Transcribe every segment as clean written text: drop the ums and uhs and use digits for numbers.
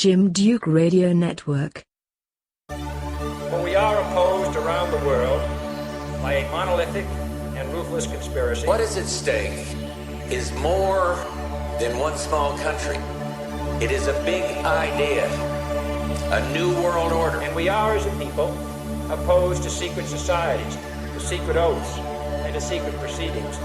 Jim Duke Radio Network. For we are opposed around the world by a monolithic and ruthless conspiracy. What is at stake is more than one small country. It is a big idea, a new world order. And we are, as a people, opposed to secret societies, to secret oaths, and to secret proceedings.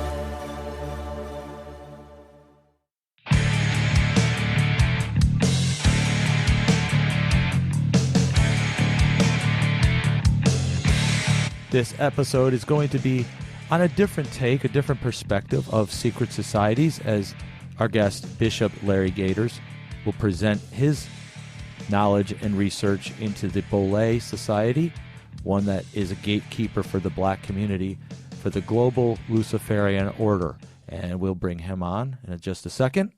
This episode is going to be on a different take, a different perspective of secret societies, as our guest, Bishop Larry Gaiters, will present his knowledge and research into the Boule Society, one that is a gatekeeper for the black community, for the global Luciferian order. And we'll bring him on in just a second.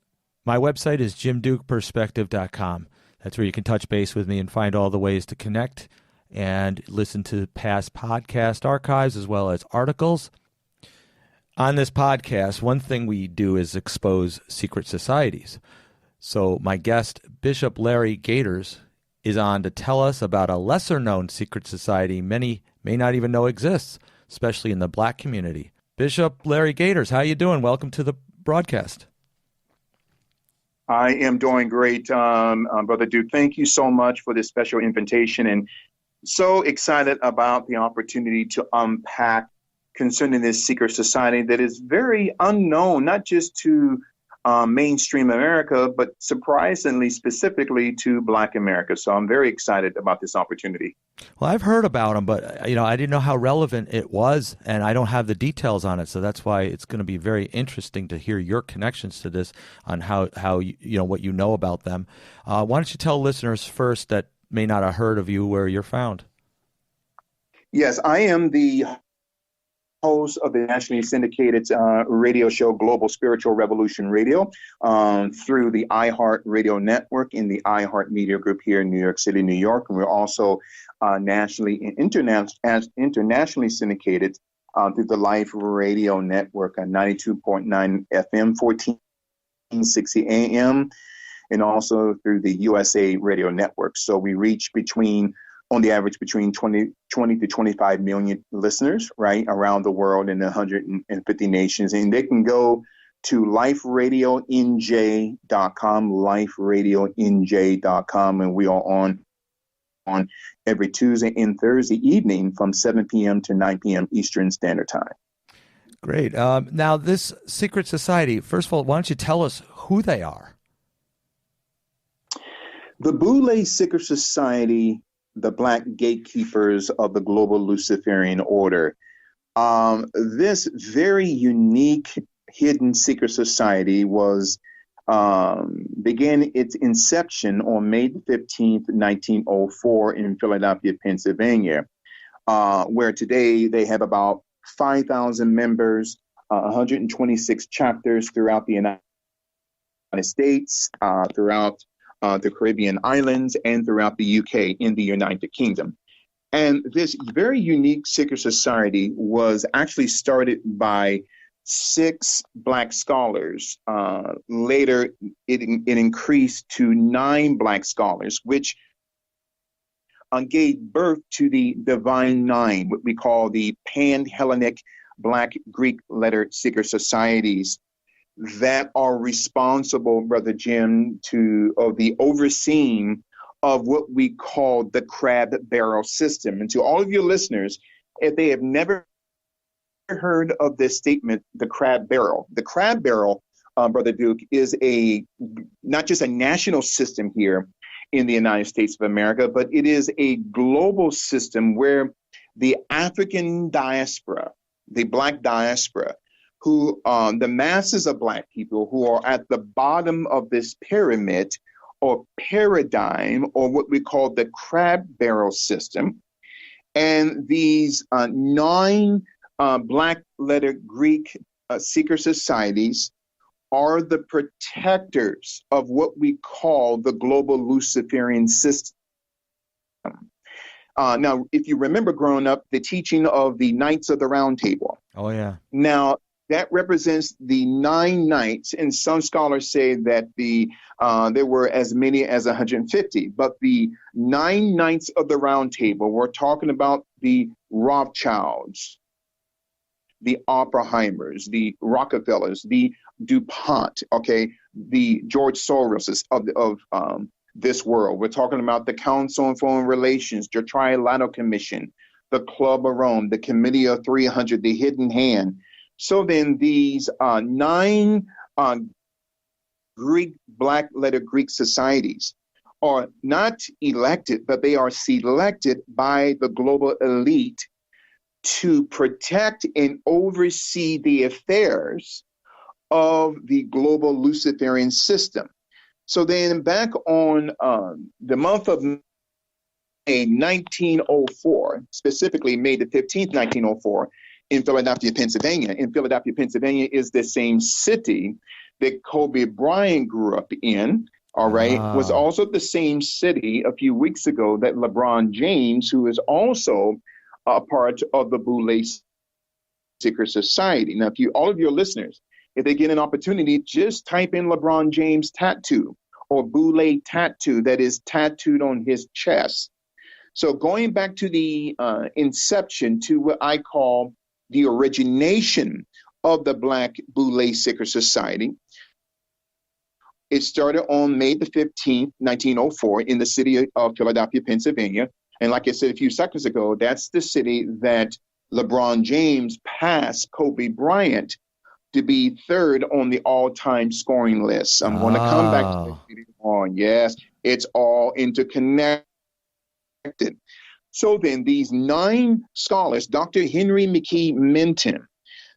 My website is jimdukeperspective.com. That's where you can touch base with me and find all the ways to connect and listen to past podcast archives as well as articles. On this podcast, one thing we do is expose secret societies. So my guest, Bishop Larry Gaiters, is on to tell us about a lesser-known secret society many may not even know exists, especially in the black community. Bishop Larry Gaiters, how you doing? Welcome to the broadcast. I am doing great, Brother Duke. Thank you so much for this special invitation, and so excited about the opportunity to unpack concerning this secret society that is very unknown, not just to mainstream America, but surprisingly specifically to Black America. So I'm very excited about this opportunity. Well, I've heard about them, but I didn't know how relevant it was, and I don't have the details on it. So that's why it's going to be very interesting to hear your connections to this on how what you know about them. Why don't you tell listeners first that may not have heard of you where you're found? Yes, I am the host of the nationally syndicated radio show Global Spiritual Revolution Radio through the iHeart Radio Network in the iHeart Media Group here in New York City, New York. And we're also nationally and internationally syndicated through the Life Radio Network on 92.9 FM, 1460 AM, and also through the USA Radio Network. So we reach on the average, between 20 to 25 million listeners, right, around the world in 150 nations. And they can go to liferadionj.com, liferadionj.com, and we are on every Tuesday and Thursday evening from 7 p.m. to 9 p.m. Eastern Standard Time. Great. Now, this secret society, first of all, why don't you tell us who they are? The Boule Secret Society, the Black Gatekeepers of the global Luciferian order. This very unique hidden secret society began its inception on May 15th, 1904 in Philadelphia, Pennsylvania, where today they have about 5,000 members, 126 chapters throughout the United States, throughout the Caribbean islands, and throughout the UK in the United Kingdom. And this very unique secret society was actually started by 6 Black scholars. Later, it increased to 9 Black scholars, which gave birth to the Divine Nine, what we call the Pan-Hellenic Black Greek letter secret societies, that are responsible, Brother Jim, of the overseeing of what we call the crab barrel system. And to all of your listeners, if they have never heard of this statement, the crab barrel, Brother Duke, is not just a national system here in the United States of America, but it is a global system where the African diaspora, the Black diaspora, who the masses of Black people who are at the bottom of this pyramid or paradigm, or what we call the crab barrel system. And these 9 Black letter Greek secret societies are the protectors of what we call the global Luciferian system. Now, if you remember growing up, the teaching of the Knights of the Round Table. Oh, yeah. Now, that represents the 9 knights, and some scholars say that there were as many as 150. But the 9 knights of the Round Table, we're talking about the Rothschilds, the Oppenheimers, the Rockefellers, the DuPont, okay, the George Soroses of this world. We're talking about the Council on Foreign Relations, the Trilateral Commission, the Club of Rome, the Committee of 300, the Hidden Hand. So then these 9 black letter Greek societies are not elected, but they are selected by the global elite to protect and oversee the affairs of the global Luciferian system. So then back on the month of May 1904, specifically May the 15th, 1904, in Philadelphia, Pennsylvania. And Philadelphia, Pennsylvania is the same city that Kobe Bryant grew up in, all right, was also the same city a few weeks ago that LeBron James, who is also a part of the Boule Secret Society. Now, all of your listeners, if they get an opportunity, just type in LeBron James tattoo or Boule tattoo that is tattooed on his chest. So going back to the inception, to what I call the origination of the Black Boule Secret Society, it started on May the 15th, 1904 in the city of Philadelphia, Pennsylvania. And like I said a few seconds ago, that's the city that LeBron James passed Kobe Bryant to be 3rd on the all-time scoring list. I'm going to come back to that later on. Yes, it's all interconnected. So then these 9 scholars, Dr. Henry McKee Minton,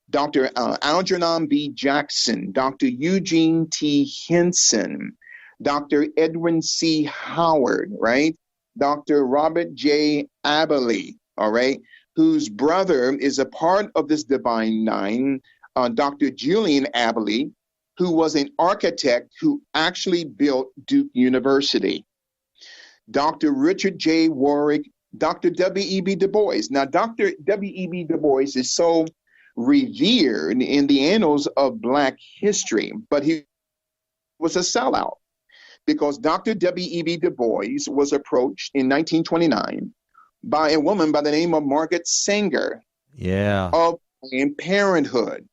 Dr. Algernon B. Jackson, Dr. Eugene T. Henson, Dr. Edwin C. Howard, right? Dr. Robert J. Aberley, all right, whose brother is a part of this Divine Nine, Dr. Julian Aberley, who was an architect who actually built Duke University. Dr. Richard J. Warwick, Dr. W.E.B. Du Bois. Now, Dr. W.E.B. Du Bois is so revered in the annals of Black history, but he was a sellout because Dr. W.E.B. Du Bois was approached in 1929 by a woman by the name of Margaret Sanger of Planned Parenthood.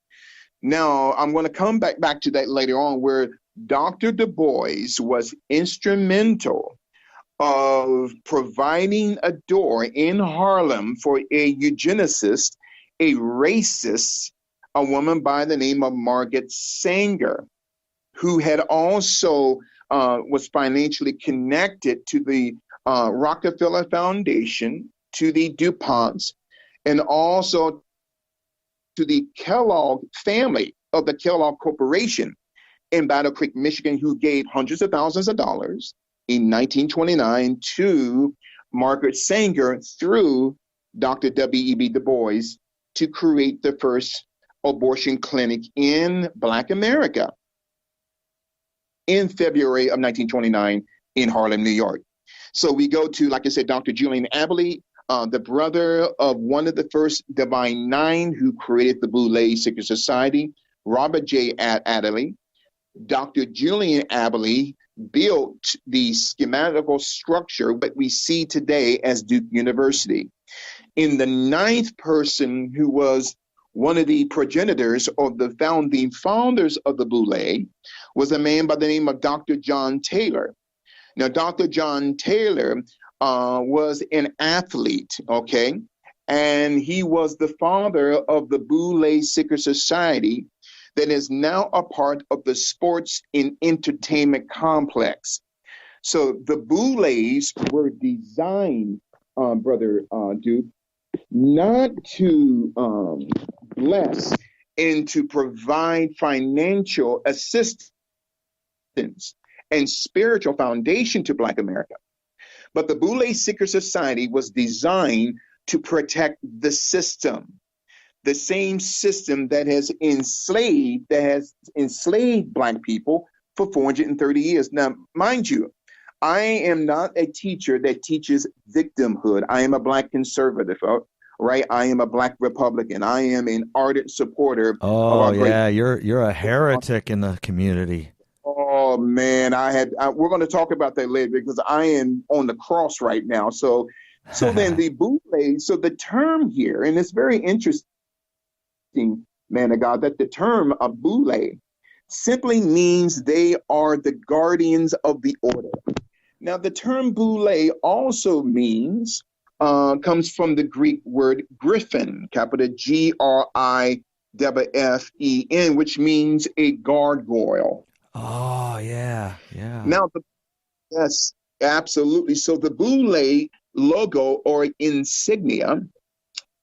Now, I'm going to come back to that later on, where Dr. Du Bois was instrumental of providing a door in Harlem for a eugenicist, a racist, a woman by the name of Margaret Sanger, who had also was financially connected to the Rockefeller Foundation, to the DuPonts, and also to the Kellogg family of the Kellogg Corporation in Battle Creek, Michigan, who gave hundreds of thousands of dollars in 1929 to Margaret Sanger through Dr. W.E.B. Du Bois to create the first abortion clinic in Black America in February of 1929 in Harlem, New York. So we go to, like I said, Dr. Julian Aberley, the brother of one of the first Divine Nine who created the Boule Secret Society, Robert J. Adderley. Dr. Julian Aberley built the schematical structure that we see today as Duke University. In the 9th person, who was one of the progenitors of the founding founders of the Boule, was a man by the name of Dr. John Taylor. Now, Dr. John Taylor was an athlete, okay? And he was the father of the Boule Secret Society that is now a part of the Sports and Entertainment Complex. So the Boules were designed, Brother Duke, not to bless and to provide financial assistance and spiritual foundation to Black America. But the Boule Secret Society was designed to protect the system, the same system that has enslaved Black people for 430 years. Now, mind you, I am not a teacher that teaches victimhood. I am a Black conservative, right? I am a Black Republican. I am an ardent supporter of Oh our great. yeah, you're a heretic in the community. Oh man, we're going to talk about that later because I am on the cross right now. So then the Boule, so the term here, and it's very interesting, man of God, that the term Boule simply means they are the guardians of the order. Now, the term Boule also means, comes from the Greek word griffin, capital Griffen, which means a gargoyle. Oh yeah, yeah. Now, yes, absolutely. So the Boule logo or insignia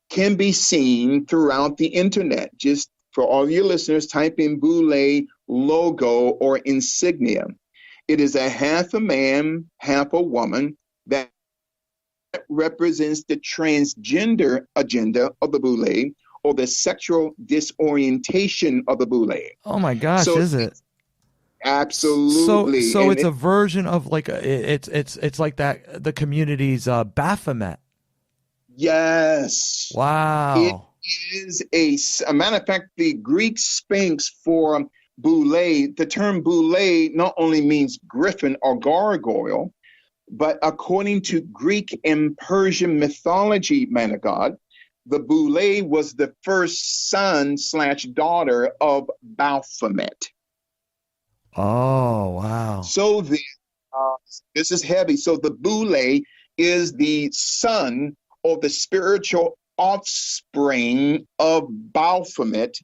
can be seen throughout the internet. Just for all your listeners, type in Boule logo or insignia. It is a half a man, half a woman that represents the transgender agenda of the Boule or the sexual disorientation of the Boule. Oh my gosh, So, is it? Absolutely. So it's a version of like it's like that the community's Baphomet. Yes. Wow. It is a matter of fact, the Greek Sphinx for Boule, the term Boule not only means griffin or gargoyle, but according to Greek and Persian mythology, man of God, the Boule was the first son/daughter of Baphomet. Oh, wow. So this is heavy. So the Boule is the son or the spiritual offspring of Baphomet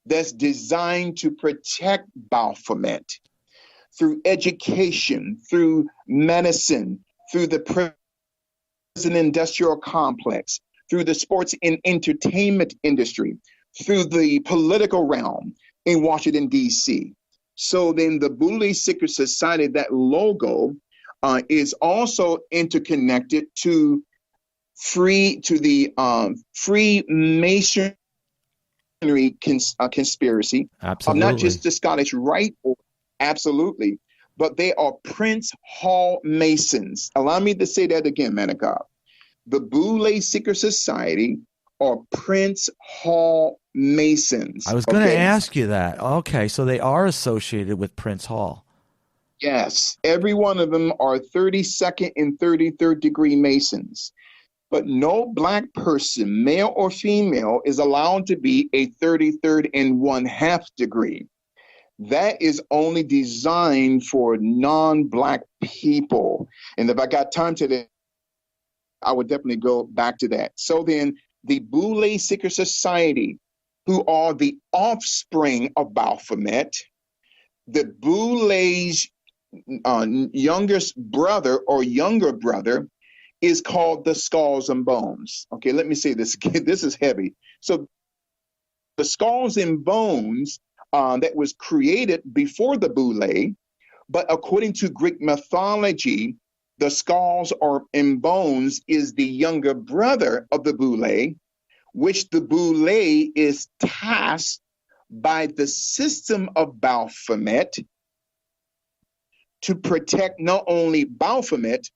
that's designed to protect Baphomet through education, through medicine, through the prison industrial complex, through the sports and entertainment industry, through the political realm in Washington, D.C. So then the Boule Secret Society, that logo, is also interconnected to the Freemasonry conspiracy. Absolutely. Not just the Scottish Rite, absolutely, but they are Prince Hall Masons. Allow me to say that again, man of God. The Boule Secret Society are Prince Hall Masons. I was going to ask you that. Okay, so they are associated with Prince Hall. Yes, every one of them are 32nd and 33rd degree Masons. But no Black person, male or female, is allowed to be a 33rd and 1/2 degree. That is only designed for non-Black people. And if I got time today, I would definitely go back to that. So then the Boule Secret Society, who are the offspring of Baphomet, the Boule's youngest brother or younger brother is called the Skulls and Bones. Okay, let me say this again. This is heavy. So the Skulls and Bones that was created before the Boule, but according to Greek mythology, the Skulls and Bones is the younger brother of the Boule, which the Boule is tasked by the system of Baphomet to protect not only Baphomet,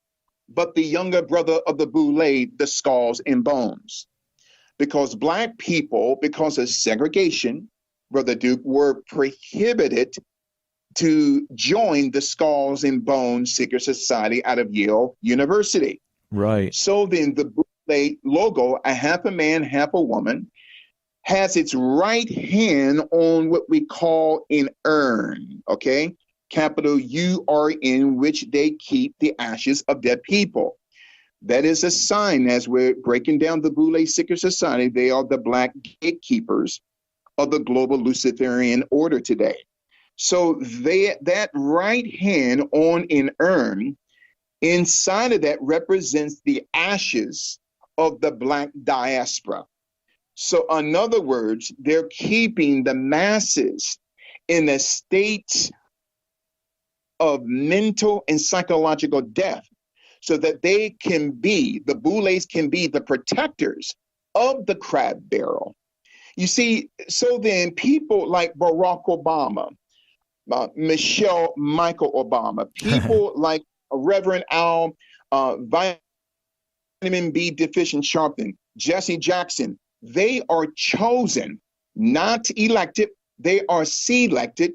but the younger brother of the Boule, the Skulls and Bones. Because Black people, because of segregation, Brother Duke, were prohibited to join the Skulls and Bones Secret Society out of Yale University. Right. So then the Boule logo, a half a man, half a woman, has its right hand on what we call an urn, okay? Capital URN, which they keep the ashes of dead people. That is a sign, as we're breaking down the Boule Secret Society, they are the Black gatekeepers of the global Luciferian order today. So that right hand on an urn, inside of that represents the ashes of the Black diaspora. So in other words, they're keeping the masses in a state of mental and psychological death so that they can be, the Boules can be the protectors of the crab barrel. You see, so then people like Barack Obama, Michelle Michael Obama, people like Reverend Al, vitamin B deficient Sharpton, Jesse Jackson. They are chosen, not elected. They are selected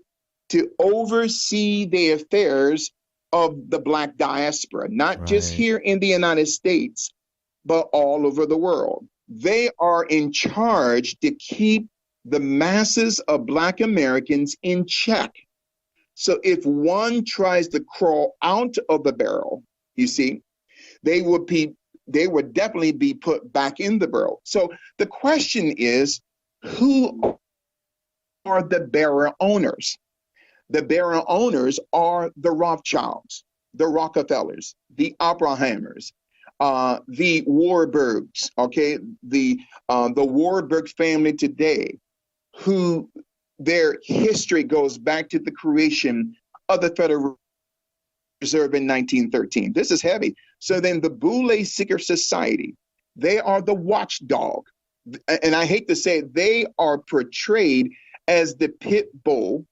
to oversee the affairs of the Black diaspora, not just here in the United States, but all over the world. They are in charge to keep the masses of Black Americans in check. So if one tries to crawl out of the barrel, you see, they would definitely be put back in the barrel. So the question is, who are the barrel owners? The barrel owners are the Rothschilds, the Rockefellers, the Oppenheimers, the Warburgs, okay, the Warburg family today, who their history goes back to the creation of the Federal Reserve in 1913. This is heavy. So then the Boule Secret Society, they are the watchdog. And I hate to say it, they are portrayed as the pit bull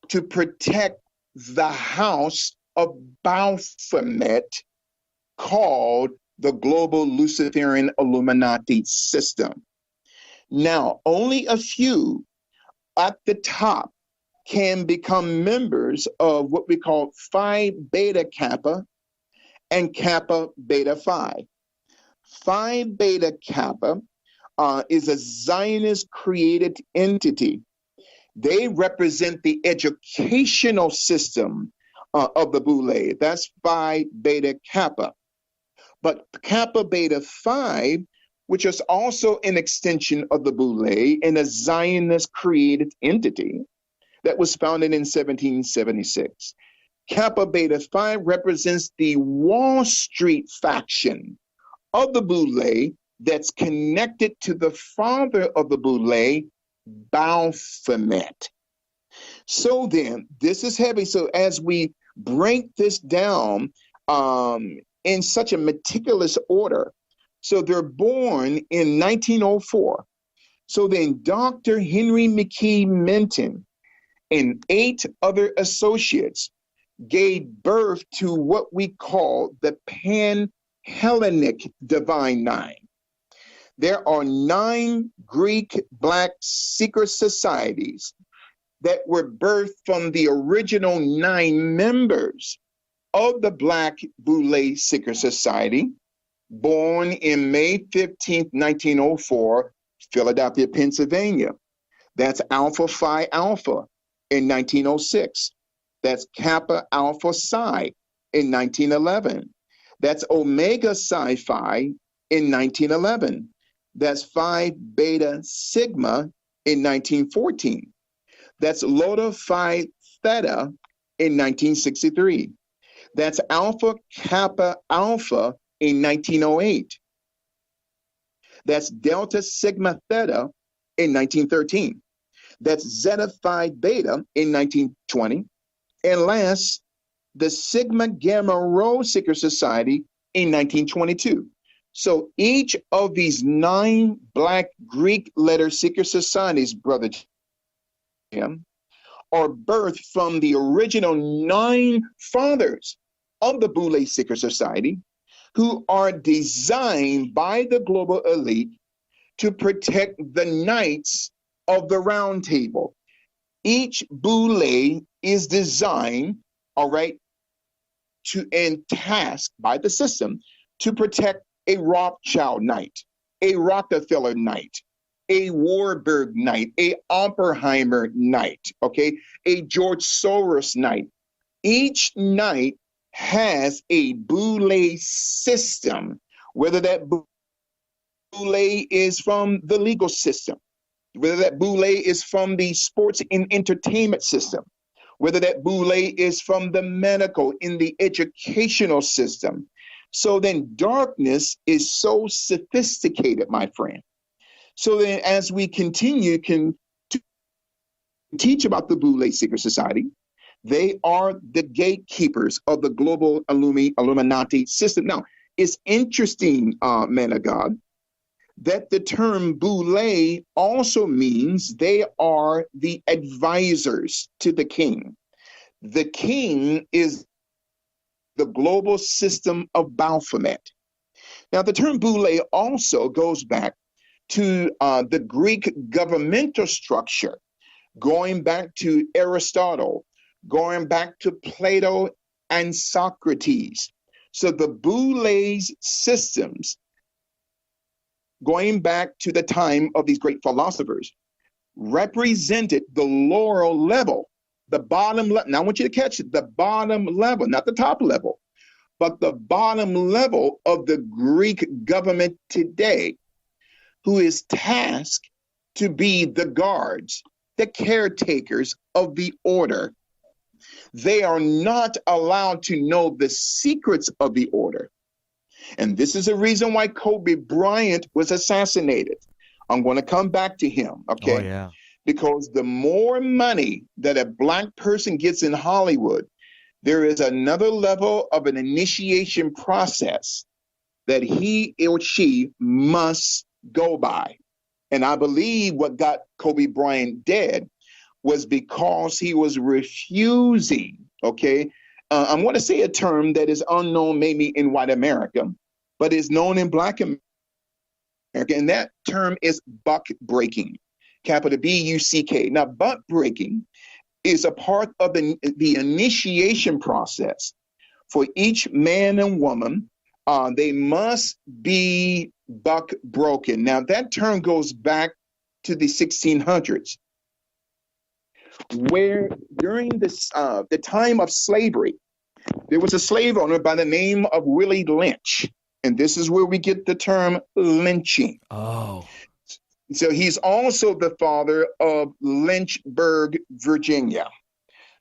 to protect the house of Baphomet, called the global Luciferian Illuminati system. Now, only a few at the top can become members of what we call Phi Beta Kappa and Kappa Beta Phi. Phi Beta Kappa is a Zionist created entity. They represent the educational system of the Boule. That's Phi Beta Kappa. But Kappa Beta Phi, which is also an extension of the Boule and a Zionist created entity that was founded in 1776. Kappa Beta Phi represents the Wall Street faction of the Boule that's connected to the father of the Boule, Baphomet. So then, this is heavy. So as we break this down in such a meticulous order, so they're born in 1904. So then Dr. Henry McKee Minton and 8 other associates gave birth to what we call the Pan-Hellenic Divine Nine. There are 9 Greek Black secret societies that were birthed from the original 9 members of the Black Boule Secret Society, born in May 15th, 1904, Philadelphia, Pennsylvania. That's Alpha Phi Alpha in 1906. That's Kappa Alpha Psi in 1911. That's Omega Psi Phi in 1911. That's Phi Beta Sigma in 1914. That's Lambda Phi Theta in 1963. That's Alpha Kappa Alpha in 1908. That's Delta Sigma Theta in 1913. That's Zeta Phi Beta in 1920. And last, the Sigma Gamma Rho Secret Society in 1922. So each of these 9 Black Greek letter secret societies, Brother Jim, are birthed from the original 9 fathers of the Boule Secret Society, who are designed by the global elite to protect the Knights of the Round Table. Each Boule is designed, all right, and tasked by the system to protect a Rothschild Knight, a Rockefeller Knight, a Warburg Knight, a Oppenheimer Knight, okay, a George Soros Knight. Each Knight has a Boule system, whether that Boule is from the legal system, whether that Boule is from the sports and entertainment system, whether that Boule is from the medical in the educational system. So then darkness is so sophisticated, my friend. So then as we continue to teach about the Boule Secret Society, they are the gatekeepers of the global Illuminati system. Now, it's interesting, man of God, that the term Boule also means they are the advisors to the king. The king is the global system of Baphomet. Now, the term Boule also goes back to the Greek governmental structure, going back to Aristotle, going back to Plato and Socrates. So the Boule systems, going back to the time of these great philosophers, represented the lower level, the bottom level. Now I want you to catch it, the bottom level, not the top level, but the bottom level of the Greek government today, who is tasked to be the guards, the caretakers of the order. They are not allowed to know the secrets of the order. And this is the reason why Kobe Bryant was assassinated. I'm going to come back to him, okay? Oh, yeah. Because the more money that a Black person gets in Hollywood, there is another level of an initiation process that he or she must go by. And I believe what got Kobe Bryant dead was because he was refusing, okay? I'm going to say a term that is unknown maybe in white America, but is known in Black America, and that term is buck breaking, capital B-U-C-K. Now, buck breaking is a part of the initiation process for each man and woman. They must be buck broken. Now, that term goes back to the 1600s, where during this the time of slavery, there was a slave owner by the name of Willie Lynch. And this is where we get the term lynching. Oh. So he's also the father of Lynchburg, Virginia.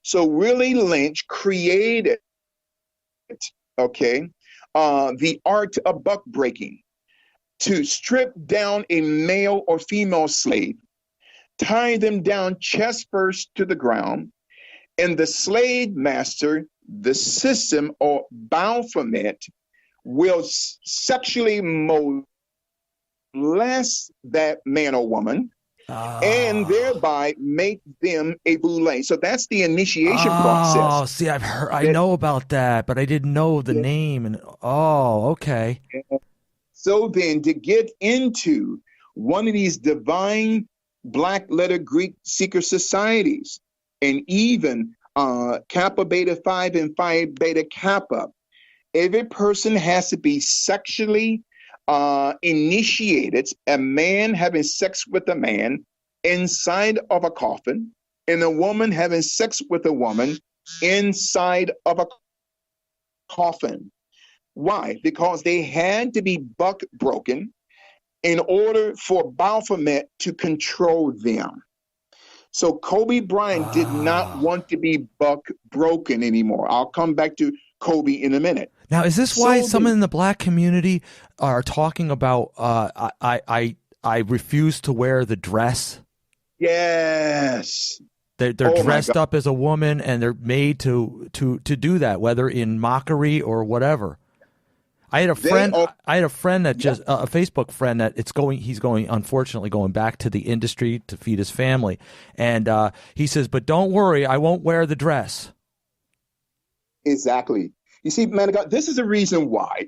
So Willie Lynch created, okay, the art of buck breaking, to strip down a male or female slave, tie them down chest first to the ground, and the slave master, the system or Baphomet, will sexually molest that man or woman and thereby make them a boule. So that's the initiation process. Oh, see, I know about that, but I didn't know the name. And okay. So then to get into one of these divine Black letter Greek secret societies, and even Kappa Beta 5 and Phi Beta Kappa, every person has to be sexually initiated, a man having sex with a man inside of a coffin, and a woman having sex with a woman inside of a coffin. Why? Because they had to be buck broken in order for Baphomet to control them. So Kobe Bryant did not want to be buck broken anymore. I'll come back to Kobe in a minute. Now, is this why some in the Black community are talking about I refuse to wear the dress? Yes. They're dressed up as a woman, and they're made to do that, whether in mockery or whatever. I had a friend. I had a friend that just a Facebook friend that he's unfortunately going back to the industry to feed his family, and he says, "But don't worry, I won't wear the dress." Exactly. You see, man of God, this is the reason why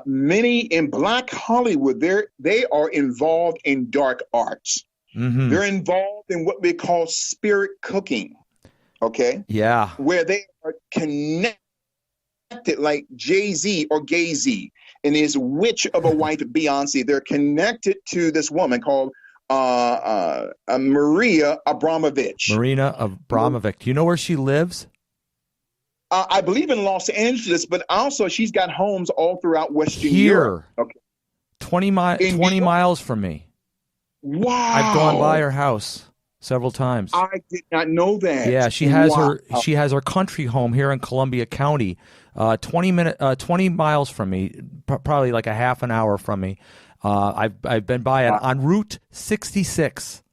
many in Black Hollywood, they are involved in dark arts. Mm-hmm. They're involved in what we call spirit cooking. Okay. Yeah. Where they are connected, like Jay-Z or Gay-Z and his witch of a wife, Beyonce. They're connected to this woman called Maria Abramovich. Marina Abramovic. Do you know where she lives? I believe in Los Angeles, but also she's got homes all throughout Western Here. Europe. Okay. 20 miles from me. Wow. I've gone by her house several times. I did not know that. Yeah, she has her country home here in Columbia County, 20 miles from me, probably like a half an hour from me. I've been by it on Route 66.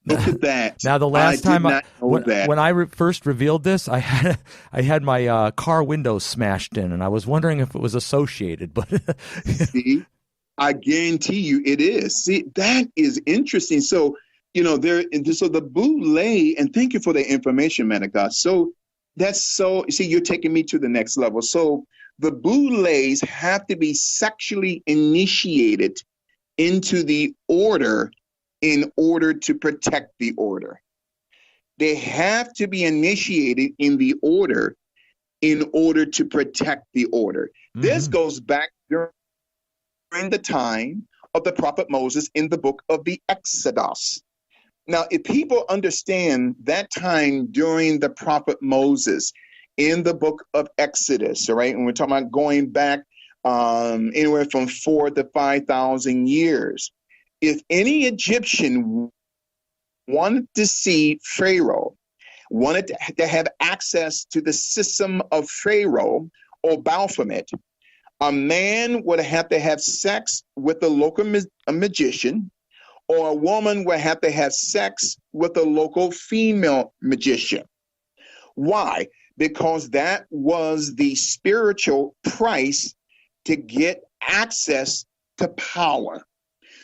Look at that. Now, the last time when I first revealed this, I had my car windows smashed in, and I was wondering if it was associated. But see, I guarantee you it is. See, that is interesting. So, so the Boule, and thank you for the information, man of God. So That's so, see, you're taking me to the next level. So the Boules have to be sexually initiated into the order in order to protect the order. They have to be initiated in the order in order to protect the order. This goes back during the time of the prophet Moses in the book of the Exodus. Now, if people understand that time during the prophet Moses in the book of Exodus, all right, and we're talking about going back anywhere from 4,000 to 5,000 years, if any Egyptian wanted to see Pharaoh, wanted to have access to the system of Pharaoh or Baphomet, a man would have to have sex with a local magician, or a woman would have to have sex with a local female magician. Why? Because that was the spiritual price to get access to power.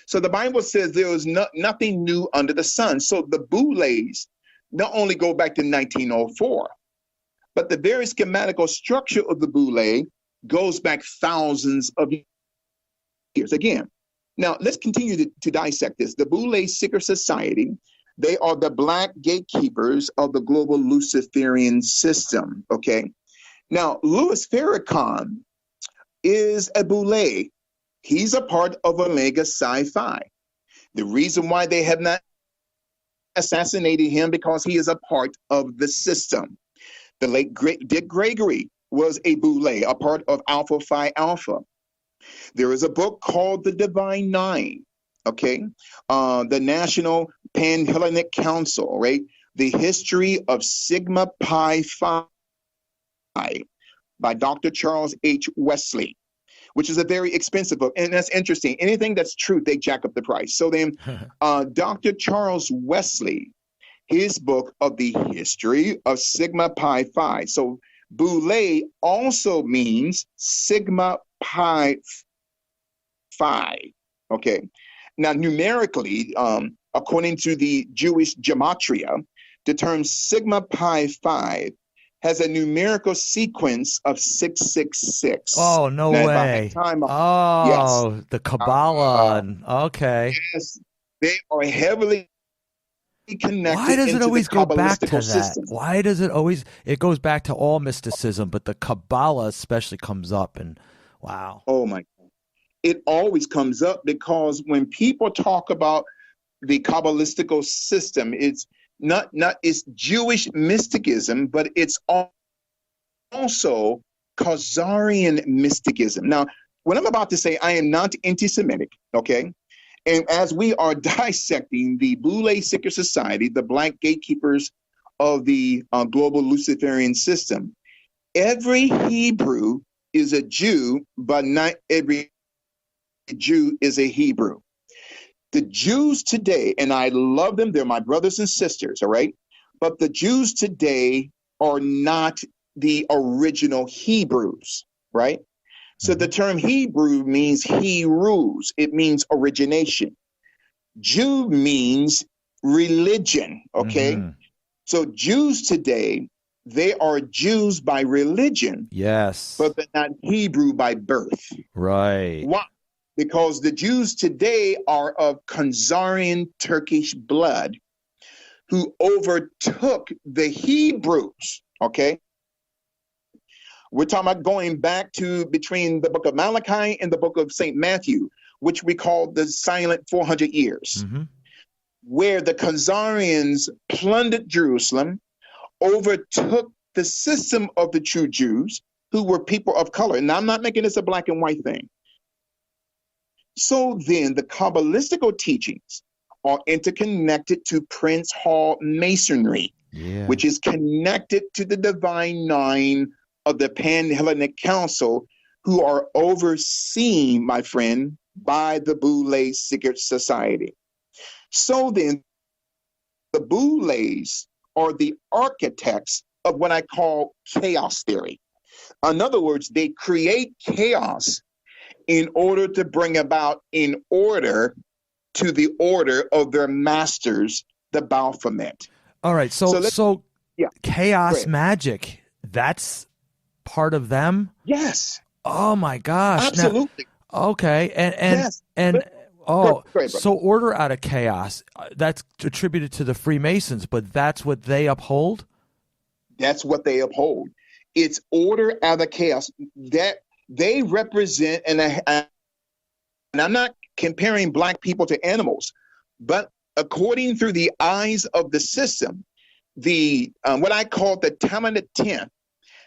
So the Bible says there was nothing new under the sun. So the Boules not only go back to 1904, but the very schematical structure of the Boule goes back thousands of years. Again, now let's continue to dissect this. The Boule Secret Society, they are the black gatekeepers of the global Luciferian system, okay? Now, Louis Farrakhan is a Boule. He's a part of Omega Psi-Phi. The reason why they have not assassinated him because he is a part of the system. The late Dick Gregory was a Boule, a part of Alpha Phi Alpha. There is a book called The Divine Nine, okay? The National Pan-Hellenic Council, right? The History of Sigma Pi Phi by Dr. Charles H. Wesley, which is a very expensive book. And that's interesting. Anything that's truth, they jack up the price. So then Dr. Charles Wesley, his book of the History of Sigma Pi Phi. So Boule also means Sigma Pi Phi, okay? Now, numerically, according to the Jewish gematria, the term Sigma Pi Phi has a numerical sequence of 666. Oh, no now, way. Yes. The Kabbalah. Okay. Yes, they are heavily connected. Why does it always go back to that? System. Why does it always, it goes back to all mysticism, but the Kabbalah especially comes up, and wow. Oh my God. It always comes up because when people talk about the Kabbalistical system, it's not it's Jewish mysticism, but it's also Khazarian mysticism. Now, what I'm about to say, I am not anti-Semitic, okay? And as we are dissecting the Boule Secret Society, the black gatekeepers of the global Luciferian system, every Hebrew is a Jew, but not every Jew is a Hebrew. The Jews today, and I love them, they're my brothers and sisters, all right? But the Jews today are not the original Hebrews, right? So the term Hebrew means he rules. It means origination. Jew means religion, okay? So Jews today, they are Jews by religion. Yes. But they're not Hebrew by birth. Right. Why? Because the Jews today are of Khazarian Turkish blood who overtook the Hebrews, okay? We're talking about going back to between the book of Malachi and the book of St. Matthew, which we call the silent 400 years, where the Khazarians plundered Jerusalem, overtook the system of the true Jews, who were people of color. And I'm not making this a black and white thing. So then the Kabbalistical teachings are interconnected to Prince Hall Masonry, which is connected to the Divine Nine of the Pan-Hellenic Council, who are overseen, my friend, by the Boule Secret Society. So then the Boules are the architects of what I call chaos theory. In other words, they create chaos in order to bring about an order to the order of their masters, the Baphomet. All right, so yeah, chaos magic. that's part of them? Yes. Oh my gosh. Absolutely. Now, okay. Yes. And Go ahead, so order out of chaos, that's attributed to the Freemasons, but that's what they uphold? That's what they uphold. It's order out of chaos that they represent, and I'm not comparing black people to animals, but according through the eyes of the system, the what I call the talented 10th,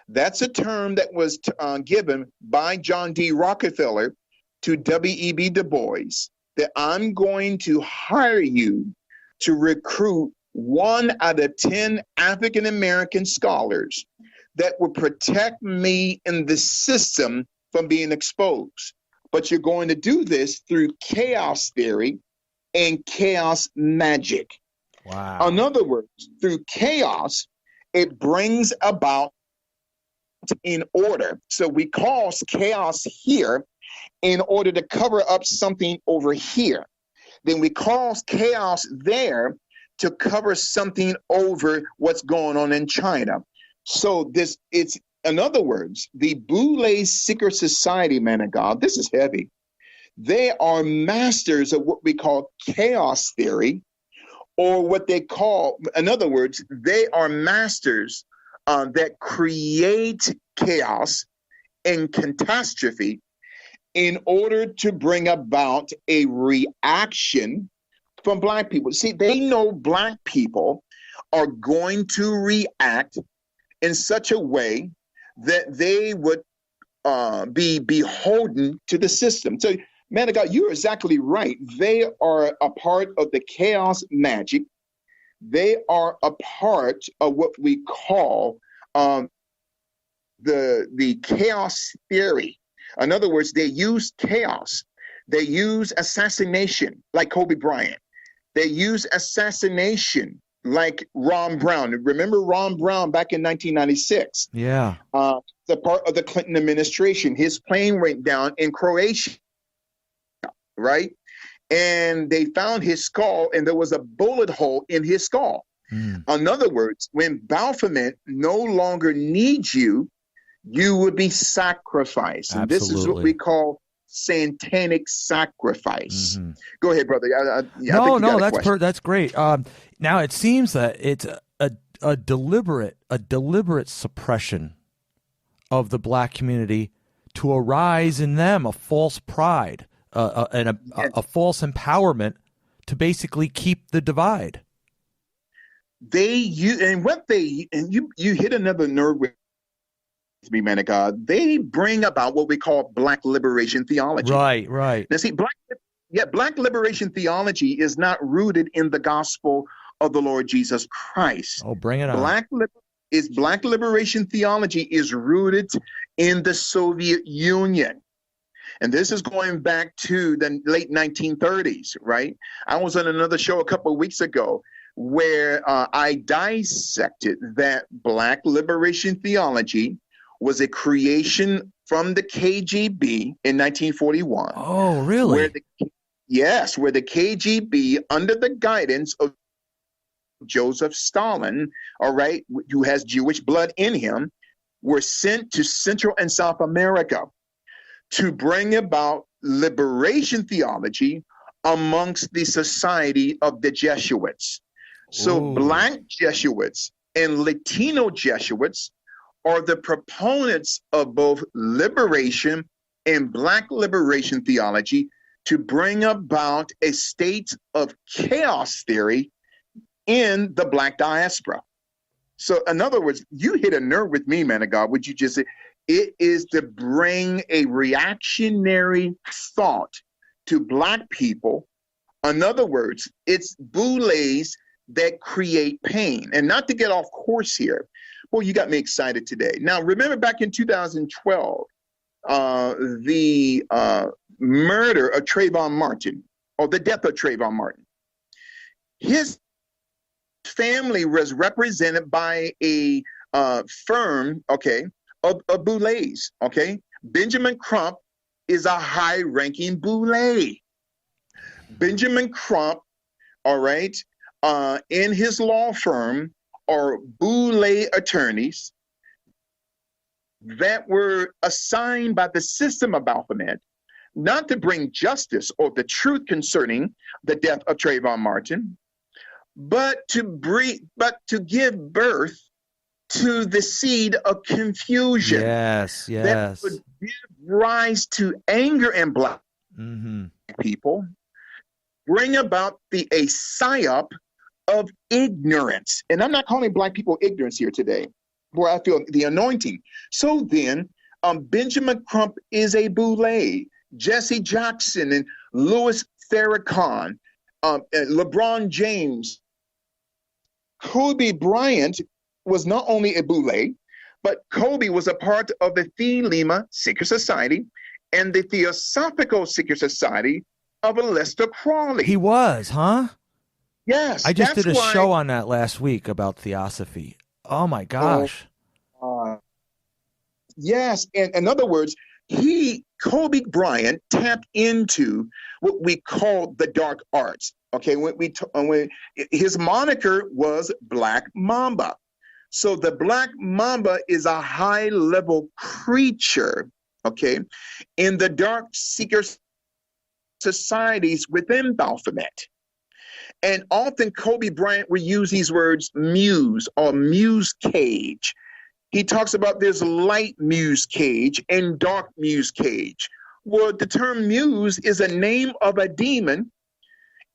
that's a term that was given by John D. Rockefeller to W.E.B. Du Bois, that I'm going to hire you to recruit 1 out of 10 African American scholars that will protect me in the system from being exposed. But you're going to do this through chaos theory and chaos magic. Wow. In other words, through chaos, it brings about in order. So we cause chaos here in order to cover up something over here. Then we cause chaos there to cover something over what's going on in China. So it's, in other words, the Boule Secret Society, man of God, this is heavy. They are masters of what we call chaos theory, or what they call, in other words, they are masters that create chaos and catastrophe in order to bring about a reaction from black people. See, they know black people are going to react in such a way that they would be beholden to the system. So, man of God, you're exactly right. They are a part of the chaos magic. They are a part of what we call the chaos theory. In other words, they use chaos. They use assassination, like Kobe Bryant. They use assassination, like Ron Brown. Remember Ron Brown back in 1996? Yeah. The part of the Clinton administration. His plane went down in Croatia, right? And they found his skull, and there was a bullet hole in his skull. In other words, when Baphomet no longer needs you, you would be sacrificed. And this is what we call satanic sacrifice. Go ahead, brother. No, that's great. Now it seems that it's a deliberate suppression of the black community to arise in them a false pride and a false empowerment to basically keep the divide. You hit another nerve with me, man of God. They bring about what we call black liberation theology. Right. Now, see, black liberation theology is not rooted in the gospel of the Lord Jesus Christ. Oh, bring it on. Black liberation theology is rooted in the Soviet Union. And this is going back to the late 1930s, right? I was on another show a couple of weeks ago where I dissected that black liberation theology was a creation from the KGB in 1941. Oh, really? Where the KGB, under the guidance of Joseph Stalin, all right, who has Jewish blood in him, were sent to Central and South America to bring about liberation theology amongst the society of the Jesuits. So black Jesuits and Latino Jesuits are the proponents of both liberation and black liberation theology to bring about a state of chaos theory in the black diaspora. So in other words, you hit a nerve with me, man of God. Would you just say it is to bring a reactionary thought to black people? In other words, it's boules that create pain. And not to get off course here, well, you got me excited today. Now, remember back in 2012, the murder of Trayvon Martin, or the death of Trayvon Martin. His family was represented by a firm, okay, of boules, okay? Benjamin Crump is a high-ranking boule. Benjamin Crump, all right, in his law firm are boule attorneys that were assigned by the system of Baphomet, not to bring justice or the truth concerning the death of Trayvon Martin, but to give birth to the seed of confusion. Yes. That would give rise to anger in black people, bring about a psyop of ignorance. And I'm not calling black people ignorance here today, where I feel the anointing. So then, Benjamin Crump is a Boule. Jesse Jackson and Louis Farrakhan, LeBron James. Kobe Bryant was not only a Boule, but Kobe was a part of the Phi Lima Secret Society and the Theosophical Secret Society of Aleister Crowley. He was, huh? Yes. I just did a show on that last week about theosophy. Oh my gosh. Yes. And in other words, Kobe Bryant tapped into what we call the dark arts. Okay, when his moniker was Black Mamba. So the Black Mamba is a high-level creature, okay, in the dark seeker societies within Baphomet. And often Kobe Bryant would use these words muse or muse cage. He talks about this light muse cage and dark muse cage. Well, the term muse is a name of a demon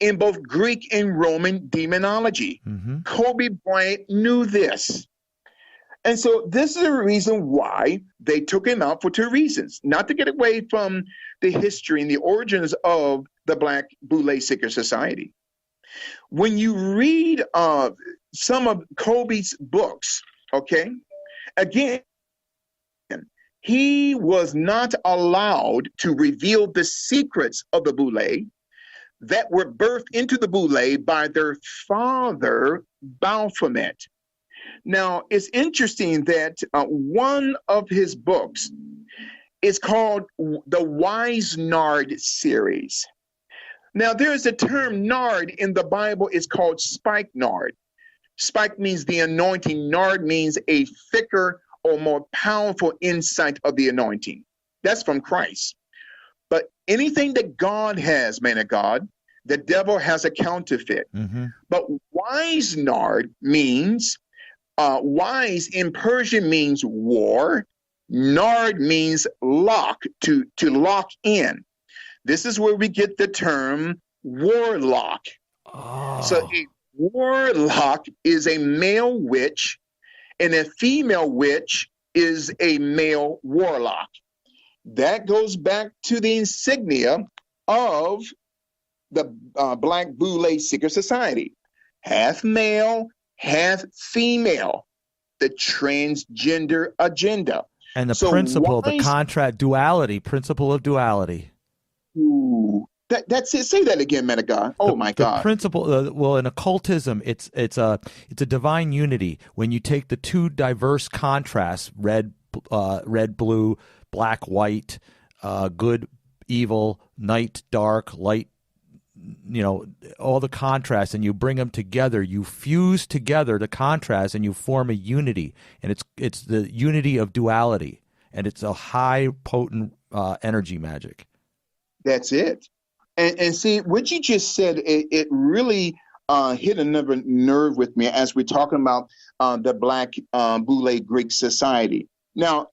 in both Greek and Roman demonology. Kobe Bryant knew this. And so this is the reason why they took him out, for two reasons. Not to get away from the history and the origins of the Black Boule Secret Society. When you read some of Kobe's books, okay, again, he was not allowed to reveal the secrets of the Boule that were birthed into the Boule by their father, Baphomet. Now, it's interesting that one of his books is called the Wise Nard series. Now, there's a term nard in the Bible. It's called spikenard. Spike means the anointing. Nard means a thicker or more powerful insight of the anointing. That's from Christ. But anything that God has, man of God, the devil has a counterfeit. But wise nard means, wise in Persian means war. Nard means lock, to lock in. This is where we get the term warlock. So a warlock is a male witch, and a female witch is a male warlock. That goes back to the insignia of the Black Boule Secret Society. Half male, half female, the transgender agenda. And the principle, the contract duality, principle of duality. Ooh, that's it. Say that again, man of God. Oh my God. The principle, well, in occultism, it's a divine unity. When you take the two diverse contrasts, red, blue, black, white, good, evil, night, dark, light, all the contrasts, and you bring them together, you fuse together the contrast, and you form a unity. And it's the unity of duality, and it's a high potent energy magic. That's it. And see, what you just said, it really hit another nerve with me as we're talking about the Black Boule Greek Society. Now,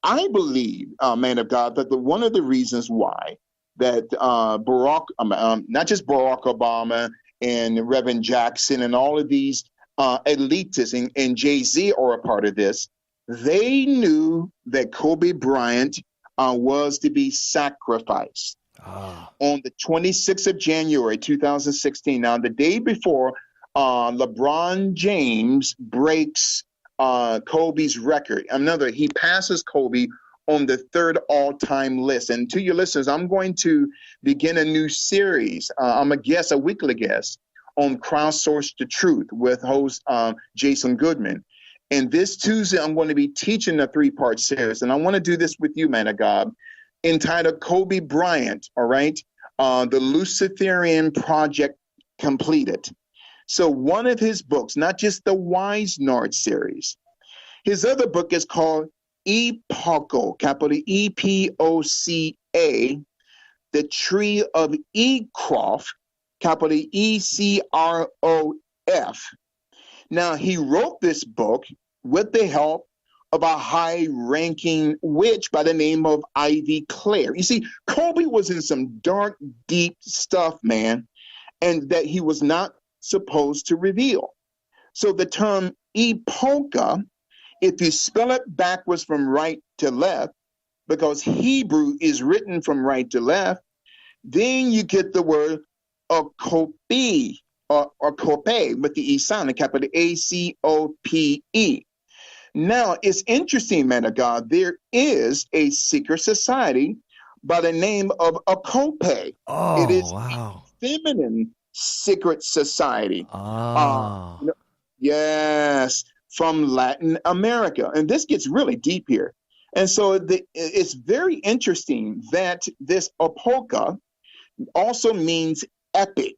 I believe, man of God, that one of the reasons why that not just Barack Obama and Reverend Jackson and all of these elitists and Jay-Z are a part of this, they knew that Kobe Bryant was to be sacrificed on the 26th of January, 2016. Now, the day before LeBron James breaks Kobe's record. He passes Kobe on the third all-time list. And to your listeners, I'm going to begin a new series. I'm a weekly guest on Crowdsource the Truth with host Jason Goodman. And this Tuesday, I'm going to be teaching a 3-part series. And I want to do this with you, man of God, entitled Kobe Bryant, all right? The Luciferian Project Completed. So one of his books, not just the Wise Nard series, his other book is called Epoca, capital EPOCA, the tree of Ecroft, capital ECROF. Now, he wrote this book with the help of a high-ranking witch by the name of Ivy Clare. You see, Kobe was in some dark, deep stuff, man, and that he was not supposed to reveal. So the term epocha, if you spell it backwards from right to left, because Hebrew is written from right to left, then you get the word acope, or cope with the E sound, capital ACOPE. Now, it's interesting, man of God, there is a secret society by the name of Acope. Oh, it is wow. a feminine secret society. Ah. Yes, from Latin America. And this gets really deep here. And so it's very interesting that this Apoca also means epic.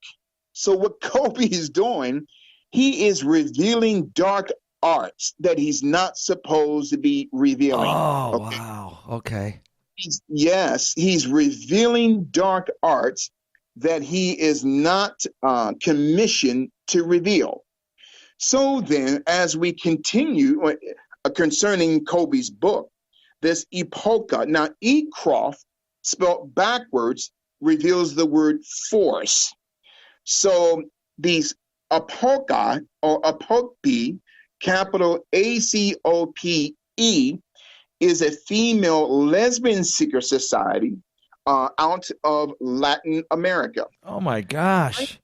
So what Kobe is doing, he is revealing dark arts that he's not supposed to be revealing. Oh, Okay? wow. Okay. He's revealing dark arts that he is not commissioned to reveal. So then, as we continue concerning Kobe's book, this epocha, now Ecroft, spelled backwards, reveals the word force. So these apoca or apope, capital ACOPE, is a female lesbian secret society out of Latin America. Oh, my gosh.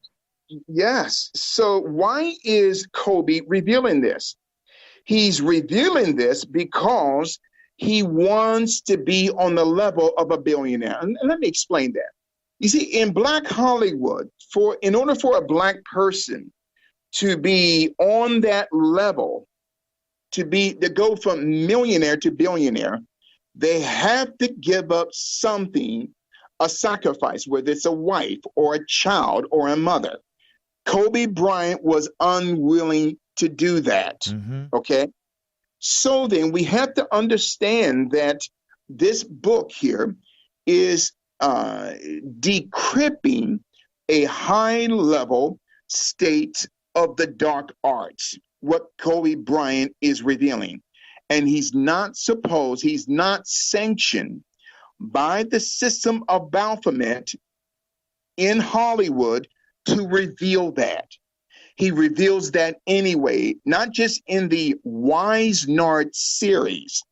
Yes. So why is Kobe revealing this? He's revealing this because he wants to be on the level of a billionaire. And let me explain that. You see, in Black Hollywood, in order for a Black person to be on that level, to go from millionaire to billionaire, they have to give up something, a sacrifice, whether it's a wife or a child or a mother. Kobe Bryant was unwilling to do that. Mm-hmm. Okay. So then we have to understand that this book here is decrypting a high level state of the dark arts, what Kobe Bryant is revealing. And he's not sanctioned by the system of Baphomet in Hollywood to reveal that. He reveals that anyway, not just in the Wisnard series,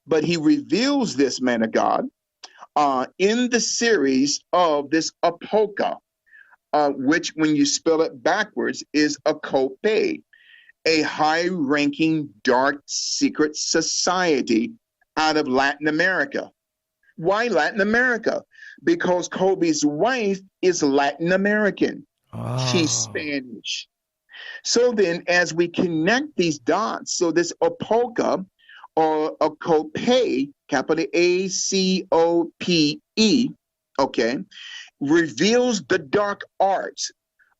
but he reveals this, man of God, in the series of this Apoca, which when you spell it backwards is Acope, a high-ranking dark secret society out of Latin America. Why Latin America? Because Kobe's wife is Latin American. Oh. She's Spanish. So then as we connect these dots, so this Apoca or Acope, capital ACOPE, okay, reveals the dark arts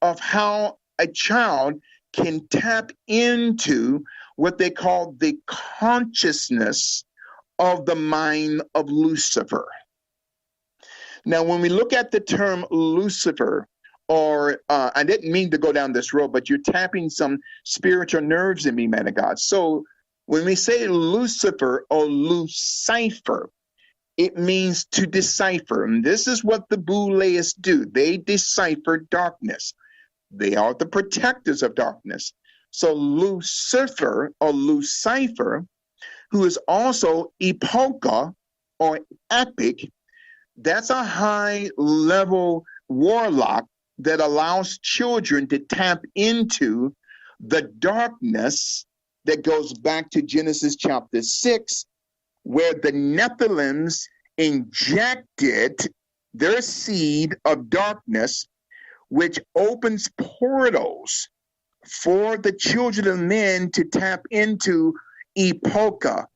of how a child can tap into what they call the consciousness of the mind of Lucifer. Now, when we look at the term Lucifer, or I didn't mean to go down this road, but you're tapping some spiritual nerves in me, man of God. So when we say Lucifer or Lucifer, it means to decipher. And this is what the Bouleists do. They decipher darkness. They are the protectors of darkness. So Lucifer or Lucifer, who is also epocha or epic, that's a high-level warlock that allows children to tap into the darkness that goes back to Genesis chapter 6, where the Nephilims injected their seed of darkness, which opens portals for the children of men to tap into epocha,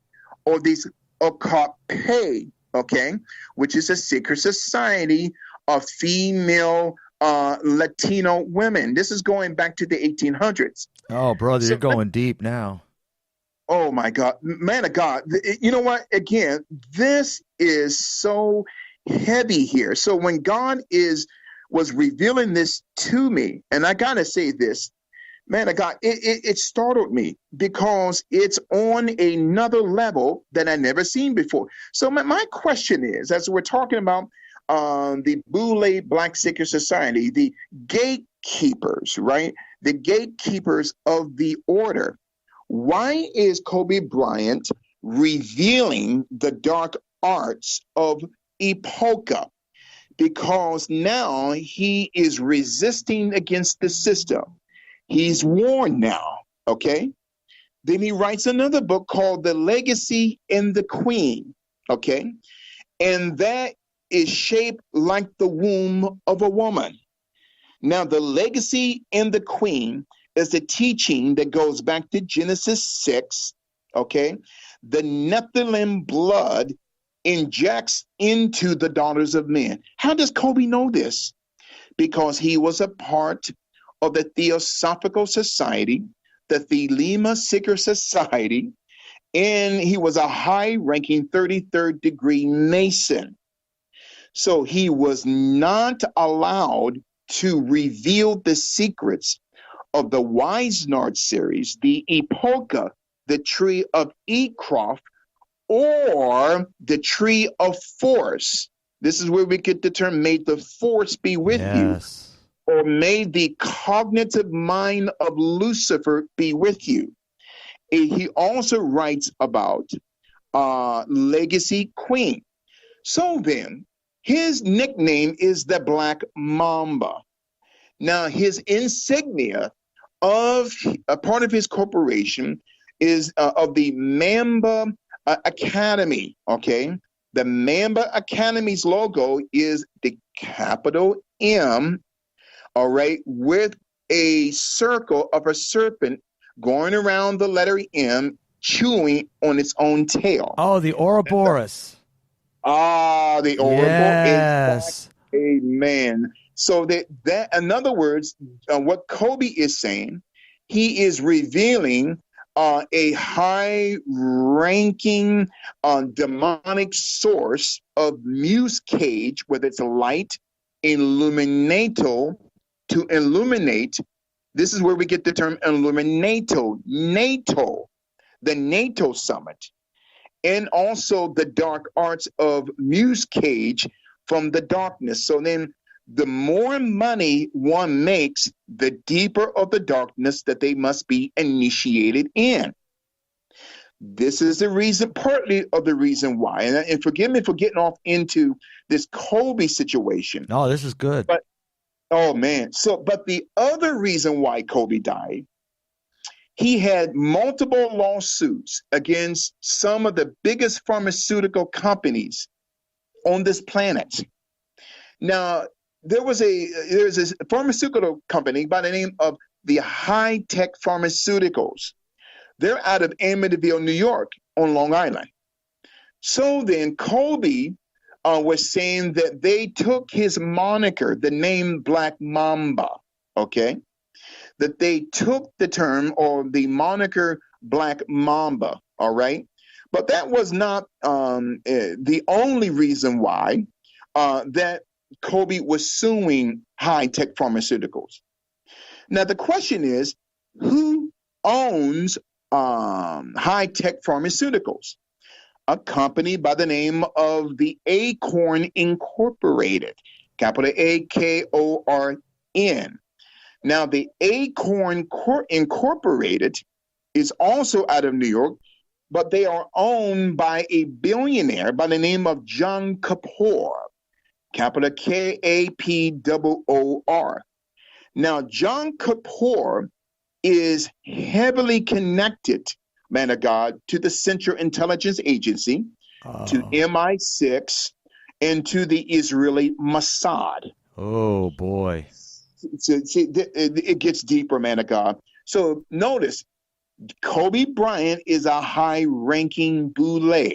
or these okape, okay, which is a secret society of female Latino women. This is going back to the 1800s. Oh, brother, you're going deep now. Oh my God, man of God. You know what? Again, this is so heavy here. So when God was revealing this to me, and I gotta say this, man of God, it startled me because it's on another level that I never seen before. So my question is, as we're talking about the Boule Black Secret Society, the gatekeepers, right? The gatekeepers of the order. Why is Kobe Bryant revealing the dark arts of Epoca? Because now he is resisting against the system. He's warned now, okay? Then he writes another book called The Legacy and the Queen, okay? And that is shaped like the womb of a woman. Now, The Legacy and the Queen is a teaching that goes back to Genesis 6, okay? The Nephilim blood injects into the daughters of men. How does Kobe know this? Because he was a part of the Theosophical Society, the Thelema Secret Society, and he was a high-ranking 33rd degree Mason. So he was not allowed to reveal the secrets of the Wisnard series, the Epoca, the Tree of Ecroft, or the Tree of Force. This is where we get the term, may the force be with you, or may the cognitive mind of Lucifer be with you. And he also writes about Legacy Queen. So then, his nickname is the Black Mamba. Now, his insignia of a part of his corporation is of the Mamba Academy, okay? The Mamba Academy's logo is the capital M, all right, with a circle of a serpent going around the letter M, chewing on its own tail. Oh, the Ouroboros. The Ouroboros. Yes. Amen. So that in other words, what Kobe is saying, he is revealing a high-ranking demonic source of muse cage, whether it's light, illuminato, to illuminate. This is where we get the term illuminato, NATO, the NATO summit, and also the dark arts of muse cage from the darkness. So then the more money one makes, the deeper of the darkness that they must be initiated in. This is the reason, partly of the reason why, and forgive me for getting off into this Kobe situation. No, this is good. But, oh man. But the other reason why Kobe died, he had multiple lawsuits against some of the biggest pharmaceutical companies on this planet. Now, there's a pharmaceutical company by the name of the High Tech Pharmaceuticals. They're out of Amityville, New York, on Long Island. So then Kobe was saying that they took his moniker, the name Black Mamba, okay? That they took the term or the moniker Black Mamba, all right? But that was not the only reason why that Kobe was suing High Tech Pharmaceuticals. Now, the question is, who owns High Tech Pharmaceuticals? A company by the name of the Acorn Incorporated, capital AKORN. Now, the Acorn Incorporated is also out of New York, but they are owned by a billionaire by the name of John Kapoor, capital KAPOOR. Now, John Kapoor is heavily connected, man of God, to the Central Intelligence Agency, to MI6, and to the Israeli Mossad. Oh, boy. See, it gets deeper, man of God. So notice, Kobe Bryant is a high-ranking Boule,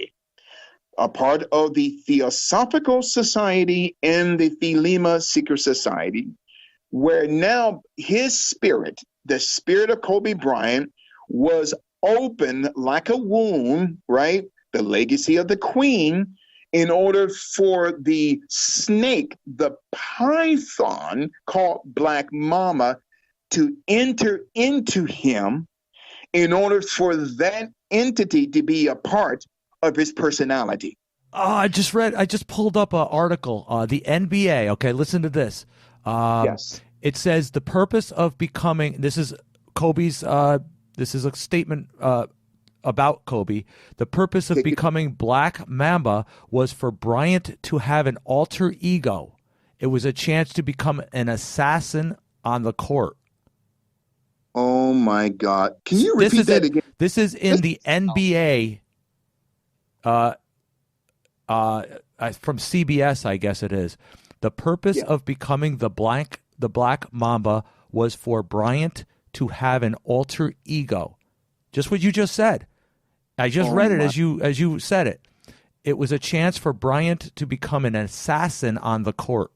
a part of the Theosophical Society and the Thelema Secret Society, where now his spirit, the spirit of Kobe Bryant, was open like a wound, right? The legacy of the queen, in order for the snake, the python called Black Mama, to enter into him in order for that entity to be a part of his personality. I just pulled up an article, the NBA. Okay, listen to this. Yes. It says the purpose of becoming, this is Kobe's, this is a statement about Kobe. The purpose of becoming Black Mamba was for Bryant to have an alter ego. It was a chance to become an assassin on the court. Oh my God. Can you repeat that again? This is in the NBA from CBS, I guess it is. The purpose of becoming the Black Mamba was for Bryant to have an alter ego. Just what you just said. I just read it as you said it. It was a chance for Bryant to become an assassin on the court.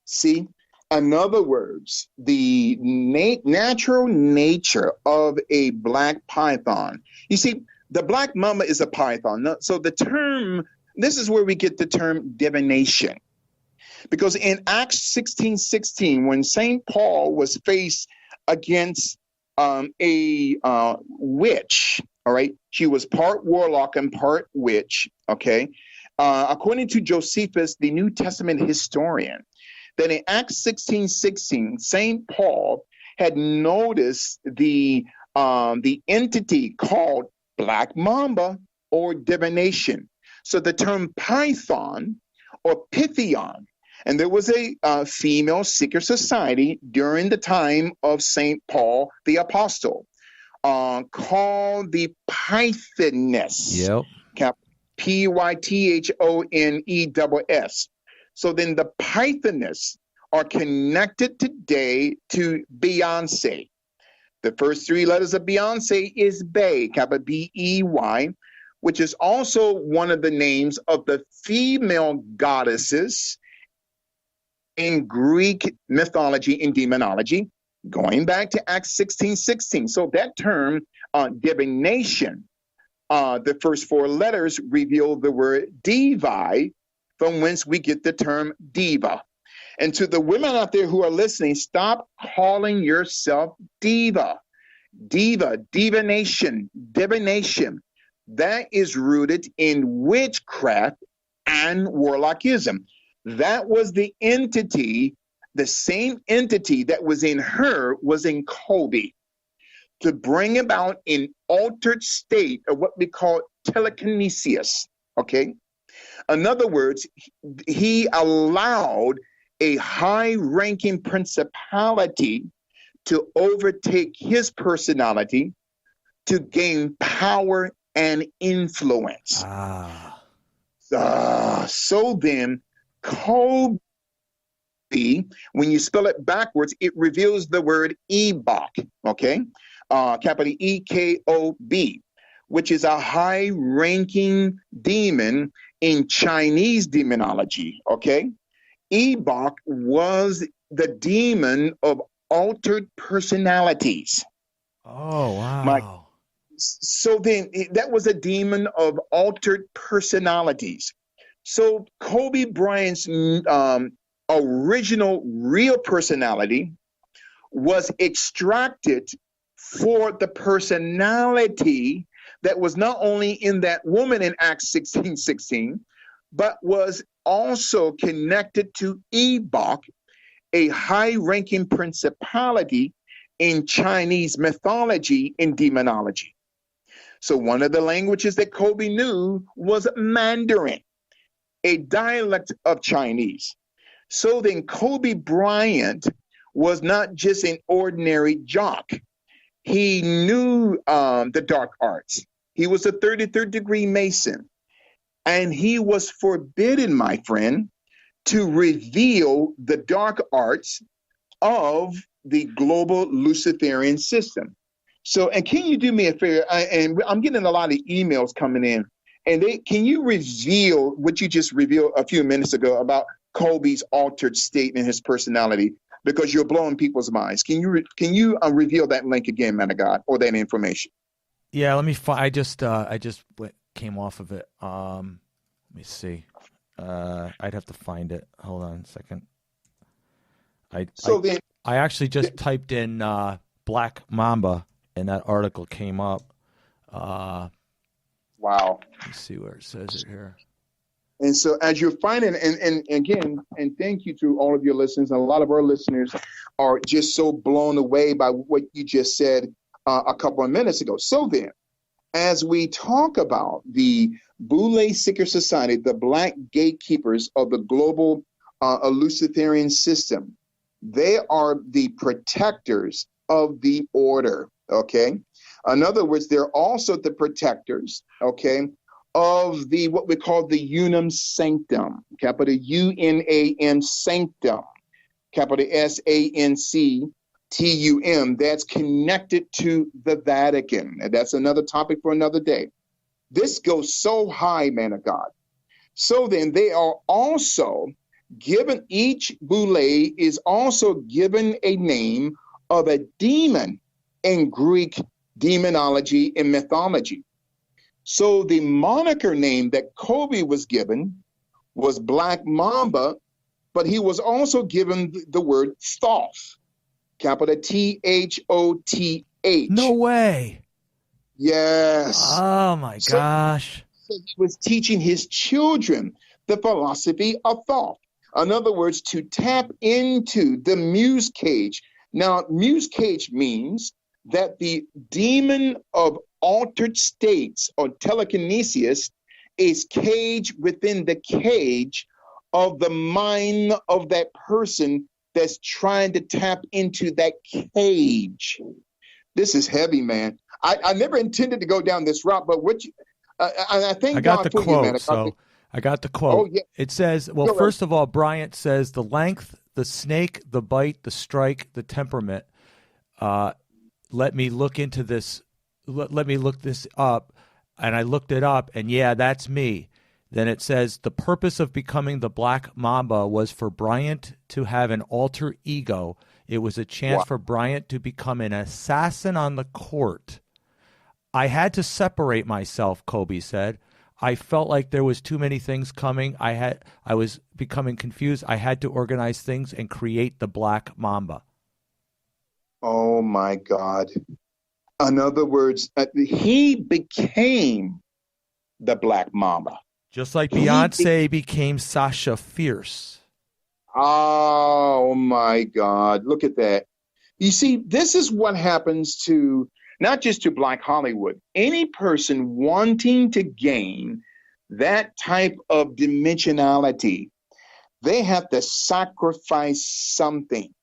See, in other words, the natural nature of a black python. You see, the Black Mamba is a python. So the term, this is where we get the term divination. Because in Acts 16:16, when St. Paul was faced against a witch, all right, she was part warlock and part witch, okay? According to Josephus, the New Testament historian, that in Acts 16:16, St. Paul had noticed the entity called Black Mamba or divination. So the term python or pythion, and there was a female secret society during the time of St. Paul the Apostle called the Pythoness. Yep. Pythoness. So then the Pythoness are connected today to Beyonce. The first three letters of Beyonce is Bey, capital B-E-Y, which is also one of the names of the female goddesses in Greek mythology and demonology, going back to Acts 16:16. So that term, divination, the first four letters reveal the word divi, from whence we get the term diva. And to the women out there who are listening, stop calling yourself diva. Diva, divination. That is rooted in witchcraft and warlockism. That was the entity, the same entity that was in her was in Kobe, to bring about an altered state of what we call telekinesis, okay? In other words, he allowed a high-ranking principality to overtake his personality to gain power and influence. So then, Kobe, when you spell it backwards, it reveals the word Ebok, okay? Capital E-K-O-B, which is a high-ranking demon in Chinese demonology, okay? Ebok was the demon of altered personalities. Oh, wow. So then that was a demon of altered personalities. So Kobe Bryant's original real personality was extracted for the personality that was not only in that woman in Acts 16:16, but was also connected to Ebok, a high-ranking principality in Chinese mythology and demonology. So one of the languages that Kobe knew was Mandarin, a dialect of Chinese. So then Kobe Bryant was not just an ordinary jock. He knew the dark arts. He was a 33rd degree Mason. And he was forbidden, my friend, to reveal the dark arts of the global Luciferian system. So, and can you do me a favor? And I'm getting a lot of emails coming in. And can you reveal what you just revealed a few minutes ago about Kobe's altered state and his personality? Because you're blowing people's minds. Can you reveal that link again, man of God, or that information? Yeah, let me find. I just came off of it. Let me see. I'd have to find it. Hold on a second. I actually just typed in Black Mamba, and that article came up. Wow. Let me see where it says it here. And so as you're finding, and again, and thank you to all of your listeners, a lot of our listeners are just so blown away by what you just said a couple of minutes ago. So then, as we talk about the Boule Secret Society, the Black Gatekeepers of the global Luciferian system, they are the protectors of the order, okay? In other words, they're also the protectors, okay, of the what we call the unum sanctum, capital UNAM sanctum, capital SANCTUM, that's connected to the Vatican. And that's another topic for another day. This goes so high, man of God. So then they are also given, each Boule is also given a name of a demon in Greek demonology and mythology. So the moniker name that Kobe was given was Black Mamba, but he was also given the word Thoth, capital THOTH. No way. Yes. Oh my gosh. So he was teaching his children the philosophy of Thoth. In other words, to tap into the muse cage. Now, muse cage means that the demon of altered states or telekinesis is caged within the cage of the mind of that person that's trying to tap into that cage. This is heavy, man. I never intended to go down this route, but I thank God for you, man. I got the quote. Oh, yeah. It says, well, first of all, Bryant says the length, the snake, the bite, the strike, the temperament. Let me look into this. Let me look this up. And I looked it up, and yeah, that's me. Then it says the purpose of becoming the Black Mamba was for Bryant to have an alter ego. It was a chance for Bryant to become an assassin on the court. I had to separate myself, Kobe said. I felt like there was too many things coming. I was becoming confused. I had to organize things and create the Black Mamba. Oh my God. In other words, he became the Black Mamba. Just like Beyonce became Sasha Fierce. Oh my God. Look at that. You see, this is what happens to not just to Black Hollywood, any person wanting to gain that type of dimensionality, they have to sacrifice something.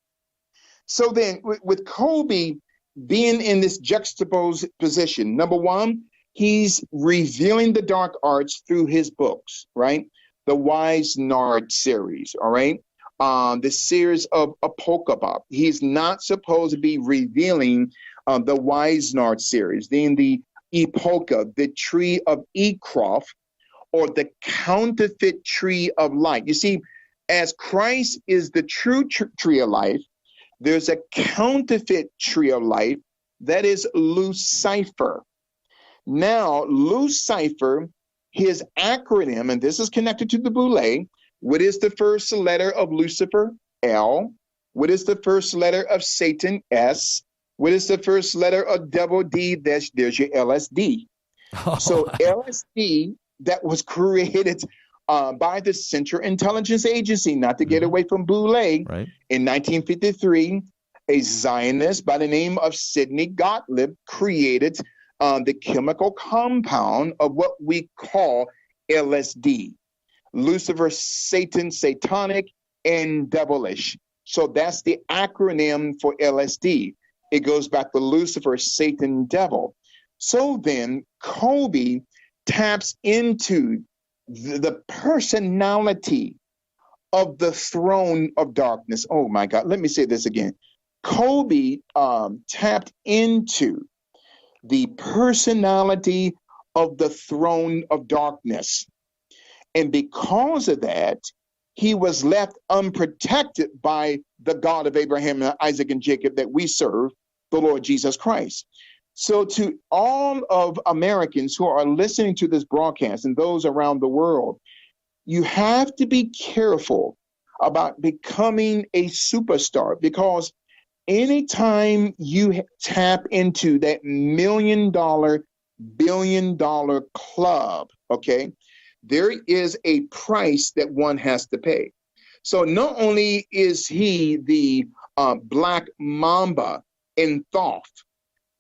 So then with Kobe being in this juxtaposed position, number one, he's revealing the dark arts through his books, right? The Wise Nard series, all right? The series of Apocrypha. He's not supposed to be revealing the Wise Nard series, then the Epocha, the tree of Ekrof, or the counterfeit tree of life. You see, as Christ is the true tree of life, there's a counterfeit tree of life that is Lucifer. Now, Lucifer, his acronym, and this is connected to the Boule, what is the first letter of Lucifer? L. What is the first letter of Satan? S. What is the first letter of double D? There's your LSD. So LSD, that was created by the Central Intelligence Agency, not to get away from Boule, right. In 1953, a Zionist by the name of Sidney Gottlieb created the chemical compound of what we call LSD. Lucifer, Satan, satanic, and devilish. So that's the acronym for LSD. It goes back to Lucifer, Satan, devil. So then Kobe taps into the personality of the throne of darkness. Oh my God, let me say this again. Kobe tapped into the personality of the throne of darkness. And because of that, he was left unprotected by the God of Abraham, Isaac, and Jacob that we serve, the Lord Jesus Christ. So to all of Americans who are listening to this broadcast and those around the world, you have to be careful about becoming a superstar, because anytime you tap into that $1 million, $1 billion club, okay, there is a price that one has to pay. So not only is he the Black Mamba in Thoth,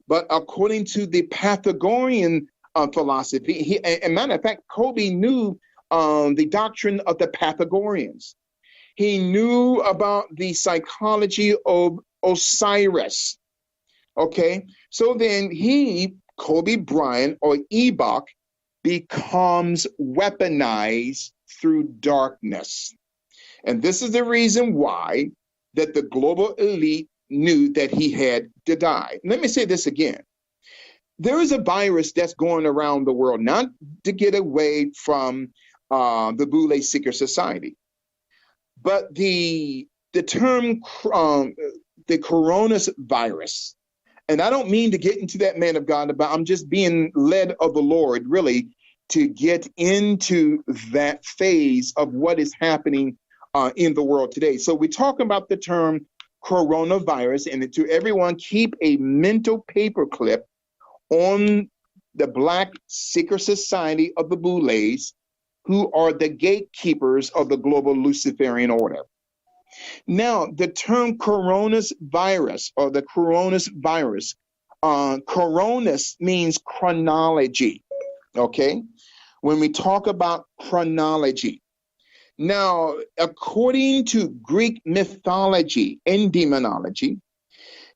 but according to the Pythagorean philosophy, a matter of fact, Kobe knew the doctrine of the Pythagoreans. He knew about the psychology of Osiris. Okay, so then Kobe Bryant, or Enoch, becomes weaponized through darkness. And this is the reason why that the global elite knew that he had to die. Let me say this again. There is a virus that's going around the world, not to get away from the Boule secret society, but the term the coronavirus. And I don't mean to get into that, man of God, but I'm just being led of the Lord, really, to get into that phase of what is happening in the world today. So we're talking about the term coronavirus, and to everyone, keep a mental paperclip on the Black secret society of the Boules, who are the gatekeepers of the global Luciferian order. Now, the term coronavirus, or the coronavirus, coronas means chronology, okay? When we talk about chronology. Now, according to Greek mythology and demonology,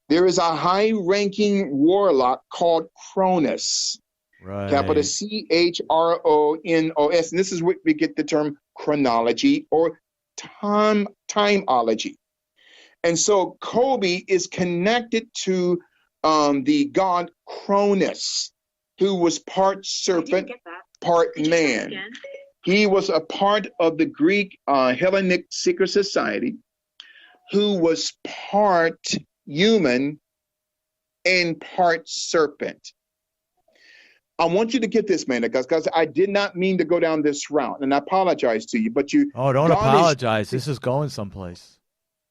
there is a high-ranking warlock called Cronus, Right. capital Chronos, and this is where we get the term chronology or timeology. And so Kobe is connected to the god Cronus, who was part serpent, part man. He was a part of the Greek Hellenic secret society, who was part human and part serpent. I want you to get this, man, because I did not mean to go down this route, and I apologize to you. But you, oh, don't apologize. This is going someplace.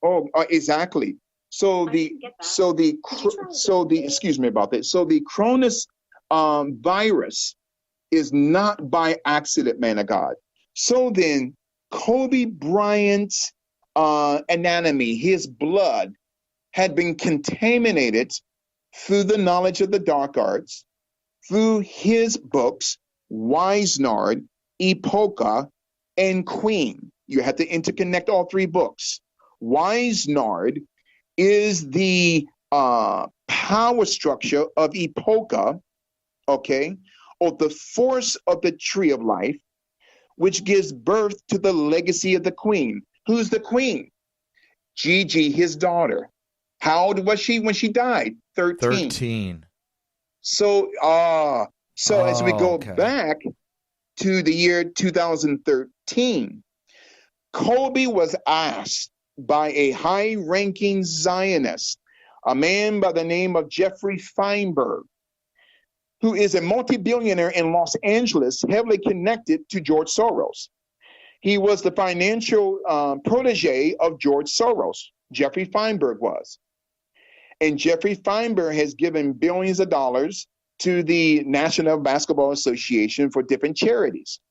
Oh, exactly. Excuse me about that. So the Cronus virus is not by accident, man of God. So then, Kobe Bryant's anatomy, his blood, had been contaminated through the knowledge of the dark arts, through his books, Wisnard, Epocha, and Queen. You have to interconnect all three books. Wisnard is the power structure of Epocha, okay, or the force of the tree of life, which gives birth to the legacy of the queen. Who's the queen? Gigi, his daughter. How old was she when she died? 13. 13. So as we go back to the year 2013, Kobe was asked by a high-ranking Zionist, a man by the name of Jeffrey Feinberg, who is a multi-billionaire in Los Angeles, heavily connected to George Soros. He was the financial protege of George Soros. Jeffrey Feinberg was. And Jeffrey Feinberg has given billions of dollars to the National Basketball Association for different charities.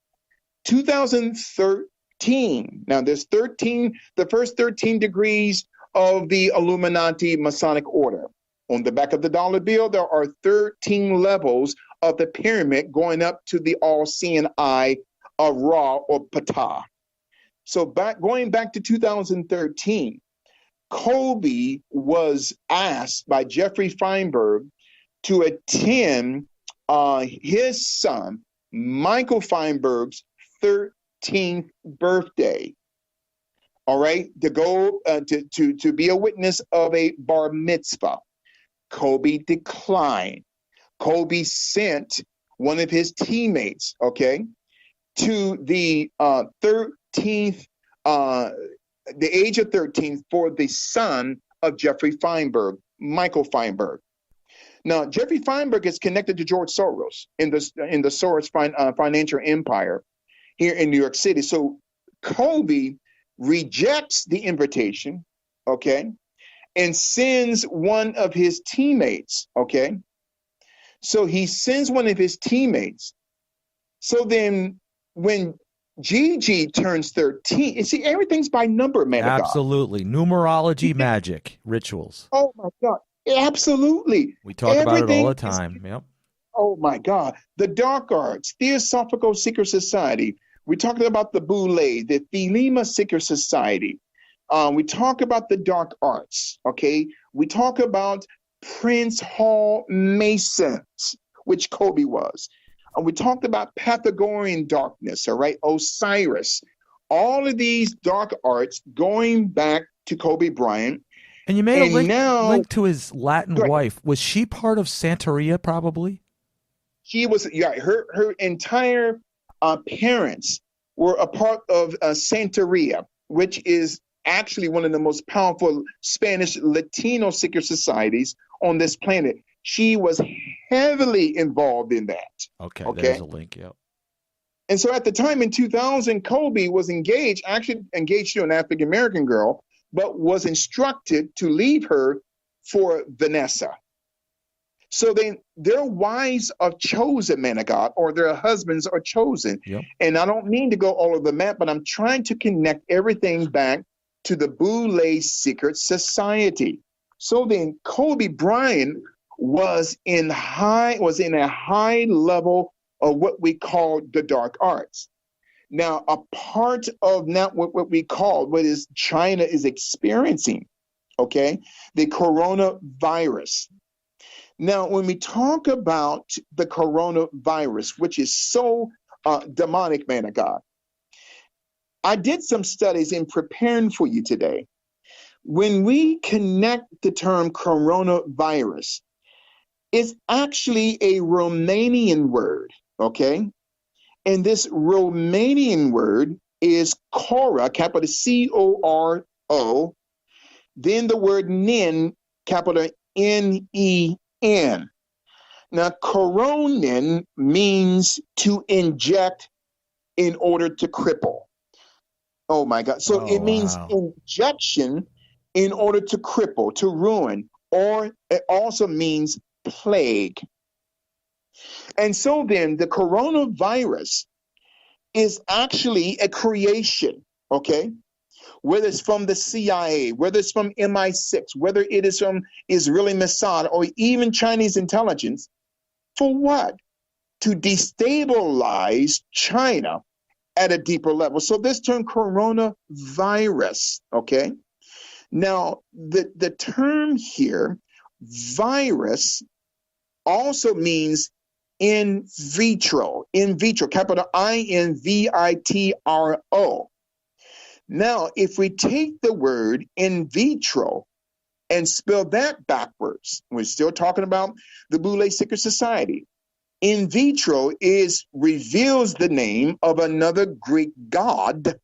2013, now there's 13, the first 13 degrees of the Illuminati Masonic order. On the back of the dollar bill, there are 13 levels of the pyramid going up to the all-seeing eye of Ra or Ptah. So going back to 2013, Kobe was asked by Jeffrey Feinberg to attend his son, Michael Feinberg's 13th birthday. All right, to go to be a witness of a bar mitzvah. Kobe declined. Kobe sent one of his teammates, okay, to the 13th, the age of 13 for the son of Jeffrey Feinberg, Michael Feinberg. Now, Jeffrey Feinberg is connected to George Soros in the Soros financial empire here in New York City. So Kobe rejects the invitation, okay, and sends one of his teammates, okay? So he sends one of his teammates. So then when Gigi turns 13, you see, everything's by number, man. Absolutely. Numerology, magic, rituals. Oh, my God. Absolutely. We talk about it all the time. Yep. Oh, my God. The dark arts, Theosophical Secret Society. We talked about the Boule, the Thelema Secret Society. We talk about the dark arts, okay? We talk about Prince Hall Masons, which Kobe was. We talked about Pythagorean darkness, all right? Osiris. All of these dark arts going back to Kobe Bryant. And you made a link to his Latin wife. Was she part of Santeria, probably? She was, yeah, her entire parents were a part of Santeria, which is actually one of the most powerful Spanish Latino secret societies on this planet. She was heavily involved in that. Okay, there's a link, yep. And so at the time in 2000, Kobe was actually engaged to an African-American girl, but was instructed to leave her for Vanessa. So then their wives are chosen, man of God, or their husbands are chosen. Yep. And I don't mean to go all over the map, but I'm trying to connect everything back to the Boule Secret Society. So then Kobe Bryant was in a high level of what we call the dark arts. Now, a part of not what we call, what is China is experiencing, okay, the coronavirus. Now, when we talk about the coronavirus, which is so demonic, man of God, I did some studies in preparing for you today. When we connect the term coronavirus, it's actually a Romanian word, okay? And this Romanian word is Cora, capital C-O-R-O, then the word nin, capital N-E-N. Now, coronin means to inject in order to cripple. Oh, my God. So it means injection in order to cripple, to ruin, or it also means plague. And so then the coronavirus is actually a creation, okay? Whether it's from the CIA, whether it's from MI6, whether it is from Israeli Mossad or even Chinese intelligence, for what? To destabilize China at a deeper level. So this term coronavirus, okay? Now, the term here, virus, also means in vitro, capital I-N-V-I-T-R-O. Now, if we take the word in vitro and spell that backwards, we're still talking about the Boule Secret Society. In vitro reveals the name of another Greek god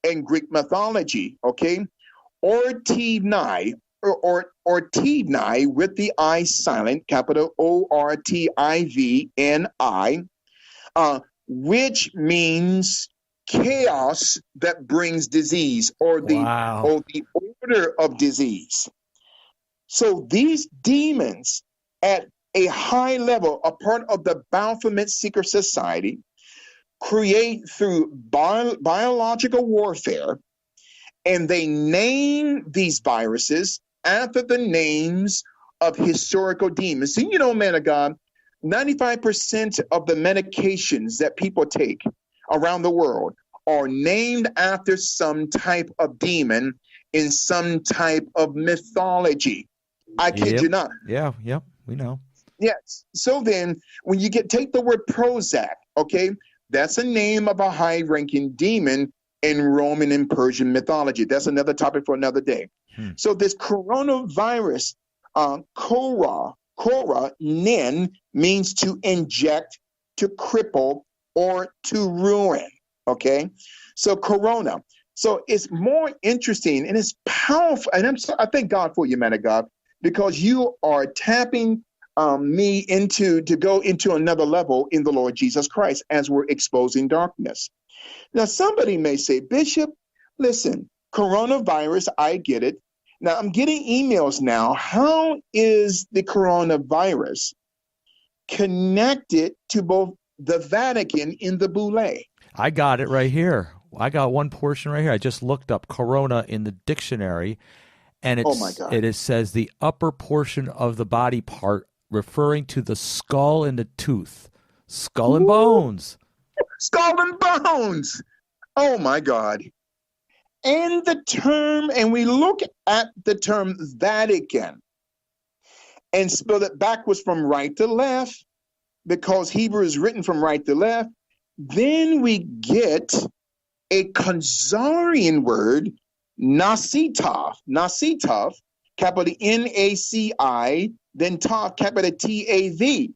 in Greek mythology, okay? Ortivni, or Ortivni with the I silent, capital O-R-T-I-V-N-I, which means chaos that brings disease, or the order of disease. So these demons at a high level, a part of the Baphomet Secret Society, create through biological warfare, and they name these viruses after the names of historical demons. So, you know, man of God, 95% of the medications that people take around the world are named after some type of demon in some type of mythology. I kid you not. Yeah, we know. Yes. So then when you take the word Prozac, okay, that's a name of a high-ranking demon in Roman and Persian mythology. That's another topic for another day. So this coronavirus, Cora, nin, means to inject, to cripple, or to ruin, okay? So corona. So it's more interesting and it's powerful. And I thank God for you, man of God, because you are tapping me to go into another level in the Lord Jesus Christ as we're exposing darkness. Now, somebody may say, Bishop, listen, coronavirus, I get it. Now, I'm getting emails now. How is the coronavirus connected to both the Vatican and the Boule? I got it right here. I got one portion right here. I just looked up corona in the dictionary, and Oh my God. it says the upper portion of the body part referring to the skull and the tooth. Skull and bones. Skull and bones. Oh my God. And the term, and we look at the term Vatican and spell it backwards from right to left, because Hebrew is written from right to left. Then we get a Khazarian word, Nasitov, capital N-A-C-I, then Tav, capital T-A-V.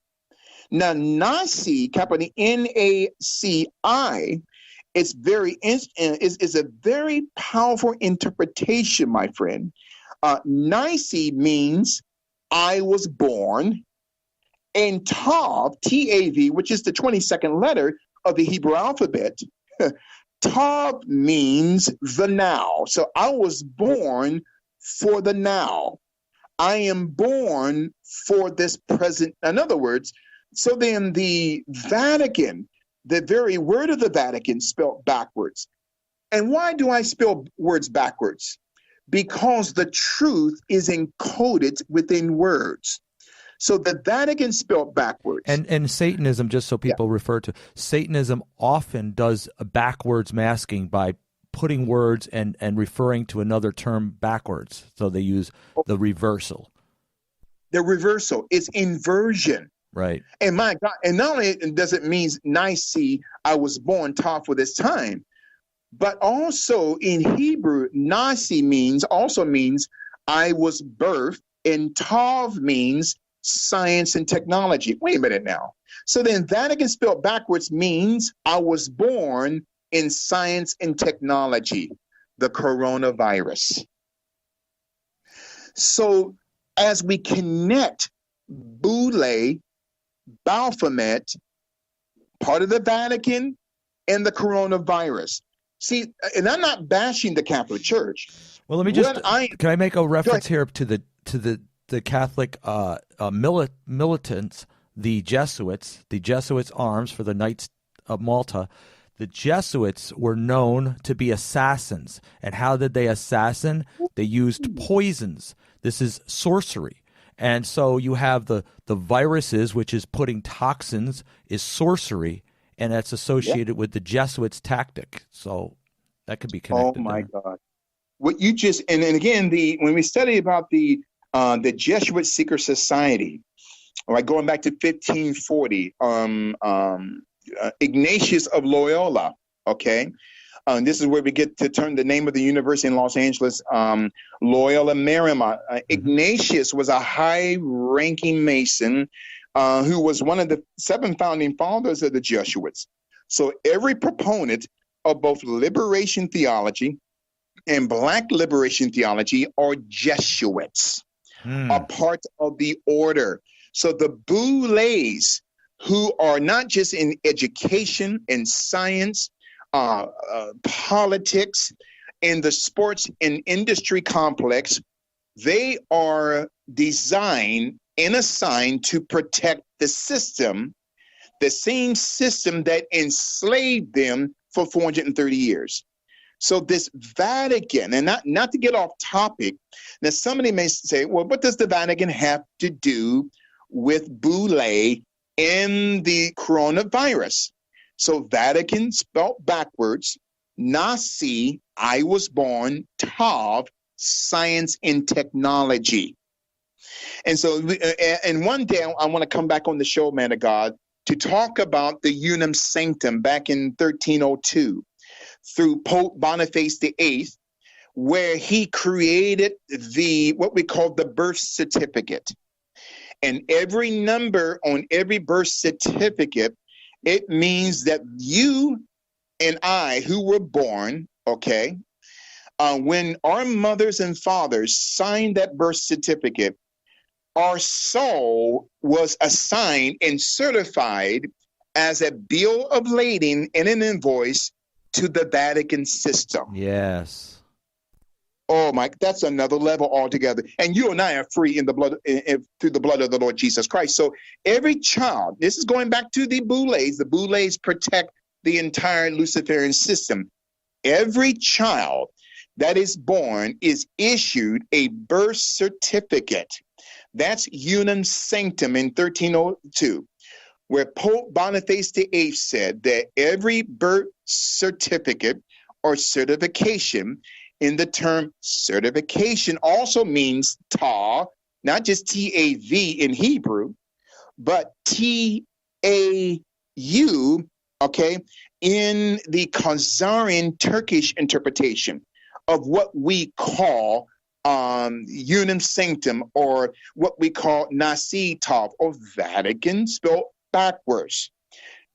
Now, Nasi, capital N-A-C-I, is a very powerful interpretation, my friend. Nisi means I was born, and Tav, T-A-V, which is the 22nd letter of the Hebrew alphabet, Tav means the now. So I was born for the now. I am born for this present. In other words, so then the Vatican, the very word of the Vatican, spelled backwards. And why do I spell words backwards? Because the truth is encoded within words. So the Vatican spelled backwards. And Satanism, just so people refer to, Satanism often does a backwards masking by putting words and referring to another term backwards. So they use the reversal. The reversal is inversion. Right. And my God, and not only does it mean Nisi, I was born taught for this time, but also in Hebrew, Nasi also means I was birthed, and Tav means science and technology. Wait a minute now. So then Vatican spelled backwards means I was born in science and technology, the coronavirus. So as we connect Boule, Baphomet, part of the Vatican, and the coronavirus. See, and I'm not bashing the Catholic Church. Well, let me just can I make a reference here to the Catholic militants, the Jesuits' arms for the Knights of Malta. The Jesuits were known to be assassins. And how did they assassin? They used poisons. This is sorcery. And so you have the viruses, which is putting toxins, is sorcery, and that's associated with the Jesuits' tactic. So that could be connected. Oh my God! What you just and again, when we study about the Jesuit secret society, all right, going back to 1540, Ignatius of Loyola. Okay. This is where we get to turn the name of the university in Los Angeles, Loyola Marymount. Ignatius was a high-ranking Mason who was one of the 7 founding fathers of the Jesuits. So every proponent of both liberation theology and Black liberation theology are Jesuits, are part of the order. So the Boules, who are not just in education and science, politics, and the sports and industry complex, they are designed and assigned to protect the system, the same system that enslaved them for 430 years. So this Vatican, and not to get off topic, now somebody may say, well, what does the Vatican have to do with Boule and the coronavirus? So Vatican spelled backwards, Nasi, I was born, Tav, science and technology. And so, and one day I want to come back on the show, man of God, to talk about the Unum Sanctum back in 1302 through Pope Boniface VIII, where he created what we call the birth certificate. And every number on every birth certificate, it means that you and I who were born, okay, when our mothers and fathers signed that birth certificate, our soul was assigned and certified as a bill of lading and an invoice to the Vatican system. Yes. Oh my, that's another level altogether. And you and I are free in the blood, through the blood of the Lord Jesus Christ. So every child, this is going back to the Boules. The Boules protect the entire Luciferian system. Every child that is born is issued a birth certificate. That's Unum Sanctum in 1302, where Pope Boniface VIII said that every birth certificate or certification, in the term certification also means ta, not just T-A-V in Hebrew, but T-A-U, okay, in the Khazarian Turkish interpretation of what we call Unum Sanctum, or what we call Nasi Tov, or Vatican spelled backwards.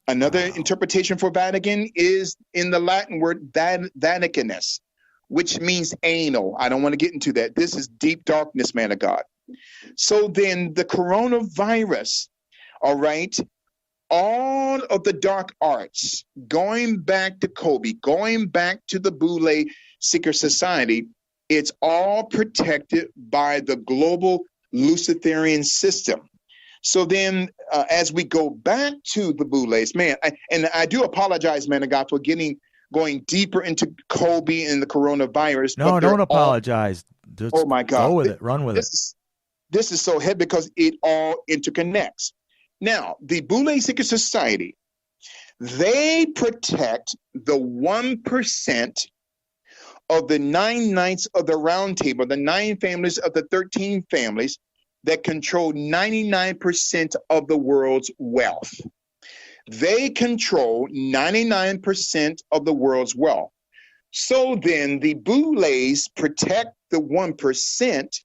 Another interpretation for Vatican is in the Latin word Vaticanus, which means anal. I don't want to get into that. This is deep darkness, man of God. So then the coronavirus, all right, all of the dark arts, going back to Kobe, going back to the Boule Secret Society, it's all protected by the global Luciferian system. So then as we go back to the Boules, man, I do apologize, man of God, for going deeper into Kobe and the coronavirus. No, don't apologize. Just oh my God. Go with it. Run with it. This is so heavy because it all interconnects. Now, the Boule Secret Society, they protect the 1% of the 9 knights of the Round Table, the 9 families of the 13 families that control 99% of the world's wealth. They control 99% of the world's wealth. So then the Boules protect the 1%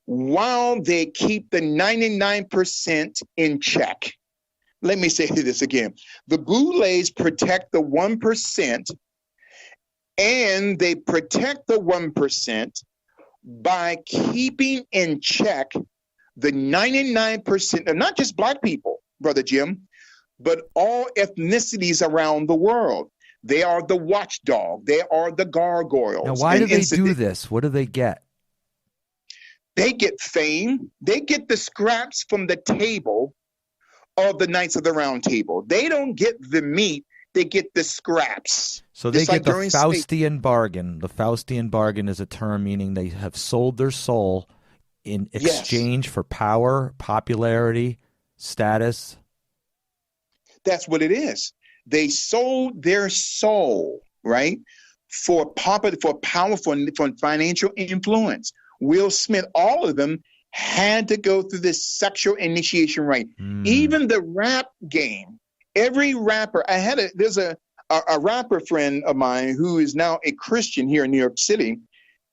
while they keep the 99% in check. Let me say this again. The Boules protect the 1%, and they protect the 1% by keeping in check the 99%, and not just Black people, Brother Jim, but all ethnicities around the world. They are the watchdog. They are the gargoyles. Now, why do they do this? What do they get? They get fame. They get the scraps from the table of the Knights of the Round Table. They don't get the meat. They get the scraps. So they get the Faustian bargain. The Faustian bargain is a term meaning they have sold their soul in exchange for power, popularity, status. That's what it is. They sold their soul, right, for power, for financial influence. Will Smith, all of them had to go through this sexual initiation rite. Even the rap game, every rapper, there's a rapper friend of mine who is now a Christian here in New York City.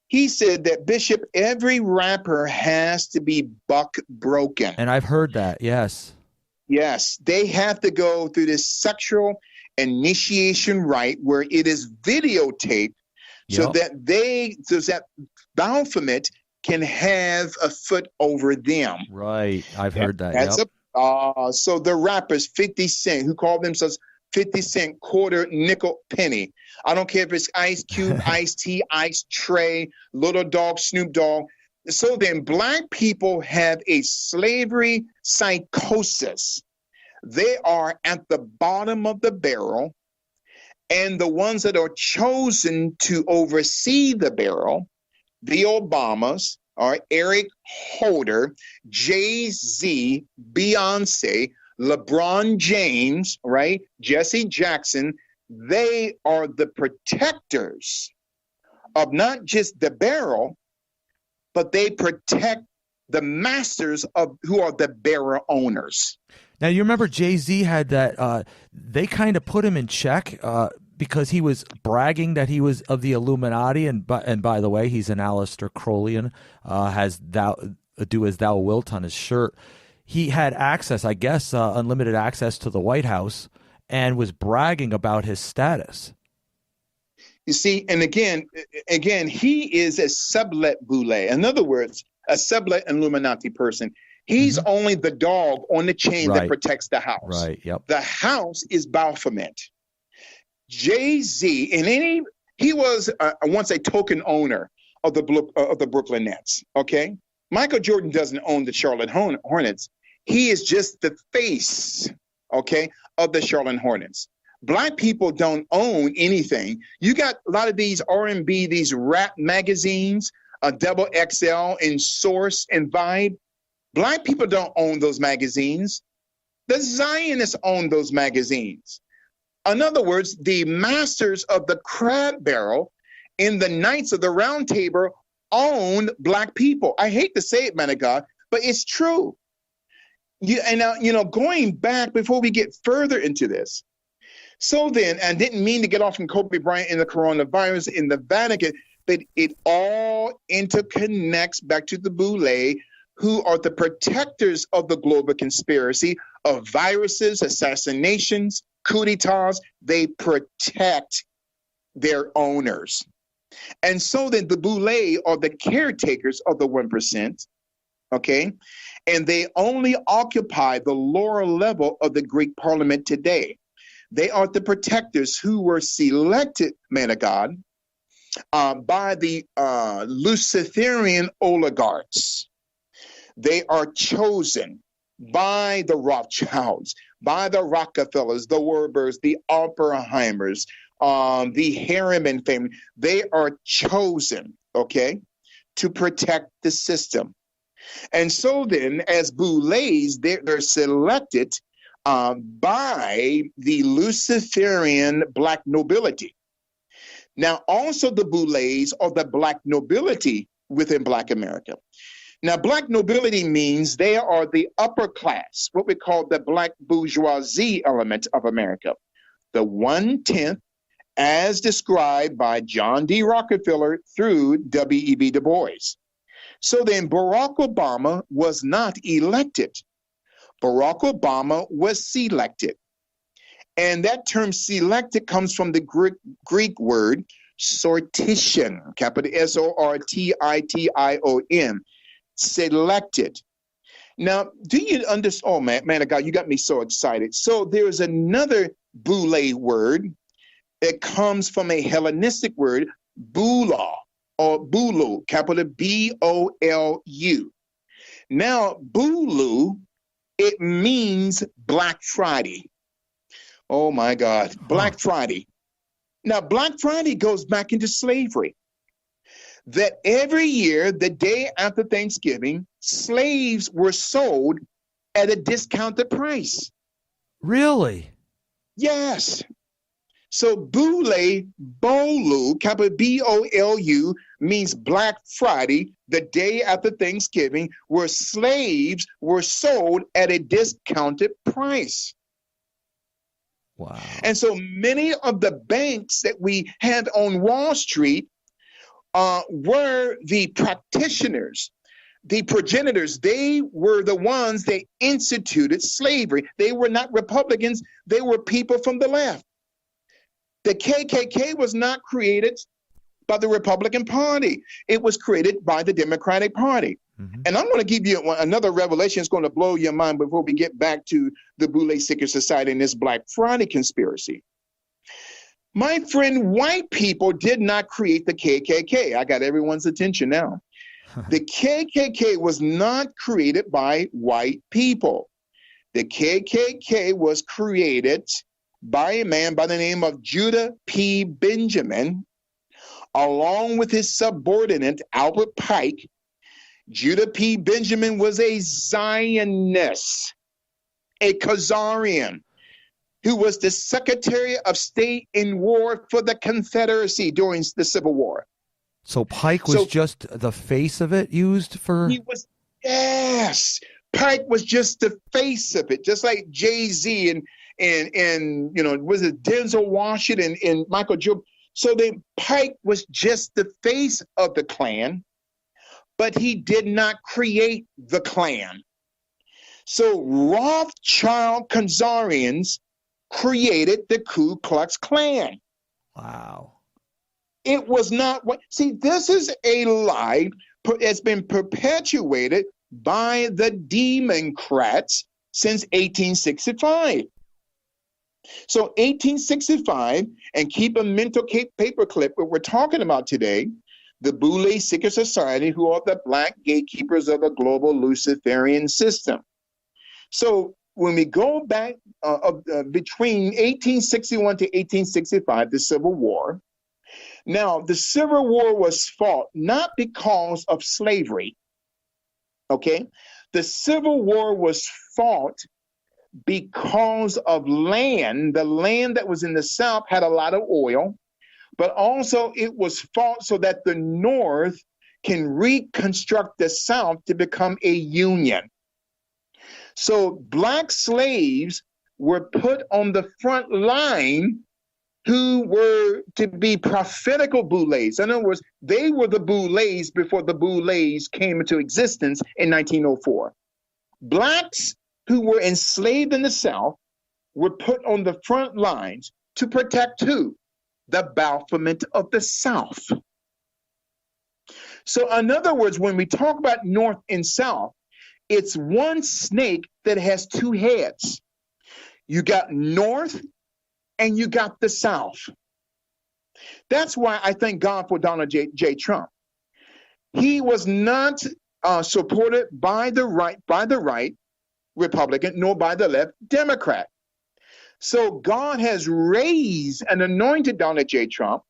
He said that, Bishop, every rapper has to be buck broken. And I've heard that, yes. Yes, they have to go through this sexual initiation rite where it is videotaped so that Baphomet can have a foot over them. Right, I've heard that. So the rappers, 50 Cent, who call themselves 50 Cent, quarter, nickel, penny. I don't care if it's Ice Cube, Ice T, Ice Trey, Little Dog, Snoop Dogg. So then Black people have a slavery psychosis. They are at the bottom of the barrel, and the ones that are chosen to oversee the barrel, the Obamas, are Eric Holder, Jay-Z, Beyonce, LeBron James, right? Jesse Jackson. They are the protectors of not just the barrel, but they protect the masters of who are the bearer owners. Now, you remember Jay-Z had that, they kind of put him in check because he was bragging that he was of the Illuminati. And by the way, he's an Aleister Crowleyan, has do as thou wilt on his shirt. He had access, I guess, unlimited access to the White House, and was bragging about his status. You see, and again, he is a sublet Boule. In other words, a sublet Illuminati person. He's only the dog on the chain that protects the house. Right. Yep. The house is Baphomet. Jay-Z, he was once a token owner of the Brooklyn Nets. Okay, Michael Jordan doesn't own the Charlotte Hornets. He is just the face, okay, of the Charlotte Hornets. Black people don't own anything. You got a lot of these R&B, these rap magazines, Double XL and Source and Vibe. Black people don't own those magazines. The Zionists own those magazines. In other words, the masters of the crab barrel in the Knights of the Round Table own Black people. I hate to say it, man of God, but it's true. Going back before we get further into this. So then, I didn't mean to get off from Kobe Bryant and the coronavirus in the Vatican, but it all interconnects back to the Boule, who are the protectors of the global conspiracy of viruses, assassinations, coup d'etats. They protect their owners. And so then the Boule are the caretakers of the 1%, okay? And they only occupy the lower level of the Greek parliament today. They are the protectors who were selected, man of God, by the Luciferian oligarchs. They are chosen by the Rothschilds, by the Rockefellers, the Warburgs, the Oppenheimers, the Harriman family. They are chosen, okay, to protect the system. And so then, as Boules, they're selected by the Luciferian Black nobility. Now, also the Boules are the Black nobility within Black America. Now, Black nobility means they are the upper class, what we call the Black bourgeoisie element of America, the 1/10 as described by John D. Rockefeller through W.E.B. Du Bois. So then Barack Obama was not elected. Barack Obama was selected. And that term selected comes from the Greek word sortition, capital S-O-R-T-I-T-I-O-N, selected. Now, do you understand? Oh, man of God, you got me so excited. So there is another Boule word that comes from a Hellenistic word, Boula, or Boulu, capital B-O-L-U. Now, Boulu, it means Black Friday. Oh, my God, Black Friday. Now, Black Friday goes back into slavery. That every year, the day after Thanksgiving, slaves were sold at a discounted price. Really? Yes. So Boule, Bolu, capital B-O-L-U, means Black Friday, the day after Thanksgiving, where slaves were sold at a discounted price. Wow. And so many of the banks that we had on Wall Street were the practitioners, the progenitors. They were the ones that instituted slavery. They were not Republicans. They were people from the left. The KKK was not created by the Republican Party. It was created by the Democratic Party. Mm-hmm. And I'm going to give you another revelation that's going to blow your mind before we get back to the Boule Secret Society and this Black Friday conspiracy. My friend, white people did not create the KKK. I got everyone's attention now. The KKK was not created by white people. The KKK was created by a man by the name of Judah P. Benjamin, along with his subordinate, Albert Pike. Judah P. Benjamin was a Zionist, a Khazarian, who was the Secretary of State in war for the Confederacy during the Civil War. So Pike was just the face of it used for? Yes. Pike was just the face of it, just like Jay-Z and was it Denzel Washington and Michael Jordan. So then Pike was just the face of the Klan, but he did not create the Klan. So Rothschild Khazarians created the Ku Klux Klan. Wow. It was not what. See, this is a lie has been perpetuated by the Democrats since 1865. So 1865, and keep a mental paperclip what we're talking about today, the Boule Secret Society, who are the black gatekeepers of the global Luciferian system. So when we go back between 1861 to 1865, the Civil War. Now, the Civil War was fought not because of slavery, okay? The Civil War was fought because of land. The land that was in the South had a lot of oil, but also it was fought so that the North can reconstruct the South to become a union. So black slaves were put on the front line who were to be prophetical Boules. In other words, they were the Boules before the Boules came into existence in 1904. Blacks who were enslaved in the South were put on the front lines to protect who? The Baphomet of the South. So in other words, when we talk about North and South, it's one snake that has two heads. You got North and you got the South. That's why I thank God for Donald J. Trump. He was not supported by the right Republican, nor by the left Democrat. So God has raised and anointed Donald J. Trump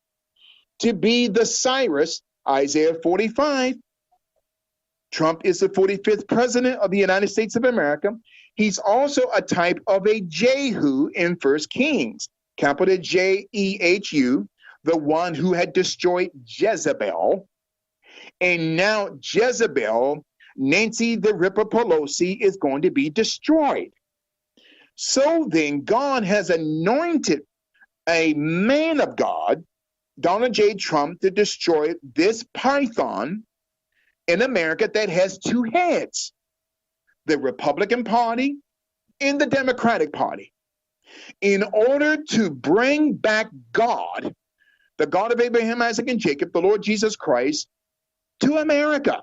to be the Cyrus, Isaiah 45. Trump is the 45th president of the United States of America. He's also a type of a Jehu in 1 Kings, capital Jehu, the one who had destroyed Jezebel. And now Jezebel, Nancy the Ripper Pelosi, is going to be destroyed. So then God has anointed a man of God, Donald J. Trump, to destroy this python in America that has two heads, the Republican Party and the Democratic Party, in order to bring back God, the God of Abraham, Isaac, and Jacob, the Lord Jesus Christ, to America.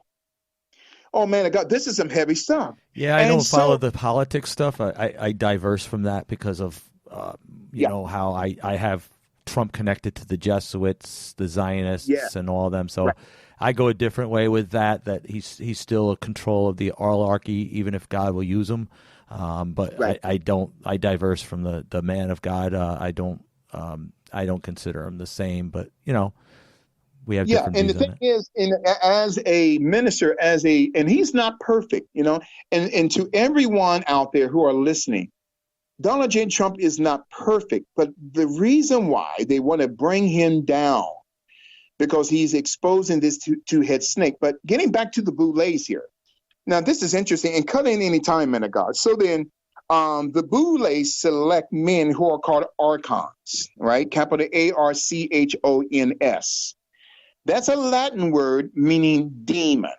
Oh, man of God, this is some heavy stuff. Yeah, I don't follow the politics stuff. I diverse from that because of, you know, how I have Trump connected to the Jesuits, the Zionists, and all of them. So I go a different way with that he's still a control of the oligarchy, even if God will use him. But I diverse from the man of God. I don't consider him the same, but, you know, we have different views. And the thing is, as a minister, and he's not perfect, you know, and to everyone out there who are listening, Donald J. Trump is not perfect, but the reason why they want to bring him down, because he's exposing this two-head snake. But getting back to the Boules here. Now, this is interesting, and cut in any time, man of God. So then, the Boules select men who are called archons, right? Capital Archons. That's a Latin word meaning demon.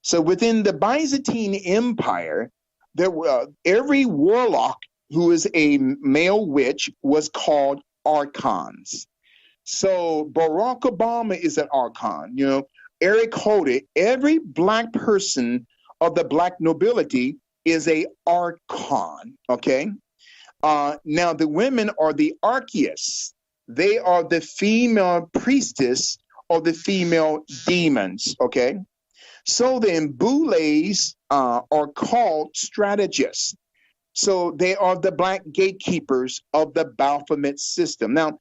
So within the Byzantine Empire, there were every warlock who is a male witch was called archons. So Barack Obama is an archon. You know, Eric Holder, every black person of the black nobility is a archon. Okay. Now the women are the archias. They are the female priestess or the female demons, okay? So then Boules are called strategists. So they are the black gatekeepers of the Baphomet system. Now,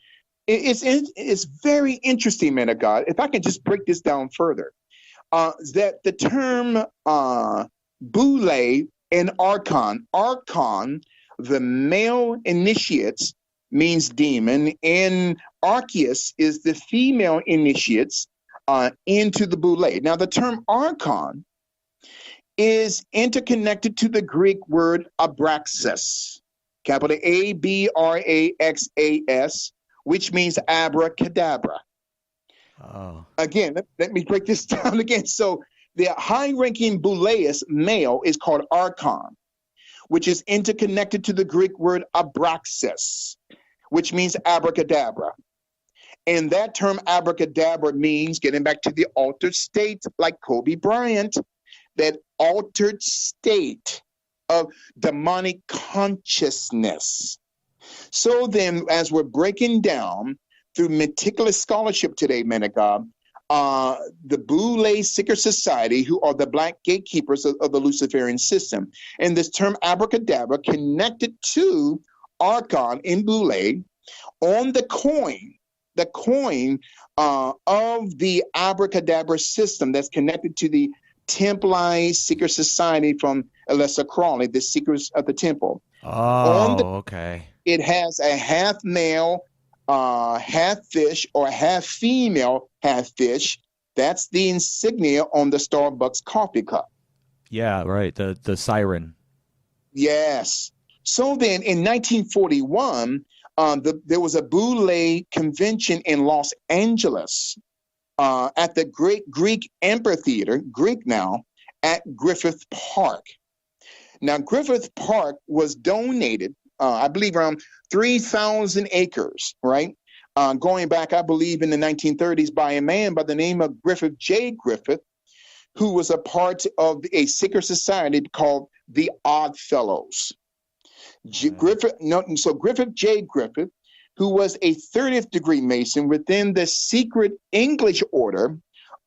it's very interesting, man of God. If I can just break this down further, that the term Boule and archon, the male initiates, means demon, and archias is the female initiates into the Boule. Now, the term archon is interconnected to the Greek word abraxas, capital Abraxas, which means abracadabra. Oh. Again, let me break this down again. So the high-ranking Bouleus male is called archon, which is interconnected to the Greek word abraxas, which means abracadabra. And that term abracadabra means, getting back to the altered state, like Kobe Bryant, that altered state of demonic consciousness. So then, as we're breaking down through meticulous scholarship today, men of God, the Boule Secret Society, who are the black gatekeepers of the Luciferian system, and this term abracadabra connected to Archon in Boule on the coin of the abracadabra system that's connected to the Templite Secret Society from Aleister Crowley, the Secrets of the Temple. Okay. It has a half male, half fish, or half female, half fish. That's the insignia on the Starbucks coffee cup. Yeah, right. The siren. Yes. So then in 1941, there was a Boule convention in Los Angeles at the Great Greek Amphitheater, Greek now, at Griffith Park. Now, Griffith Park was donated, I believe, around 3,000 acres, right? Going back, I believe, in the 1930s by a man by the name of Griffith J. Griffith, who was a part of a secret society called the Odd Fellows. Griffith J. Griffith, who was a 30th degree Mason within the secret English order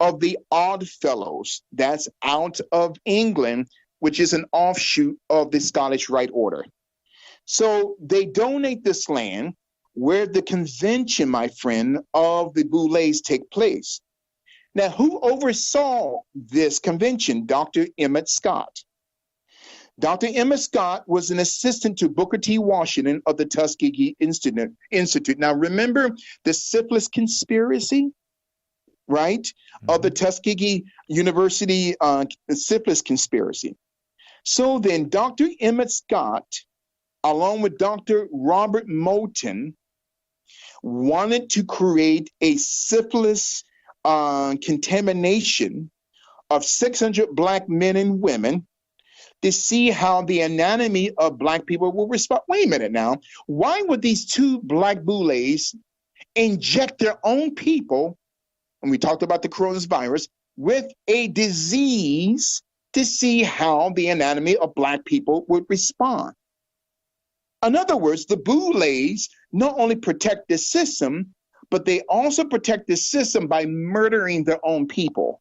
of the Odd Fellows, that's out of England, which is an offshoot of the Scottish Rite Order. So they donate this land where the convention, my friend, of the Boules take place. Now, who oversaw this convention? Dr. Emmett Scott. Dr. Emmett Scott was an assistant to Booker T. Washington of the Tuskegee Institute. Now, remember the Syphilis Conspiracy, right? Of the Tuskegee University Syphilis Conspiracy. So then Dr. Emmett Scott, along with Dr. Robert Moulton, wanted to create a syphilis contamination of 600 black men and women to see how the anatomy of black people will respond. Wait a minute now. Why would these two black Boules inject their own people, and we talked about the coronavirus, with a disease to see how the anatomy of black people would respond? In other words, the Boules not only protect the system, but they also protect the system by murdering their own people.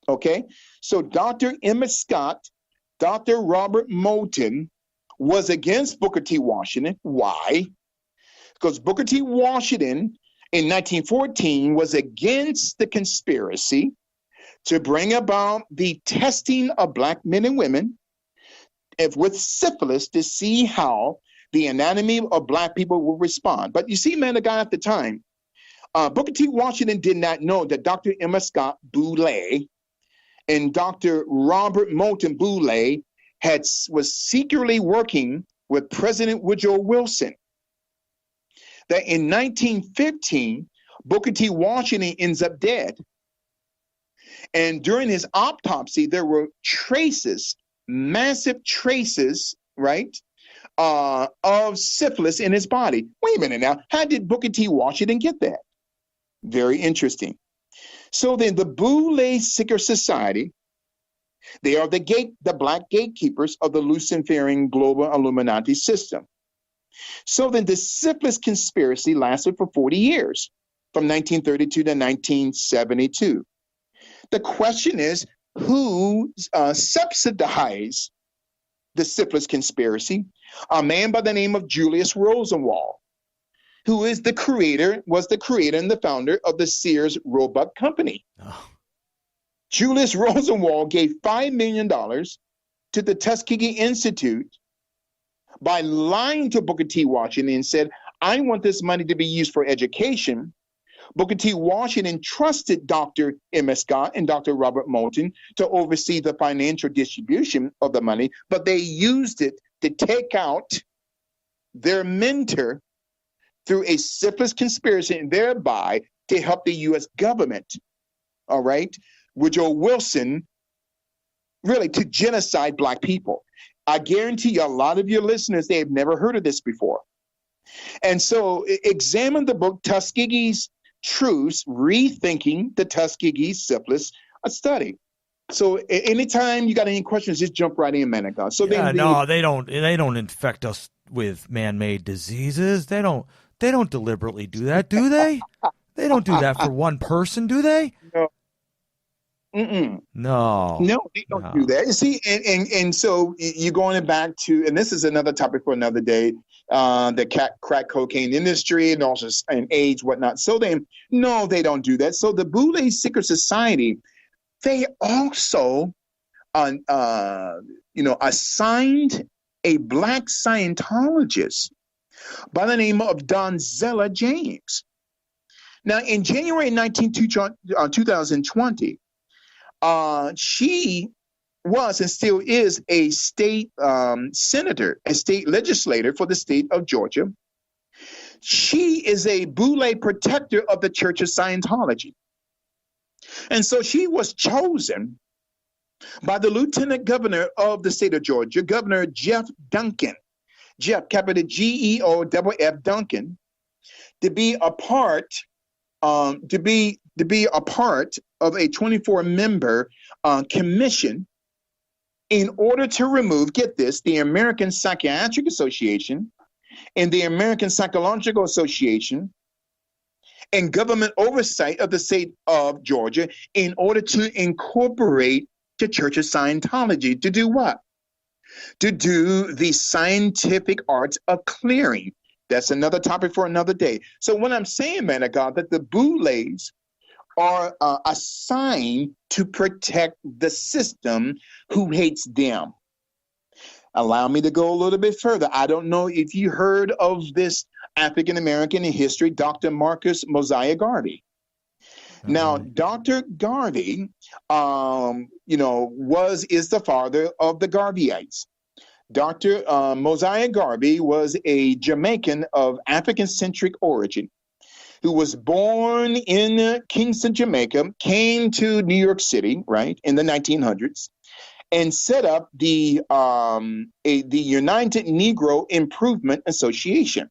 Okay? So Dr. Emmett Scott, Dr. Robert Moulton was against Booker T. Washington. Why? Because Booker T. Washington in 1914 was against the conspiracy to bring about the testing of black men and women with syphilis to see how the anatomy of black people will respond. But you see, man, the guy at the time, Booker T. Washington did not know that Dr. Emmett Scott Boule and Dr. Robert Moulton Boule was secretly working with President Woodrow Wilson. That in 1915, Booker T. Washington ends up dead. And during his autopsy, there were traces, massive traces, right, of syphilis in his body. Wait a minute now. How did Booker T. Washington get that? Very interesting. So then the Boule Secret Society, they are the black gatekeepers of the Luciferian global Illuminati system. So then the Syphilis Conspiracy lasted for 40 years, from 1932 to 1972. The question is, who subsidized the Syphilis Conspiracy? A man by the name of Julius Rosenwald, who was the creator and the founder of the Sears Roebuck Company. Oh. Julius Rosenwald gave $5 million to the Tuskegee Institute by lying to Booker T. Washington and said, I want this money to be used for education. Booker T. Washington trusted Dr. Emmett Scott and Dr. Robert Moulton to oversee the financial distribution of the money, but they used it to take out their mentor through a syphilis conspiracy and thereby to help the U.S. government, all right, Woodrow Wilson, really to genocide black people. I guarantee you a lot of your listeners, they have never heard of this before. And so examine the book Tuskegee's Truths, Rethinking the Tuskegee Syphilis Study. So anytime you got any questions, just jump right in, man of God. So Yeah, then no, they don't infect us with man-made diseases. They don't deliberately do that, do they? They don't do that for one person, do they? No. Mm-mm. No. No, they don't do that. You see, and so you're going back to, and this is another topic for another day, the crack cocaine industry and also and AIDS, whatnot. So they don't do that. So the Boule Secret Society, they also, assigned a black Scientologist by the name of Donzella James. Now, in January 2020, she was and still is a state senator, a state legislator for the state of Georgia. She is a Boule protector of the Church of Scientology. And so she was chosen by the lieutenant governor of the state of Georgia, Governor Jeff Duncan, Jeff, capital G-E-O-F-F Duncan, to be a part of a 24-member commission in order to remove, get this, the American Psychiatric Association and the American Psychological Association and government oversight of the state of Georgia in order to incorporate the Church of Scientology. To do what? To do the scientific arts of clearing. That's another topic for another day. So what I'm saying, man of God, that the Boules are assigned to protect the system who hates them. Allow me to go a little bit further. I don't know if you heard of this African-American in history, Dr. Marcus Mosiah Garvey. Now, Dr. Garvey, is the father of the Garveyites. Dr. Mosiah Garvey was a Jamaican of African-centric origin who was born in Kingston, Jamaica, came to New York City, right, in the 1900s, and set up the United Negro Improvement Association.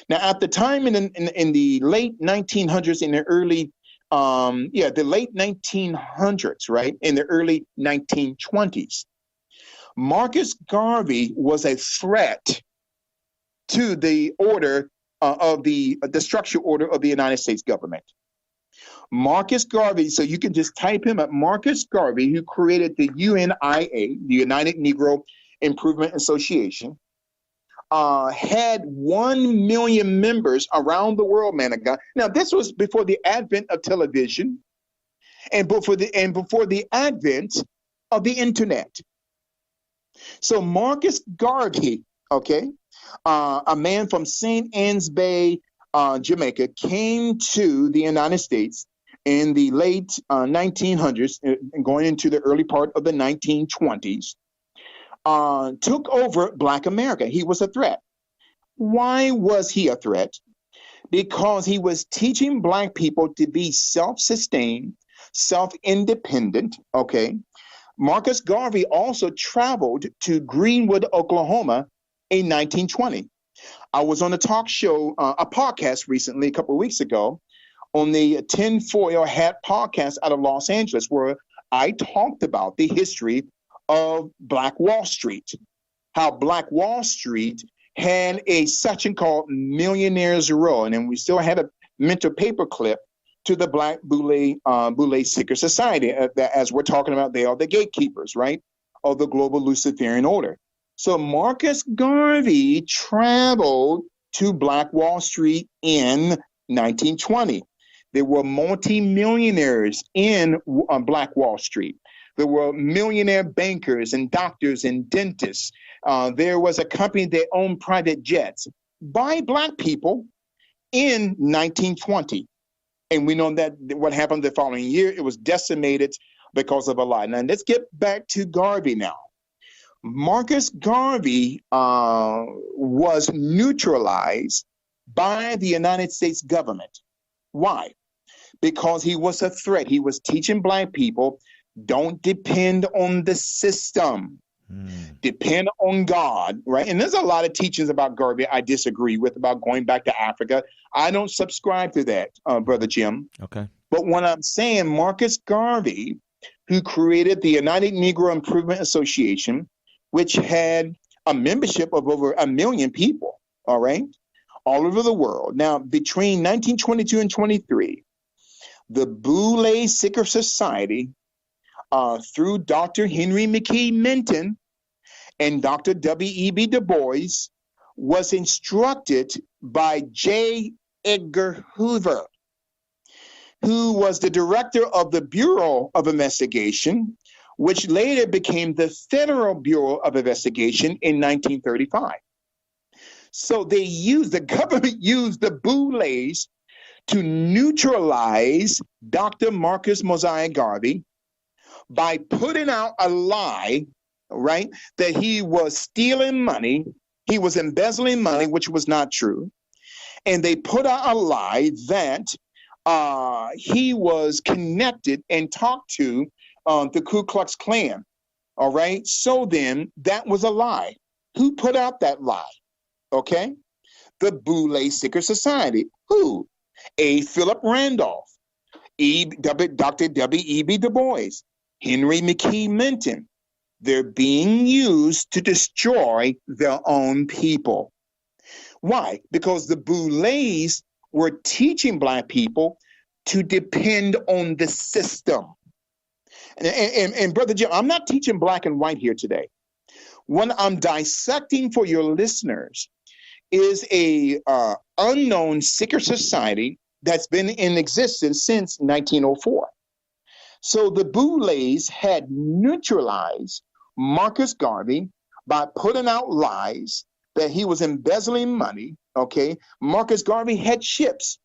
Now, at the time in the late 1900s, in the early the late 1900s, right, in the early 1920s, Marcus Garvey was a threat to the order of the structure order of the United States government. Marcus Garvey, so you can just type him up, Marcus Garvey, who created the UNIA, the United Negro Improvement Association, had 1 million members around the world, man of God. Now, this was before the advent of television and before the advent of the internet. So Marcus Garvey, okay, a man from St. Ann's Bay, Jamaica, came to the United States in the late 1900s and going into the early part of the 1920s, took over Black America. He was a threat. Why was he a threat? Because he was teaching Black people to be self-sustained, self-independent, okay? Marcus Garvey also traveled to Greenwood, Oklahoma in 1920. I was on a talk show, a podcast recently, a couple of weeks ago, on the Tinfoil Hat podcast out of Los Angeles, where I talked about the history of Black Wall Street, how Black Wall Street had a section called Millionaires Row, and then we still had a mental paperclip to the Black Boule Secret Society. As we're talking about, they are the gatekeepers, right, of the global Luciferian order. So Marcus Garvey traveled to Black Wall Street in 1920. There were multi-millionaires in Black Wall Street. There were millionaire bankers and doctors and dentists. There was a company that owned private jets by Black people in 1920. And we know that what happened the following year, it was decimated because of a lie. Now, let's get back to Garvey now. Marcus Garvey was neutralized by the United States government. Why? Because he was a threat. He was teaching Black people, don't depend on the system. Depend on God, right? And there's a lot of teachings about Garvey I disagree with, about going back to Africa. I don't subscribe to that, Brother Jim. Okay. But when I'm saying Marcus Garvey, who created the United Negro Improvement Association, which had a membership of over 1 million people, all right, all over the world. Now, between 1922 and 23, the Boule Secret Society, through Dr. Henry McKee Minton and Dr. W.E.B. Du Bois, was instructed by J. Edgar Hoover, who was the director of the Bureau of Investigation, which later became the Federal Bureau of Investigation in 1935. So the government used the Boules to neutralize Dr. Marcus Mosiah Garvey by putting out a lie, right, that he was stealing money, he was embezzling money, which was not true. And they put out a lie that he was connected and talked to the Ku Klux Klan. All right. So then that was a lie. Who put out that lie? Okay. The Boule Secret Society. Who? A. Philip Randolph, Dr. W.E.B. Du Bois, Henry McKee Minton. They're being used to destroy their own people. Why? Because the Boules were teaching Black people to depend on the system. And Brother Jim, I'm not teaching black and white here today. What I'm dissecting for your listeners is a unknown secret society that's been in existence since 1904. So the Boules had neutralized Marcus Garvey by putting out lies that he was embezzling money, okay? Marcus Garvey had ships,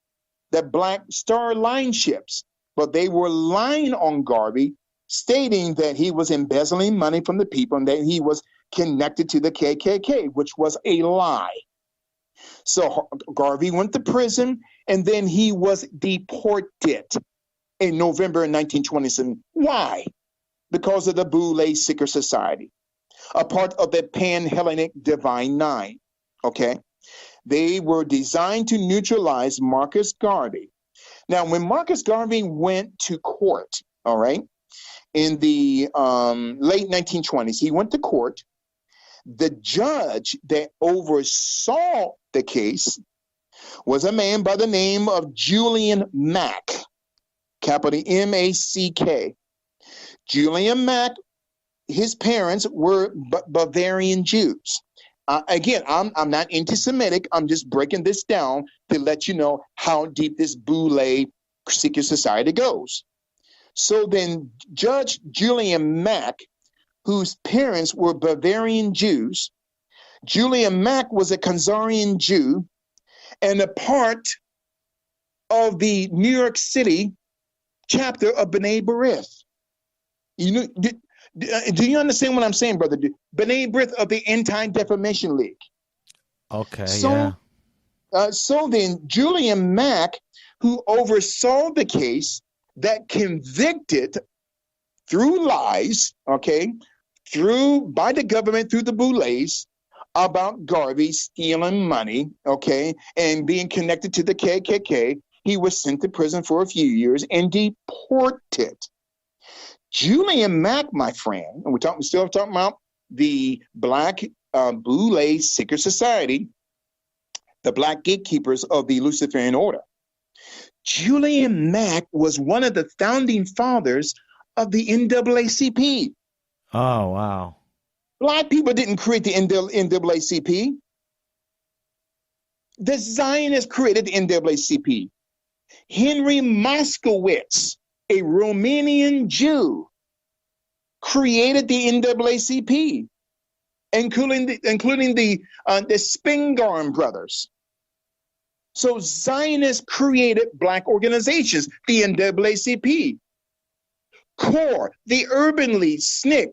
that Black Star Line ships, but they were lying on Garvey, stating that he was embezzling money from the people and that he was connected to the KKK, which was a lie. So Garvey went to prison, and then he was deported in November 1927. Why? Because of the Boule Secret Society, a part of the Pan-Hellenic Divine Nine, okay? They were designed to neutralize Marcus Garvey. Now, when Marcus Garvey went to court, all right, in the late 1920s, he went to court. The judge that oversaw the case was a man by the name of Julian Mack, capital M-A-C-K. Julian Mack, his parents were Bavarian Jews. Again, I'm not anti-Semitic. I'm just breaking this down to let you know how deep this Boule secret society goes. So then Judge Julian Mack, whose parents were Bavarian Jews, Julian Mack was a Khazarian Jew and a part of the New York City chapter of B'nai B'rith. You know, do you understand what I'm saying, brother? B'nai B'rith of the Anti-Defamation League. Okay, so, yeah. So then Julian Mack, who oversaw the case that convicted through lies, okay, by the government, through the Boules, about Garvey stealing money, okay, and being connected to the KKK, he was sent to prison for a few years and deported. Julian Mack, my friend, and we're still talking about the Black Boule Secret Society, the Black Gatekeepers of the Luciferian Order. Julian Mack was one of the founding fathers of the NAACP. Oh, wow. Black people didn't create the NAACP. The Zionists created the NAACP. Henry Moskowitz, a Romanian Jew, created the NAACP, including the Spingarn brothers. So Zionists created Black organizations, the NAACP. CORE, the Urban League, SNCC,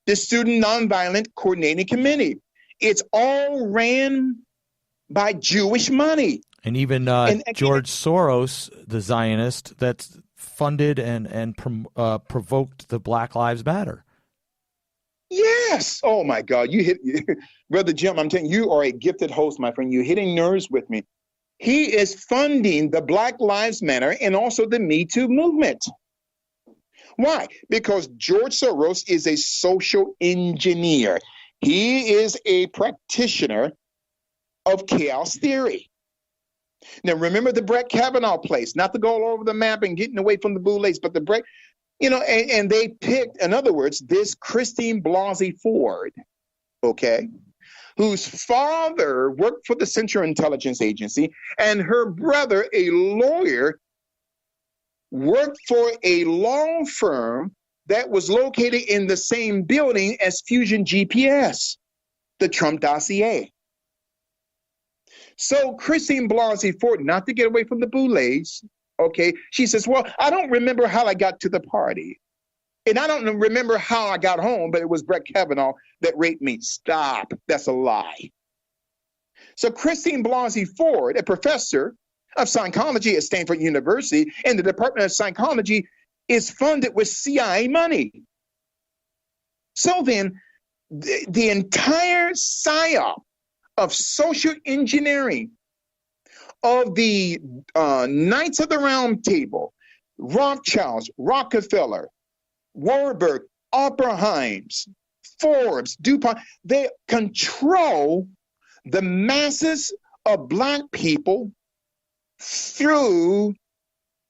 the Student Nonviolent Coordinating Committee. It's all ran by Jewish money. And even George Soros, the Zionist, that's funded and provoked the Black Lives Matter. Yes. Oh my God. You hit, Brother Jim, I'm telling you, you are a gifted host, my friend. You're hitting nerves with me. He is funding the Black Lives Matter and also the Me Too movement. Why? Because George Soros is a social engineer. He is a practitioner of chaos theory. Now, remember the Brett Kavanaugh place, not to go all over the map and getting away from the Boules, but the Brett, and they picked, in other words, this Christine Blasey Ford, okay, whose father worked for the Central Intelligence Agency and her brother, a lawyer, worked for a law firm that was located in the same building as Fusion GPS, the Trump dossier. So Christine Blasey Ford, not to get away from the Boules, okay, she says, well, I don't remember how I got to the party. And I don't remember how I got home, but it was Brett Kavanaugh that raped me. Stop. That's a lie. So Christine Blasey Ford, a professor of psychology at Stanford University in the Department of Psychology, is funded with CIA money. So then the entire psyop of social engineering of the Knights of the Round Table, Rothschilds, Rockefeller, Warburg, Oppenheims, Forbes, DuPont, they control the masses of Black people through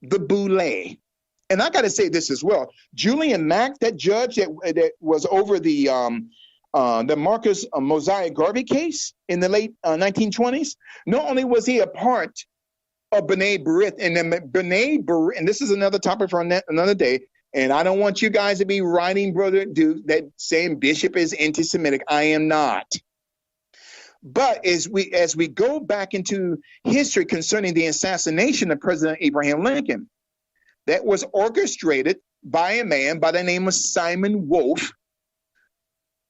the Boule. And I got to say this as well. Julian Mack, that judge that was over the Marcus Mosiah Garvey case in the late 1920s, not only was he a part of B'nai B'rith, and then B'nai B'rith, and this is another topic for another day, and I don't want you guys to be writing, Brother Duke, that saying Bishop is anti-Semitic. I am not. But as we go back into history concerning the assassination of President Abraham Lincoln, that was orchestrated by a man by the name of Simon Wolf,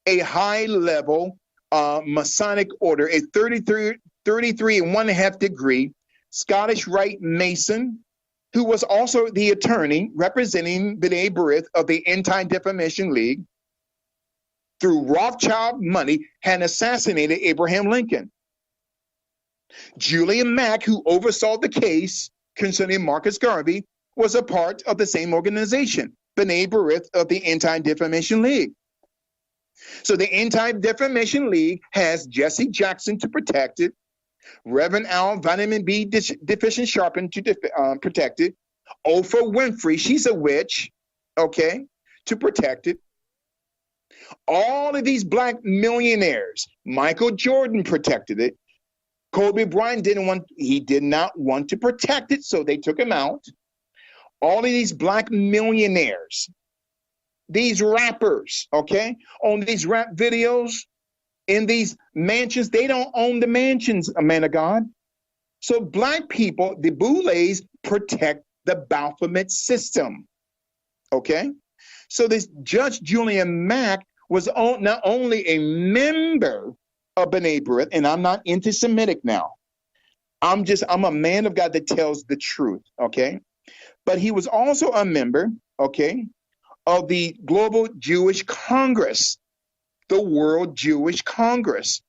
a high-level Masonic order, a 33.5 degree Scottish Rite Mason, who was also the attorney representing B'nai B'rith of the Anti-Defamation League, through Rothschild money, had assassinated Abraham Lincoln. Julian Mack, who oversaw the case concerning Marcus Garvey, was a part of the same organization, B'nai B'rith of the Anti-Defamation League. So the Anti-Defamation League has Jesse Jackson to protect it, Reverend Al Vitamin B Deficient Sharpen to protect it, Oprah Winfrey, she's a witch, okay, to protect it. All of these Black millionaires, Michael Jordan protected it. Kobe Bryant did not want to protect it, so they took him out. All of these Black millionaires, these rappers, okay, on these rap videos, in these mansions, they don't own the mansions, a man of God. So Black people, the Boules, protect the Baphomet system, okay? So this Judge Julian Mack was not only a member of B'nai B'rith, and I'm not anti-Semitic now. I'm a man of God that tells the truth, okay? But he was also a member, okay, of the Global Jewish Congress, the World Jewish Congress,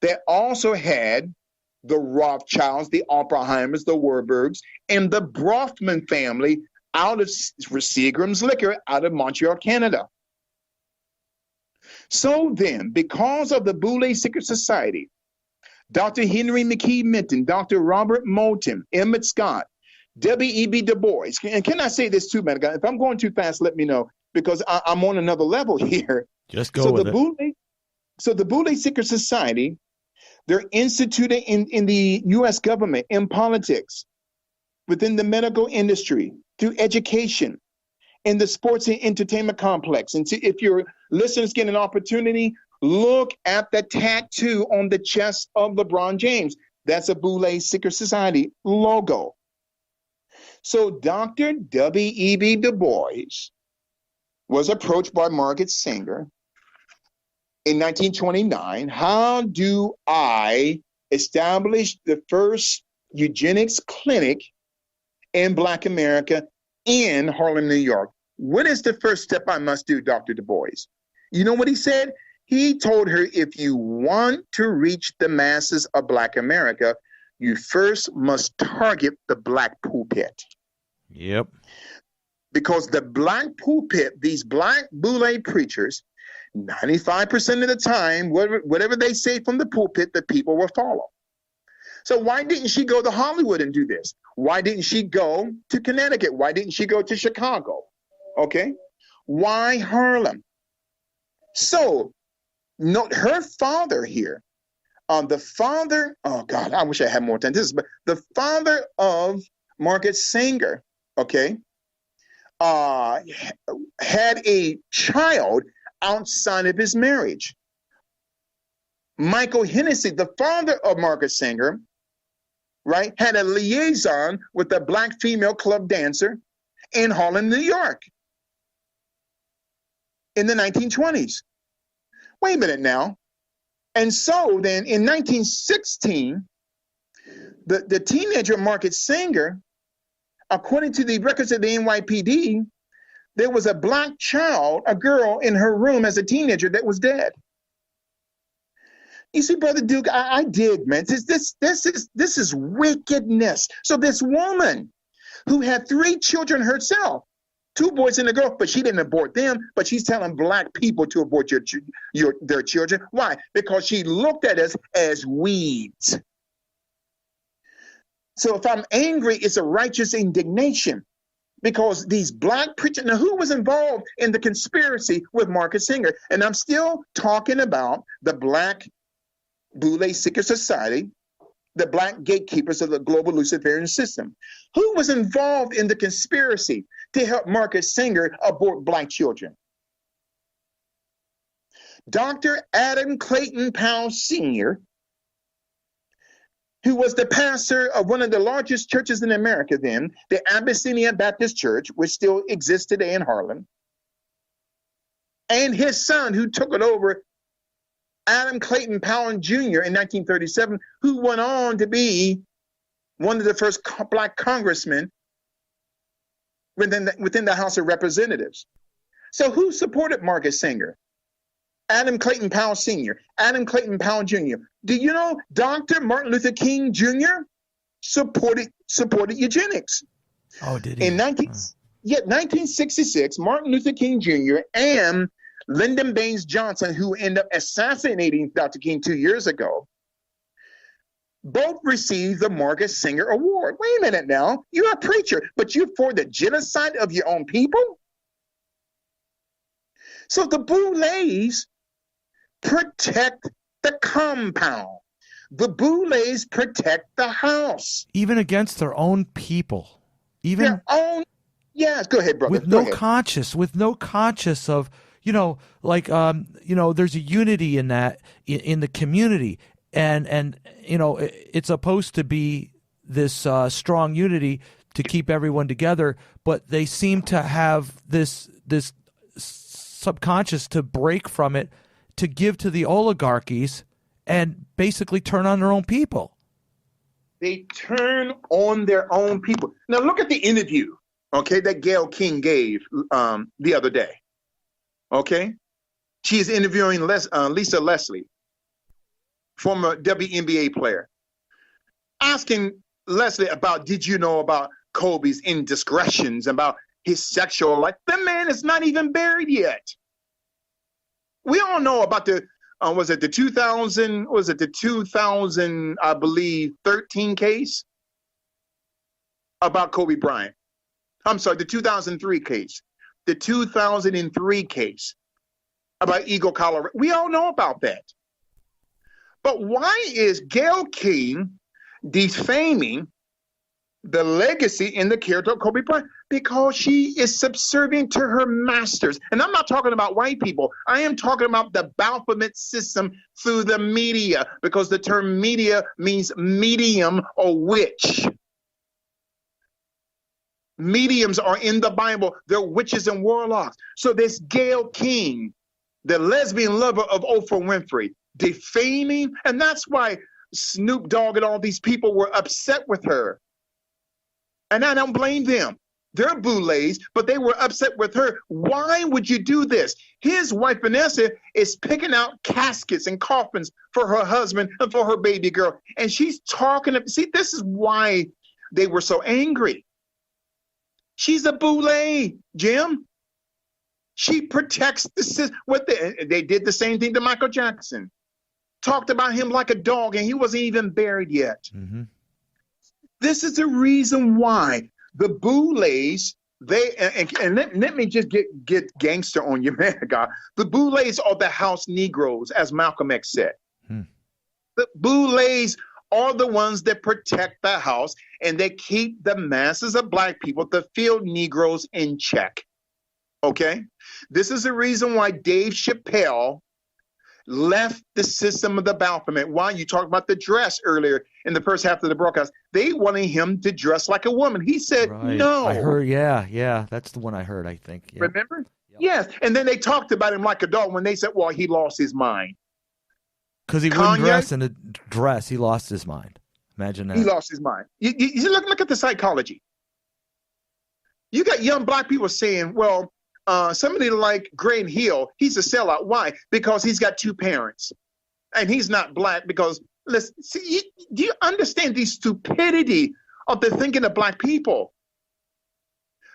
that also had the Rothschilds, the Oppenheimers, the Warburgs, and the Brofman family out of Seagram's Liquor out of Montreal, Canada. So then, because of the Boule Secret Society, Dr. Henry McKee Minton, Dr. Robert Moulton, Emmett Scott, W.E.B. Du Bois, and can I say this too, man? If I'm going too fast, let me know, because I'm on another level here. Just go with it. So the Boule Secret Society, they're instituted in the U.S. government, in politics, within the medical industry, through education, in the sports and entertainment complex. And if your listeners get an opportunity, look at the tattoo on the chest of LeBron James. That's a Boule Secret Society logo. So Dr. W.E.B. Du Bois was approached by Margaret Sanger in 1929. How do I establish the first eugenics clinic in Black America in Harlem, New York? What is the first step I must do, Dr. Du Bois? You know what he said? He told her, if you want to reach the masses of Black America, you first must target the Black pulpit. Yep. Because the Black pulpit, these Black Boule preachers, 95% of the time, whatever they say from the pulpit, the people will follow. So why didn't she go to Hollywood and do this? Why didn't she go to Connecticut? Why didn't she go to Chicago? Okay. Why Harlem? So, note her father here. The father, oh God, I wish I had more time. But the father of Margaret Sanger, okay, had a child outside of his marriage. Michael Hennessy, the father of Margaret Sanger, right, had a liaison with a Black female club dancer in Harlem, New York in the 1920s. Wait a minute now. And so then in 1916, the teenager Margaret Sanger, according to the records of the NYPD, there was a Black child, a girl in her room as a teenager that was dead. You see, Brother Duke, I dig, man. This is wickedness. So this woman who had 3 children herself, 2 boys and a girl, but she didn't abort them, but she's telling Black people to abort their children. Why? Because she looked at us as weeds. So if I'm angry, it's a righteous indignation. Because these Black preachers, now who was involved in the conspiracy with Margaret Sanger? And I'm still talking about the Black Boule Secret Society, the Black Gatekeepers of the global Luciferian system. Who was involved in the conspiracy to help Margaret Sanger abort Black children? Dr. Adam Clayton Powell Sr., who was the pastor of one of the largest churches in America then, the Abyssinian Baptist Church, which still exists today in Harlem, and his son, who took it over, Adam Clayton Powell Jr. in 1937, who went on to be one of the first Black congressmen within the House of Representatives. So who supported Margaret Sanger? Adam Clayton Powell Sr., Adam Clayton Powell Jr. Do you know Dr. Martin Luther King Jr. supported eugenics? Oh, did he? In 1966, Martin Luther King Jr. and Lyndon Baines Johnson, who ended up assassinating Dr. King 2 years ago, both received the Margaret Sanger Award. Wait a minute now. You're a preacher, but you're for the genocide of your own people? So the Boules protect the compound. The Boules protect the house. Even against their own people. Even their own. Yes, go ahead, brother. With no conscience of, there's a unity in that, in the community. And it's supposed to be this strong unity to keep everyone together, but they seem to have this subconscious to break from it, to give to the oligarchies and basically turn on their own people. They turn on their own people. Now look at the interview, okay, that Gayle King gave the other day. Okay? She is interviewing Lisa Leslie, former WNBA player, asking Leslie about, did you know about Kobe's indiscretions, about his sexual life? The man is not even buried yet. We all know about the 2000, I believe, 13 case about Kobe Bryant. I'm sorry, the 2003 case. The 2003 case about Eagle, Colorado. We all know about that. But why is Gayle King defaming the legacy and the character of Kobe Bryant? Because she is subservient to her masters. And I'm not talking about white people. I am talking about the Baphomet system through the media, because the term media means medium or witch. Mediums are in the Bible. They're witches and warlocks. So this Gayle King, the lesbian lover of Oprah Winfrey, defaming, and that's why Snoop Dogg and all these people were upset with her. And I don't blame them. They're Boules, but they were upset with her. Why would you do this? His wife, Vanessa, is picking out caskets and coffins for her husband and for her baby girl. And she's talking. See, this is why they were so angry. She's a Boule, Jim. She protects the system. They did the same thing to Michael Jackson. Talked about him like a dog, and he wasn't even buried yet. Mm-hmm. This is the reason why the Boules, let me just get gangster on you, man, God. The Boules are the house Negroes, as Malcolm X said. The Boules are the ones that protect the house, and they keep the masses of black people, the field Negroes, in check. Okay? This is the reason why Dave Chappelle left the system of the Baphomet. Why? You talked about the dress earlier in the first half of the broadcast. They wanted him to dress like a woman. He said, no. I heard, yeah. That's the one I heard, I think. Yeah. Remember? Yep. Yes. And then they talked about him like a dog when they said, well, he lost his mind. Because he wouldn't dress in a dress, he lost his mind. Imagine that. He lost his mind. You look at the psychology. You got young black people saying, well, somebody like Grant Hill, he's a sellout. Why? Because he's got two parents. And he's not black because, listen, see, do you understand the stupidity of the thinking of black people?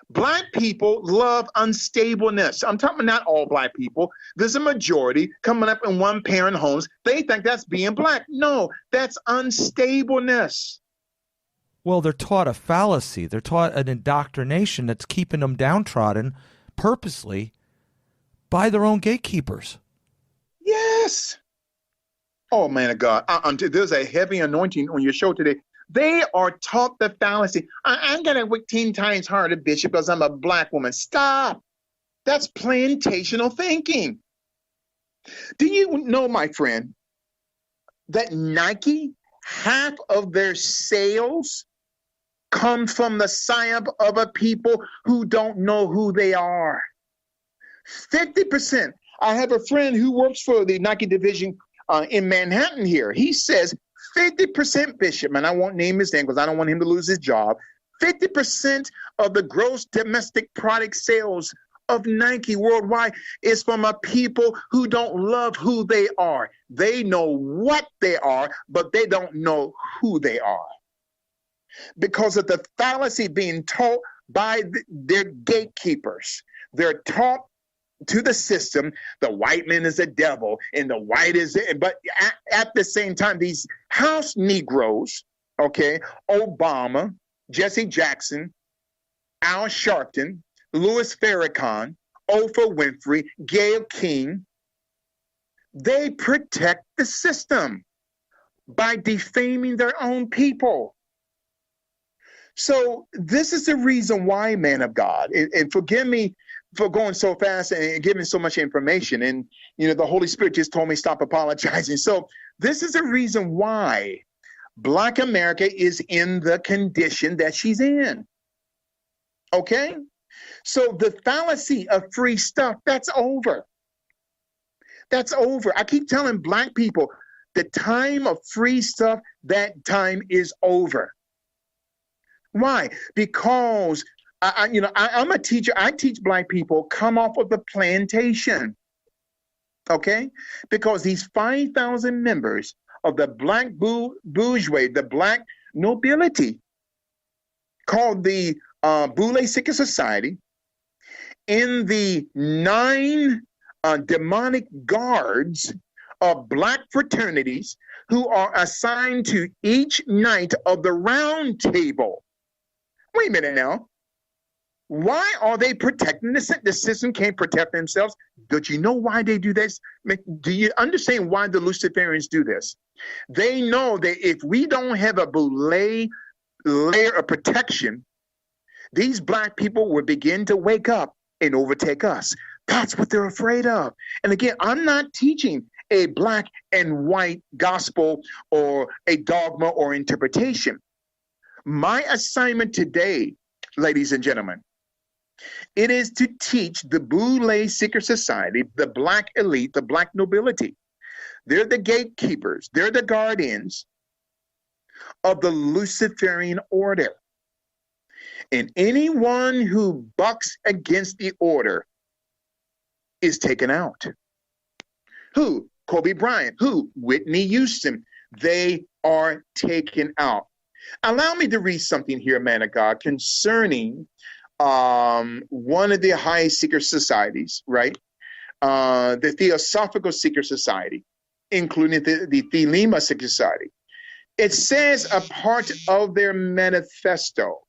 Black people love unstableness. I'm talking not all black people. There's a majority coming up in one-parent homes. They think that's being black. No, that's unstableness. Well, they're taught a fallacy. They're taught an indoctrination that's keeping them downtrodden purposely by their own gatekeepers. Yes. Oh, man of God. There's a heavy anointing on your show today. They are taught the fallacy. I'm going to work 10 times harder, Bishop, because I'm a black woman. Stop. That's plantational thinking. Do you know, my friend, that Nike, half of their sales come from the psyop of a people who don't know who they are? 50%. I have a friend who works for the Nike division in Manhattan here. He says 50%, Bishop, and I won't name his name because I don't want him to lose his job. 50% of the gross domestic product sales of Nike worldwide is from a people who don't love who they are. They know what they are, but they don't know who they are. Because of the fallacy being taught by their gatekeepers. They're taught to the system, the white man is a devil, and the white is, but at the same time, these house Negroes, okay, Obama, Jesse Jackson, Al Sharpton, Louis Farrakhan, Oprah Winfrey, Gayle King, they protect the system by defaming their own people. So this is the reason why, man of God, and forgive me for going so fast and giving so much information. And, you know, the Holy Spirit just told me stop apologizing. So this is the reason why Black America is in the condition that she's in. Okay? So the fallacy of free stuff, that's over. That's over. I keep telling Black people, the time of free stuff, that time is over. Why? Because I'm a teacher. I teach Black people come off of the plantation, okay? Because these 5,000 members of the Black bourgeoisie, the Black nobility, called the Boule Secret Society, in the 9 demonic guards of Black fraternities who are assigned to each night of the round table. Wait a minute now. Why are they protecting the system? The system can't protect themselves. Don't you know why they do this? Do you understand why the Luciferians do this? They know that if we don't have a Boule layer of protection, these Black people will begin to wake up and overtake us. That's what they're afraid of. And again, I'm not teaching a black and white gospel or a dogma or interpretation. My assignment today, ladies and gentlemen, it is to teach the Boule Secret Society, the Black elite, the Black nobility. They're the gatekeepers. They're the guardians of the Luciferian order. And anyone who bucks against the order is taken out. Who? Kobe Bryant. Who? Whitney Houston. They are taken out. Allow me to read something here, man of God, concerning one of the high secret societies, right? The Theosophical Secret Society, including the Thelema Secret Society. It says a part of their manifesto.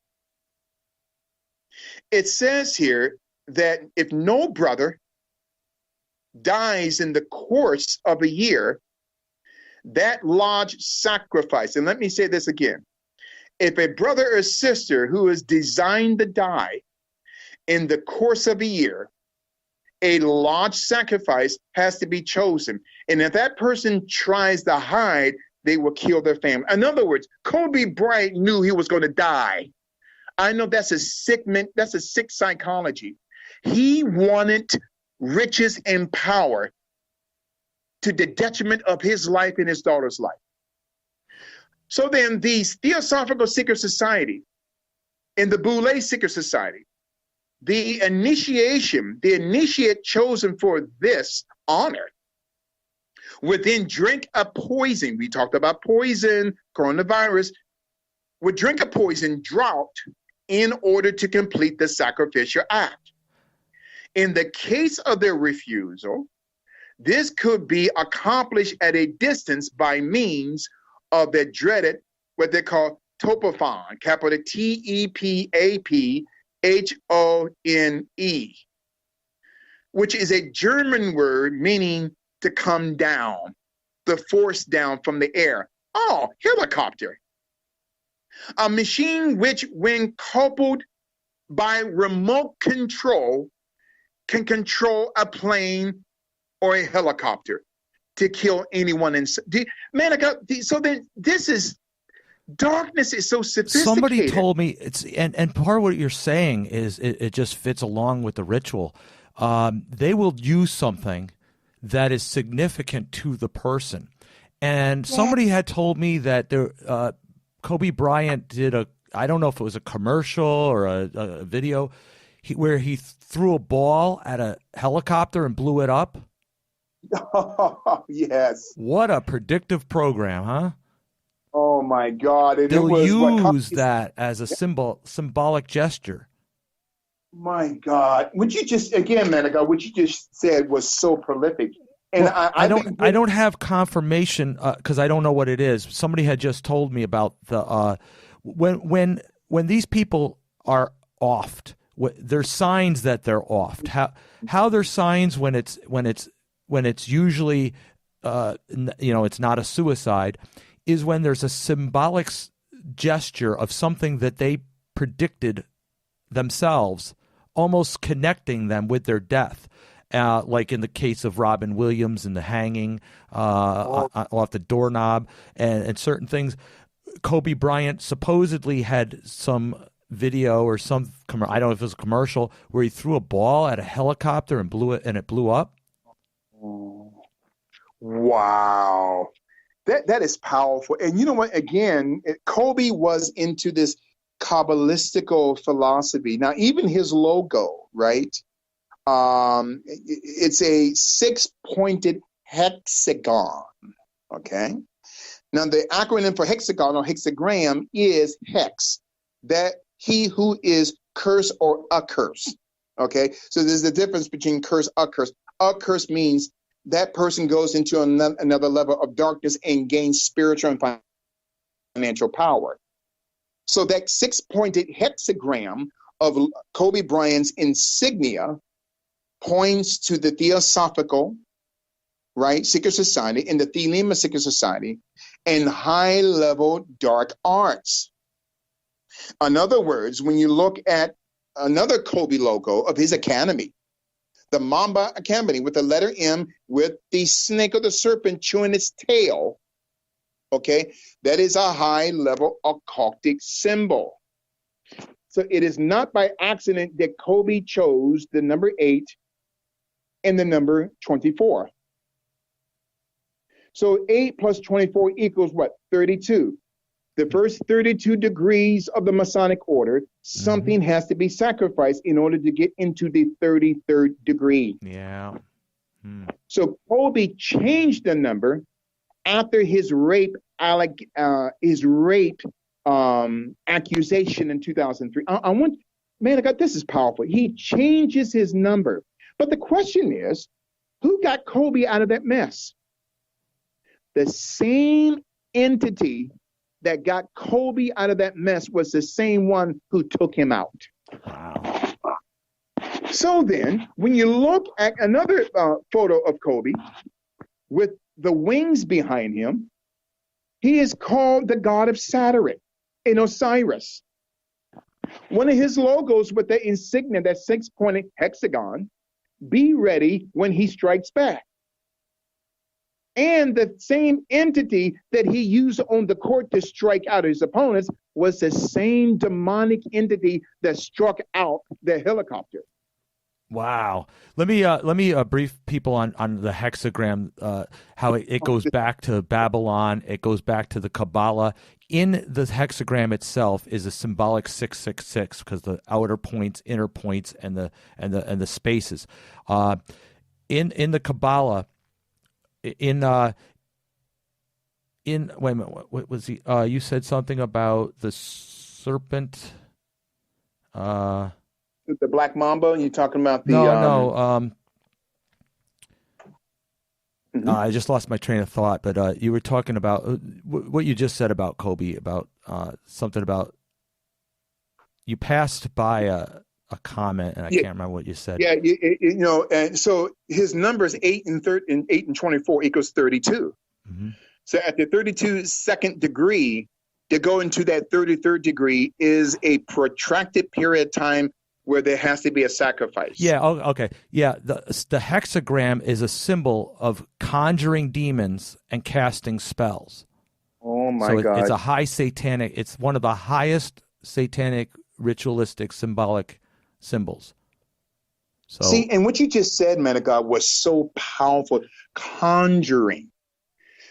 It says here that if no brother dies in the course of a year, that large sacrifice, and let me say this again, if a brother or sister who is designed to die in the course of a year, a large sacrifice has to be chosen. And if that person tries to hide, they will kill their family. In other words, Kobe Bryant knew he was going to die. I know that's a sick psychology. He wanted riches and power to the detriment of his life and his daughter's life. So then these Theosophical Secret Society and the Boule Secret Society, the initiate chosen for this honor would then drink a poison. We talked about poison, coronavirus, would drink a poison draught in order to complete the sacrificial act. In the case of their refusal, this could be accomplished at a distance by means of the dreaded, what they call topophone, capital TEPAPHONE, which is a German word meaning to come down, the force down from the air. Oh, helicopter. A machine which, when coupled by remote control, can control a plane or a helicopter to kill anyone in. Man, so then this is, darkness is so sophisticated. Somebody told me and part of what you're saying is it just fits along with the ritual. They will use something that is significant to the person. And somebody had told me that Kobe Bryant did I don't know if it was a commercial or a video where he threw a ball at a helicopter and blew it up. Oh, yes. What a predictive program, huh? Oh my God! And they'll use that as a symbolic gesture. My God! Would you just again, man, what you just said was so prolific. And well, I don't have confirmation because I don't know what it is. Somebody had just told me about the when these people are offed. There's signs that they're offed. How there's signs when it's usually it's not a suicide, is when there's a symbolic gesture of something that they predicted themselves, almost connecting them with their death. Like in the case of Robin Williams and the hanging off the doorknob and certain things. Kobe Bryant supposedly had some video or some, I don't know if it was a commercial, where he threw a ball at a helicopter and it blew up. Wow. That is powerful. And you know what? Again, Kobe was into this Kabbalistical philosophy. Now, even his logo, right? It's a 6-pointed hexagon. Okay. Now, the acronym for hexagonal hexagram is hex. That he who is curse or accursed. Okay. So there's a difference between curse, accursed. Accursed means that person goes into another level of darkness and gains spiritual and financial power. So that 6-pointed hexagram of Kobe Bryant's insignia points to the Theosophical, right, secret society and the Thelema secret society and high-level dark arts. In other words, when you look at another Kobe logo of his academy, the Mamba Academy with the letter M with the snake or the serpent chewing its tail, okay, that is a high-level occultic symbol. So it is not by accident that Kobe chose the number 8 and the number 24. So 8 plus 24 equals what? 32. The first 32 degrees of the Masonic order, something has to be sacrificed in order to get into the 33rd degree. Yeah. So Colby changed the number after his rape accusation in 2003. I want, man, I got, this is powerful. He changes his number. But the question is, who got Colby out of that mess? The same entity that got Colby out of that mess was the same one who took him out. Wow. So then, when you look at another photo of Colby with the wings behind him, he is called the god of Saturn in Osiris. One of his logos with the insignia, that six-pointed hexagon, be ready when he strikes back. And the same entity that he used on the court to strike out his opponents was the same demonic entity that struck out the helicopter. Wow. Let me brief people on the hexagram, how it goes back to Babylon. It goes back to the Kabbalah. In the hexagram itself is a symbolic 666 because the outer points, inner points, and the spaces. In the Kabbalah, wait a minute, what was he? You said something about the serpent. The Black Mamba? You talking about the? No. I just lost my train of thought. But you were talking about what you just said about Colby, about something about you passed by a comment, and I can't remember what you said. Yeah, and so his numbers 8 and 24 equals 32. Mm-hmm. So at the 32nd degree, to go into that 33rd degree is a protracted period of time where there has to be a sacrifice. Yeah. Okay. Yeah. The hexagram is a symbol of conjuring demons and casting spells. Oh my God! It's a high satanic. It's one of the highest satanic ritualistic symbolic symbols. So see, and what you just said, man of God, was so powerful. Conjuring.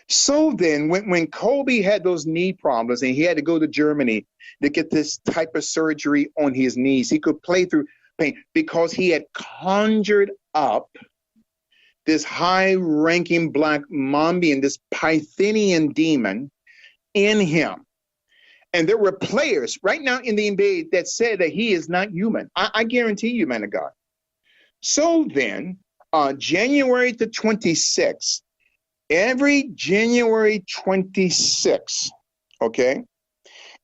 So then, when Colby had those knee problems and he had to go to Germany to get this type of surgery on his knees, he could play through pain because he had conjured up this high-ranking black Mambian, this Pythonian demon in him. And there were players right now in the NBA that said that he is not human. I guarantee you, man of God. So then, January the 26th, every January 26th, okay,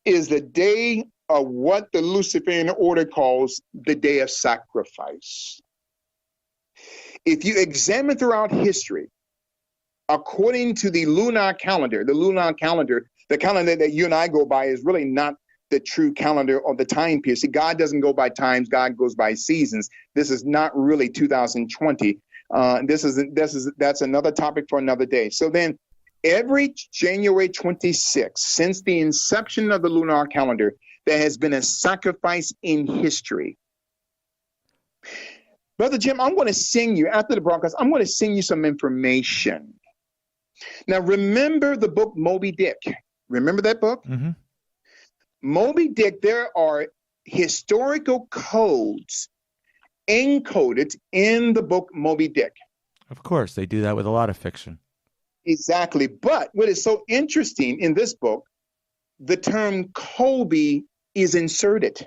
is the day of what the Luciferian order calls the day of sacrifice. If you examine throughout history, according to the lunar calendar, the calendar that you and I go by is really not the true calendar of the time period. See, God doesn't go by times, God goes by seasons. This is not really 2020. That's another topic for another day. So then every January 26th, since the inception of the lunar calendar, there has been a sacrifice in history. Brother Jim, I'm going to sing you, after the broadcast, I'm going to sing you some information. Now, remember the book Moby Dick. Remember that book? Mm-hmm. Moby Dick, there are historical codes encoded in the book Moby Dick. Of course, they do that with a lot of fiction. Exactly. But what is so interesting in this book, the term Colby is inserted.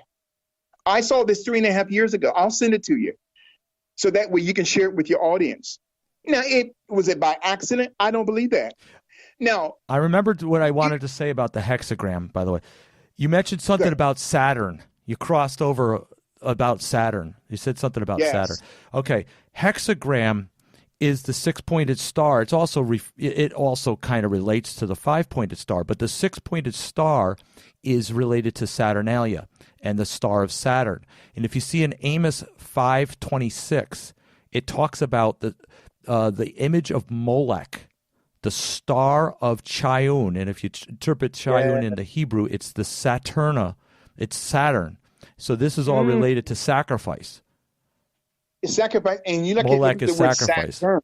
I saw this 3.5 years ago. I'll send it to you so that way you can share it with your audience. Now, was it by accident? I don't believe that. Now, I remembered what I wanted to say about the hexagram, by the way. You mentioned something about Saturn. You crossed over about Saturn. You said something about Saturn. Okay. Hexagram is the six-pointed star. It's also it also kind of relates to the five-pointed star, but the six-pointed star is related to Saturnalia and the star of Saturn. And if you see in Amos 5:26, it talks about the image of Molech, the star of Chiun. And if you interpret Chiun in the Hebrew, it's the Saturna. It's Saturn. So this is all related to sacrifice. Sacrifice, and you look Molech at the is word sacrifice. Saturn.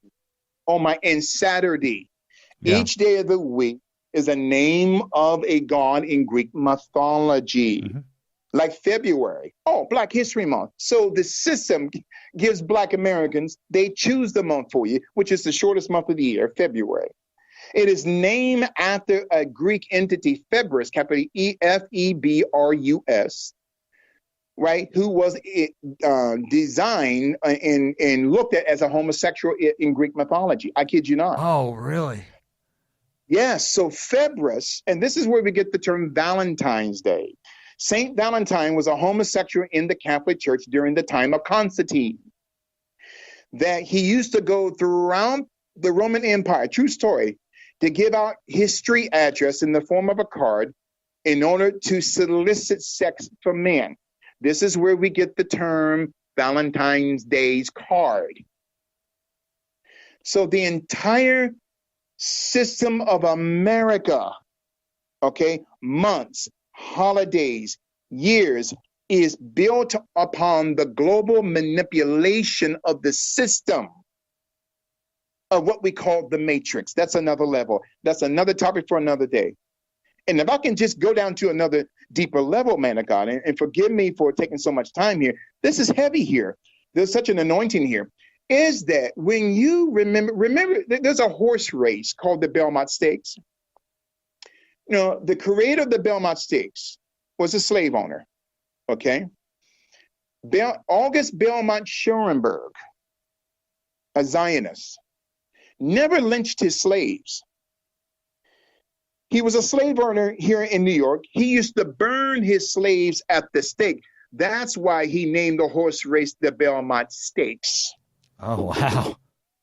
Oh my! And Saturday, each day of the week, is a name of a god in Greek mythology. Mm-hmm. Like February. Oh, Black History Month. So the system gives Black Americans, they choose the month for you, which is the shortest month of the year, February. It is named after a Greek entity, Februs, capital Februs, right, who was designed and looked at as a homosexual in Greek mythology. I kid you not. Oh, really? Yes, so Februs, and this is where we get the term Valentine's Day. Saint Valentine was a homosexual in the Catholic Church during the time of Constantine. That he used to go throughout the Roman Empire, true story, to give out his street address in the form of a card in order to solicit sex from men. This is where we get the term Valentine's Day's card. So the entire system of America, okay, months, holidays, years, is built upon the global manipulation of the system of what we call the matrix. That's another level. That's another topic for another day. And if I can just go down to another deeper level, man of God, and forgive me for taking so much time here. This is heavy here. There's such an anointing here. Is that when you remember there's a horse race called the Belmont Stakes. You know, the creator of the Belmont Stakes was a slave owner, okay? August Belmont Schoenberg, a Zionist, never lynched his slaves. He was a slave owner here in New York. He used to burn his slaves at the stake. That's why he named the horse race the Belmont Stakes. Oh, wow.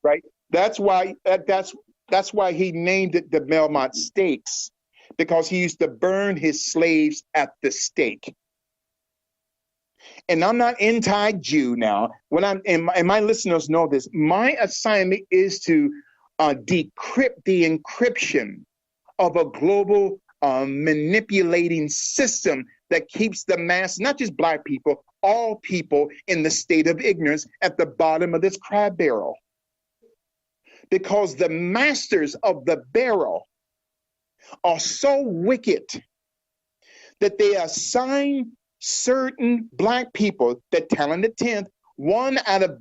Right? That's why he named it the Belmont Stakes, because he used to burn his slaves at the stake. And I'm not anti-Jew now. When and my listeners know this, my assignment is to decrypt the encryption of a global manipulating system that keeps the mass, not just Black people, all people in the state of ignorance at the bottom of this crab barrel. Because the masters of the barrel are so wicked that they assign certain Black people, the talented 10th, 1 out of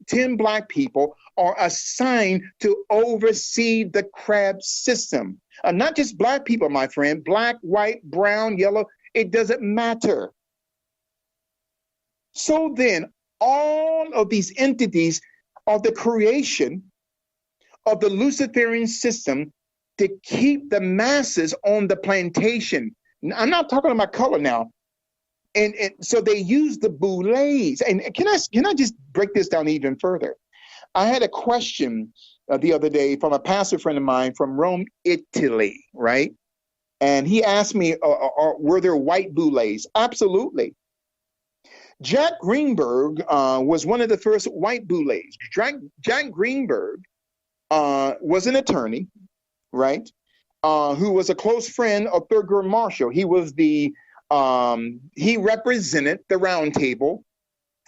10 Black people are assigned to oversee the crab system. Not just Black people, my friend, Black, white, brown, yellow, it doesn't matter. So then, all of these entities are the creation of the Luciferian system to keep the masses on the plantation. I'm not talking about color now. And so they use the Boules. And can I just break this down even further? I had a question the other day from a pastor friend of mine from Rome, Italy, right? And he asked me, were there white Boules? Absolutely. Jack Greenberg was one of the first white Boules. Jack Greenberg was an attorney, right? Who was a close friend of Thurgood Marshall. He was he represented the Round Table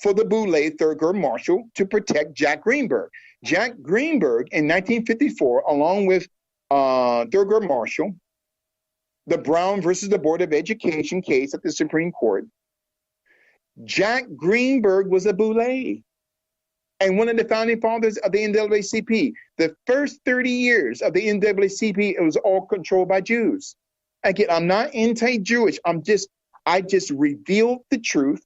for the Boule Thurgood Marshall to protect Jack Greenberg. Jack Greenberg in 1954, along with Thurgood Marshall, the Brown versus the Board of Education case at the Supreme Court, Jack Greenberg was a Boule and one of the founding fathers of the NAACP. The first 30 years of the NAACP, it was all controlled by Jews. Again, I'm not anti-Jewish. I just revealed the truth,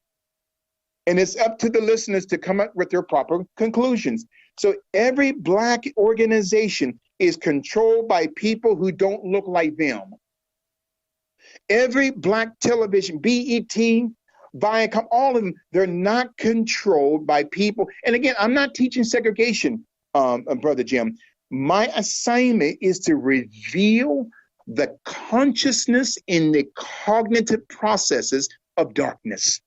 and it's up to the listeners to come up with their proper conclusions. So every Black organization is controlled by people who don't look like them. Every Black television, BET, Viacom, all of them, they're not controlled by people. And again, I'm not teaching segregation, Brother Jim. My assignment is to reveal the consciousness in the cognitive processes of darkness,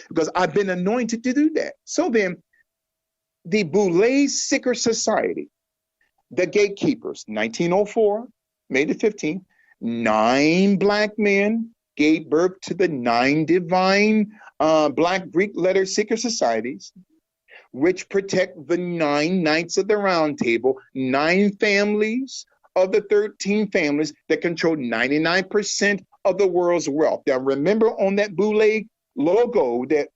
because I've been anointed to do that. So then, the Boule Seeker Society, the Gatekeepers, 1904, May the 15th, 9 Black men gave birth to the 9 divine Black Greek letter seeker societies, which protect the 9 Knights of the Round Table, 9 families of the 13 families that control 99% of the world's wealth. Now, remember on that Boule logo that,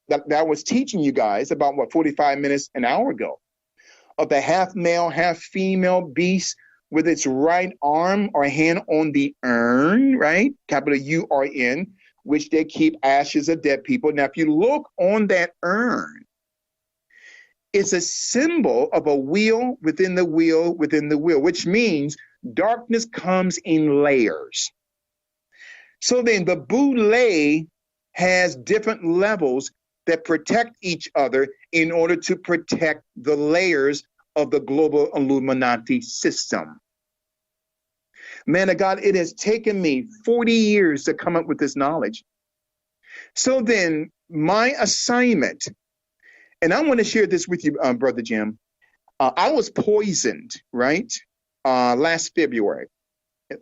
that I was teaching you guys about, 45 minutes, an hour ago, of the half male, half female beast with its right arm or hand on the urn, right? Capital URN, which they keep ashes of dead people. Now, if you look on that urn, it's a symbol of a wheel within the wheel within the wheel, which means darkness comes in layers. So then the Boule has different levels that protect each other in order to protect the layers of the global Illuminati system. Man of God, it has taken me 40 years to come up with this knowledge. So then my assignment, and I want to share this with you, Brother Jim. I was poisoned, right? Last February,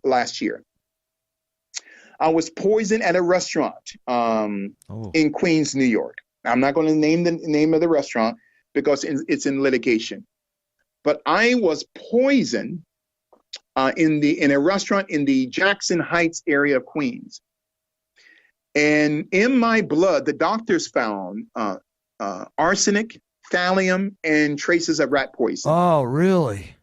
last year. I was poisoned at a restaurant in Queens, New York. I'm not going to name the name of the restaurant because it's in litigation. But I was poisoned in a restaurant in the Jackson Heights area of Queens. And in my blood, the doctors found arsenic, thallium, and traces of rat poison. Oh, really?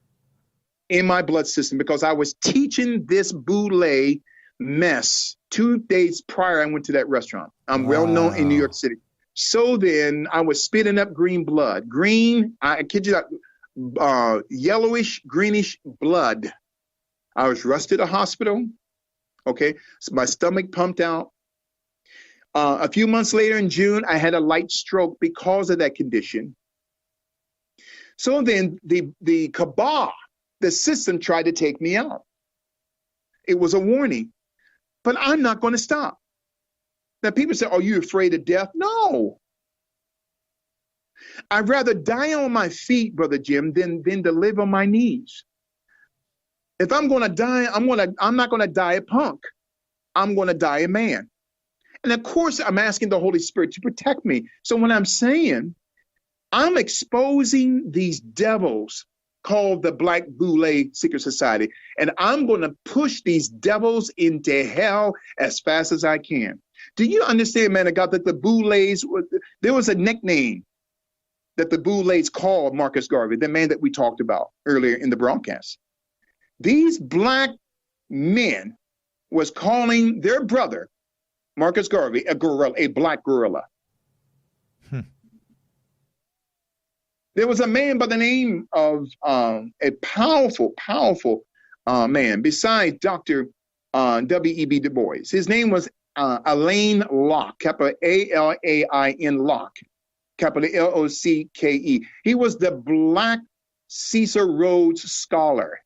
In my blood system, because I was teaching this Boule mess 2 days prior I went to that restaurant. I'm well known in New York City. So then I was spitting up green blood. Green, I kid you not, yellowish, greenish blood. I was rushed to the hospital. Okay, so my stomach pumped out. A few months later in June, I had a light stroke because of that condition. So then the cabal, the system tried to take me out. It was a warning, but I'm not going to stop. Now people say, are you afraid of death? No. I'd rather die on my feet, Brother Jim, than to live on my knees. If I'm going to die, I'm not going to die a punk. I'm going to die a man. And of course, I'm asking the Holy Spirit to protect me. So when I'm saying, I'm exposing these devils called the Black Boule Secret Society, and I'm going to push these devils into hell as fast as I can. Do you understand, man of God, that the Boules, there was a nickname that the Boules called Marcus Garvey, the man that we talked about earlier in the broadcast. These black men was calling their brother, Marcus Garvey, a gorilla, a black gorilla. There was a man by the name of a powerful man besides Dr. W.E.B. Du Bois. His name was Alain Locke, capital A-L-A-I-N Locke, capital L-O-C-K-E. He was the Black Cecil Rhodes Scholar.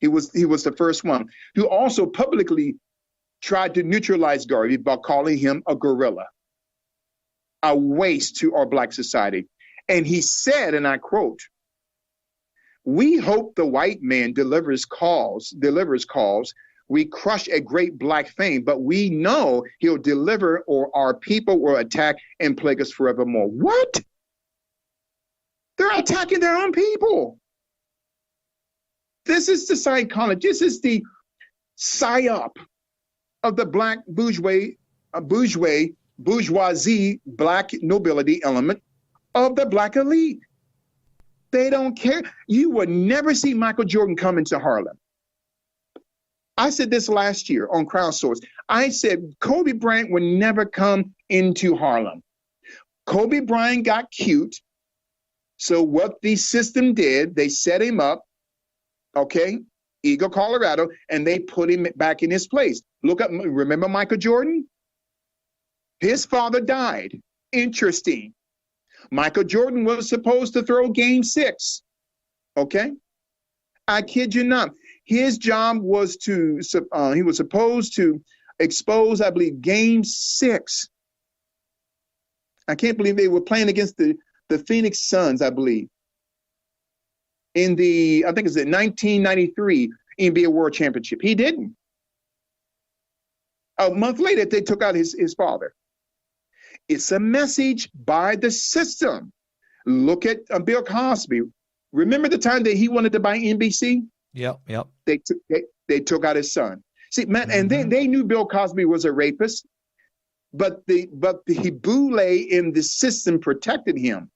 He was the first one who also publicly tried to neutralize Garvey by calling him a gorilla, a waste to our black society. And he said, and I quote, "We hope the white man delivers calls. We crush a great black fame, but we know he'll deliver or our people will attack and plague us forevermore." What? They're attacking their own people. This is the psychology. This is the psyop of the black bourgeoisie, black nobility element of the black elite. They don't care. You would never see Michael Jordan come into Harlem. I said this last year on Crowdsource. I said Kobe Bryant would never come into Harlem. Kobe Bryant got cute. So what the system did, they set him up, okay, Eagle, Colorado, and they put him back in his place. Remember Michael Jordan? His father died. Interesting. Michael Jordan was supposed to throw game 6. Okay? I kid you not. His job was he was supposed to expose, I believe, game 6. I can't believe they were playing against the Phoenix Suns, I believe. In I think it's the 1993 NBA World Championship. He didn't. A month later, they took out his father. It's a message by the system. Look at Bill Cosby. Remember the time that he wanted to buy NBC? Yep. They took out his son. See, man, and they knew Bill Cosby was a rapist, but the Boule in the system protected him.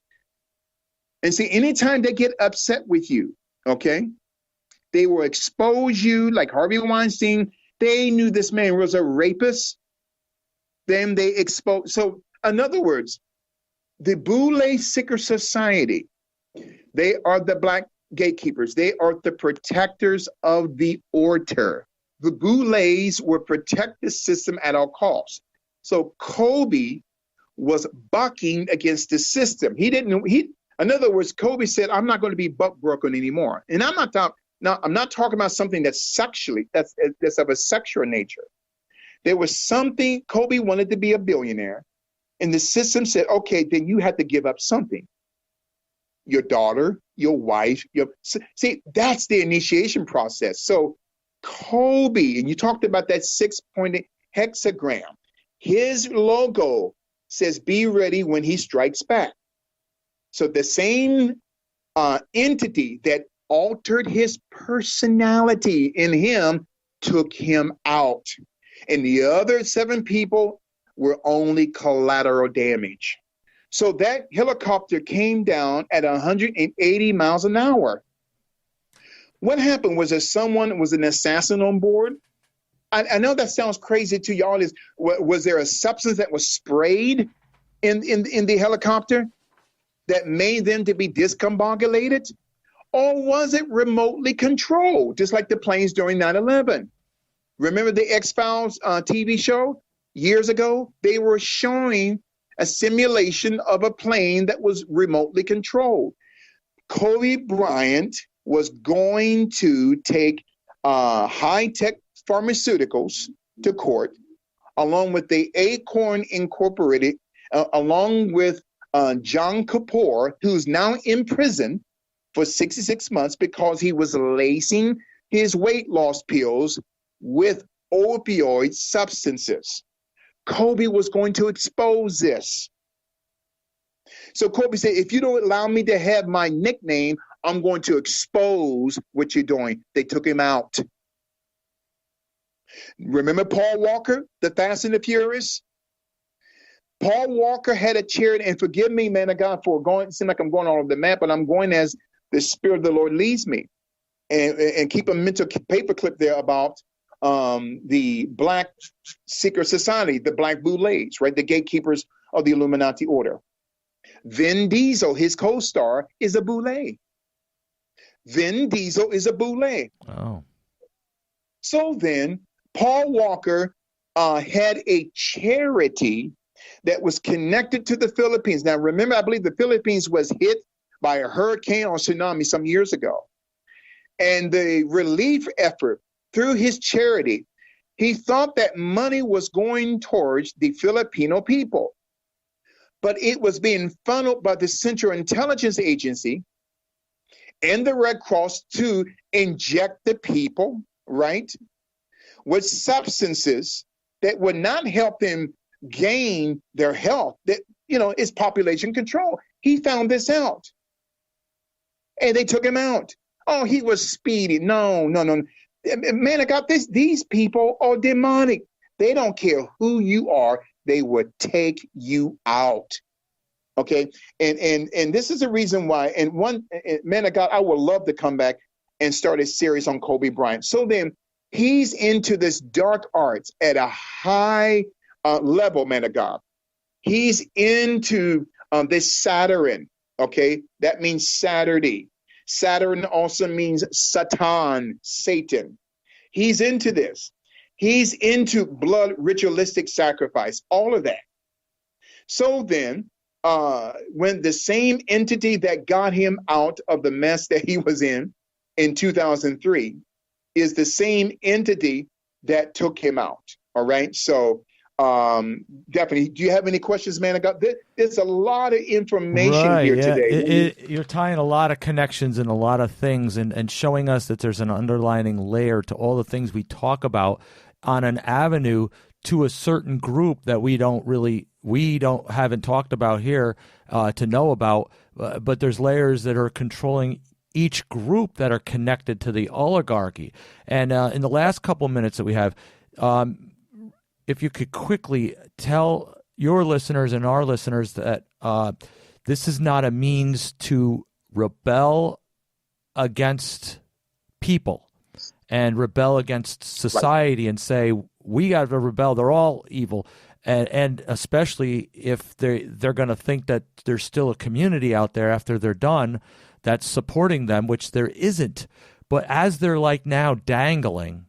And see, anytime they get upset with you, okay, they will expose you like Harvey Weinstein. They knew this man was a rapist. Then they exposed. So, in other words, the Boule Secret Society, they are the black gatekeepers. They are the protectors of the order. The Boules will protect the system at all costs. So Kobe was bucking against the system. In other words, Kobe said, I'm not going to be buck-broken anymore. And I'm not talking about something that's of a sexual nature. There was something, Kobe wanted to be a billionaire, and the system said, okay, then you have to give up something. Your daughter, your wife, see, that's the initiation process. So Kobe, and you talked about that 6-pointed hexagram, his logo says, be ready when he strikes back. So the same entity that altered his personality in him took him out. And the other 7 people were only collateral damage. So that helicopter came down at 180 miles an hour. What happened? Was an assassin on board? I know that sounds crazy to y'all. Was there a substance that was sprayed in the helicopter that made them to be discombobulated? Or was it remotely controlled, just like the planes during 9/11? Remember the X-Files TV show years ago? They were showing a simulation of a plane that was remotely controlled. Kobe Bryant was going to take high-tech pharmaceuticals to court, along with the Acorn Incorporated, along with John Kapoor, who's now in prison for 66 months because he was lacing his weight loss pills with opioid substances. Kobe was going to expose this. So Kobe said, if you don't allow me to have my nickname, I'm going to expose what you're doing. They took him out. Remember Paul Walker, the Fast and the Furious? Paul Walker had a charity, and forgive me, man of God, for going, it seems like I'm going all over the map, but I'm going as the Spirit of the Lord leads me. And keep a mental paperclip there about the Black Secret Society, the Black Boules, right? The gatekeepers of the Illuminati order. Vin Diesel, his co-star, is a Boule. Vin Diesel is a Boule. Oh. So then, Paul Walker had a charity that was connected to the Philippines. Now, remember, I believe the Philippines was hit by a hurricane or tsunami some years ago. And the relief effort through his charity, he thought that money was going towards the Filipino people. But it was being funneled by the Central Intelligence Agency and the Red Cross to inject the people, right, with substances that would not help them gain their health, that, is population control. He found this out. And they took him out. Oh, he was speedy. No. Man, I got this. These people are demonic. They don't care who you are. They would take you out. Okay. And this is the reason why. And man of God, I would love to come back and start a series on Kobe Bryant. So then he's into this dark arts at a high level, man of God. He's into this Saturn. Okay. That means Saturday. Saturn also means Satan, Satan. He's into this. He's into blood ritualistic sacrifice, all of that. So then, when the same entity that got him out of the mess that he was in 2003 is the same entity that took him out. All right. So definitely. Do you have any questions, man? There's a lot of information here today. You're tying a lot of connections and a lot of things and showing us that there's an underlining layer to all the things we talk about on an avenue to a certain group that we haven't talked about here to know about. But there's layers that are controlling each group that are connected to the oligarchy. And in the last couple minutes that we have, if you could quickly tell your listeners and our listeners that this is not a means to rebel against people and rebel against society and say, we got to rebel, they're all evil. And especially if they're going to think that there's still a community out there after they're done that's supporting them, which there isn't. But as they're like now dangling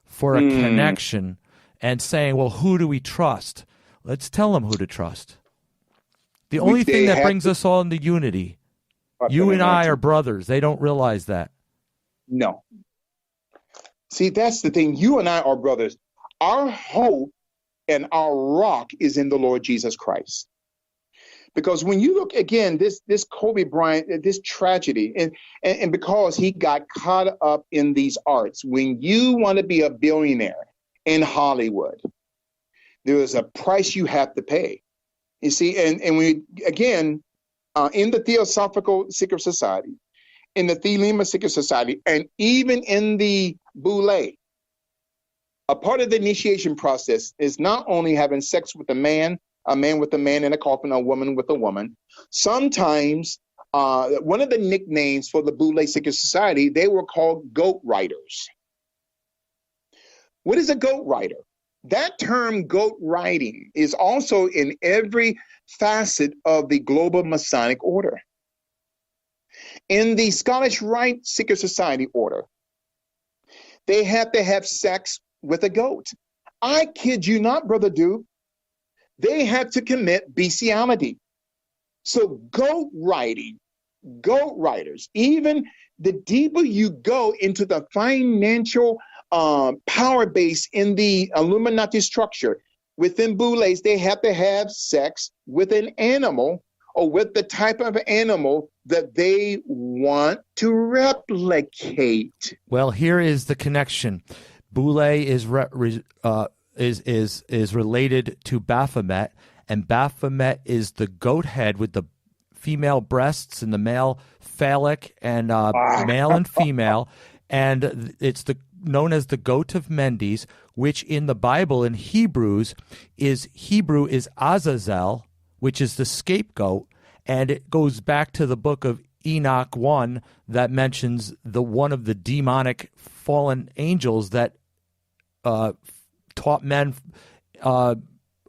for a connection and saying, well, who do we trust? Let's tell them who to trust. The only thing that brings us all into unity, you and I are brothers. They don't realize that. No. See, that's the thing. You and I are brothers. Our hope and our rock is in the Lord Jesus Christ. Because when you look again, this Kobe Bryant, this tragedy, and because he got caught up in these arts, when you want to be a billionaire in Hollywood, there is a price you have to pay. You see, and we again in the Theosophical Secret Society, in the Thelema Secret Society, and even in the Boule, a part of the initiation process is not only having sex with a man with a man in a coffin, a woman with a woman. Sometimes one of the nicknames for the Boule Secret Society, they were called goat riders. What is a goat rider? That term goat riding is also in every facet of the global Masonic order. In the Scottish Rite Secret Society order, they have to have sex with a goat. I kid you not, Brother Duke. They have to commit bestiality. So goat riders, even the deeper you go into the financial power base in the Illuminati structure, within Boules, they have to have sex with an animal or with the type of animal that they want to replicate. Well, here is the connection. Boule is related to Baphomet, and Baphomet is the goat head with the female breasts and the male phallic and male and female, and it's known as the goat of Mendes, which in the Bible in Hebrew is Azazel, which is the scapegoat, and it goes back to the book of Enoch 1 that mentions one of the demonic fallen angels that taught men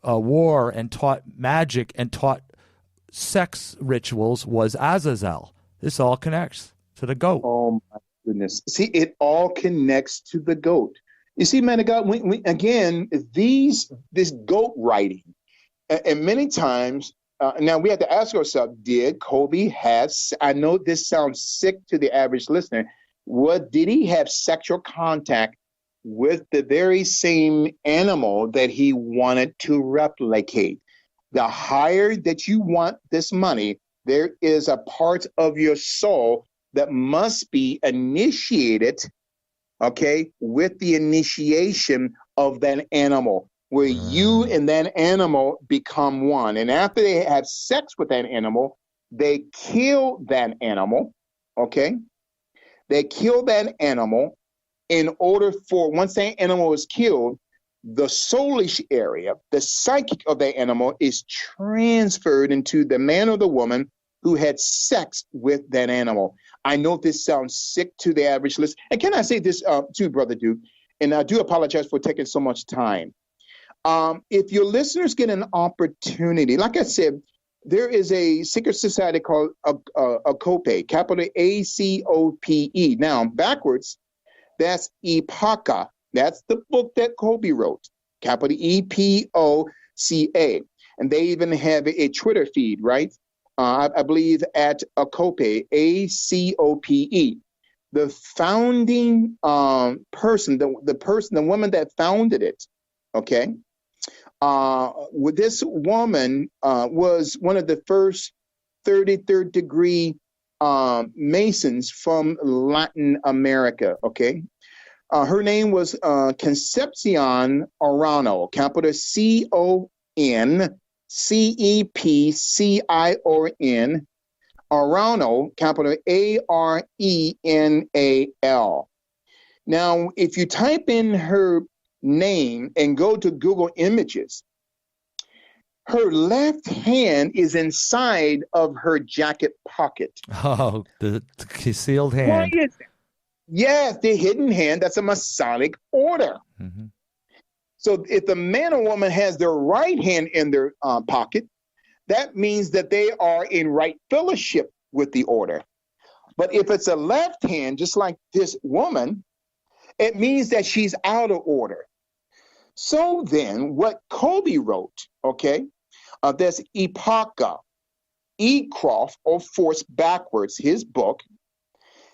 war and taught magic and taught sex rituals was Azazel. This all connects to the goat. Oh my goodness. See, it all connects to the goat. You see, man of God, again, this goat riding, and many times, now we have to ask ourselves, did Kobe I know this sounds sick to the average listener, did he have sexual contact with the very same animal that he wanted to replicate? The higher that you want this money, there is a part of your soul that must be initiated, okay, with the initiation of that animal, where you and that animal become one. And after they have sex with that animal, they kill that animal, okay? They kill that animal in order for, once that animal is killed, the soulish area, the psychic of that animal is transferred into the man or the woman who had sex with that animal. I know this sounds sick to the average listener. And can I say this too, Brother Duke? And I do apologize for taking so much time. If your listeners get an opportunity, like I said, there is a secret society called ACOPE, capital ACOPE. Now, backwards, that's EPOCA. That's the book that Kobe wrote, capital EPOCA. And they even have a Twitter feed, right? I believe at ACOPE, ACOPE. The founding person, the woman that founded it, okay? This woman was one of the first 33rd degree Masons from Latin America, okay? Her name was Concepcion Arano, capital CONCEPCION Arenal, capital Arenal. Now, if you type in her name and go to Google Images, her left hand is inside of her jacket pocket. Oh, the concealed hand. Why is that? Yes, the hidden hand. That's a Masonic order. Mm-hmm. So if the man or woman has their right hand in their pocket, that means that they are in right fellowship with the order. But if it's a left hand, just like this woman, it means that she's out of order. So then what Kobe wrote, okay, that's Ipaka, Ecroft, or Force Backwards, his book,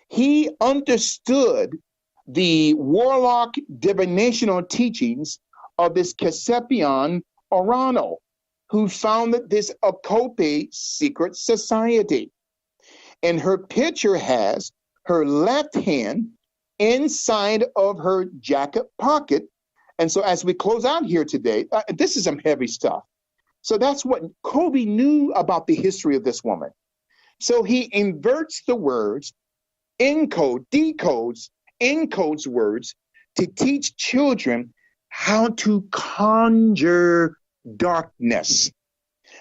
he understood the warlock divinational teachings of this Casepion Orano, who founded this occult secret society. And her picture has her left hand inside of her jacket pocket. And so as we close out here today, this is some heavy stuff. So that's what Kobe knew about the history of this woman. So he inverts the words, encodes words to teach children how to conjure darkness,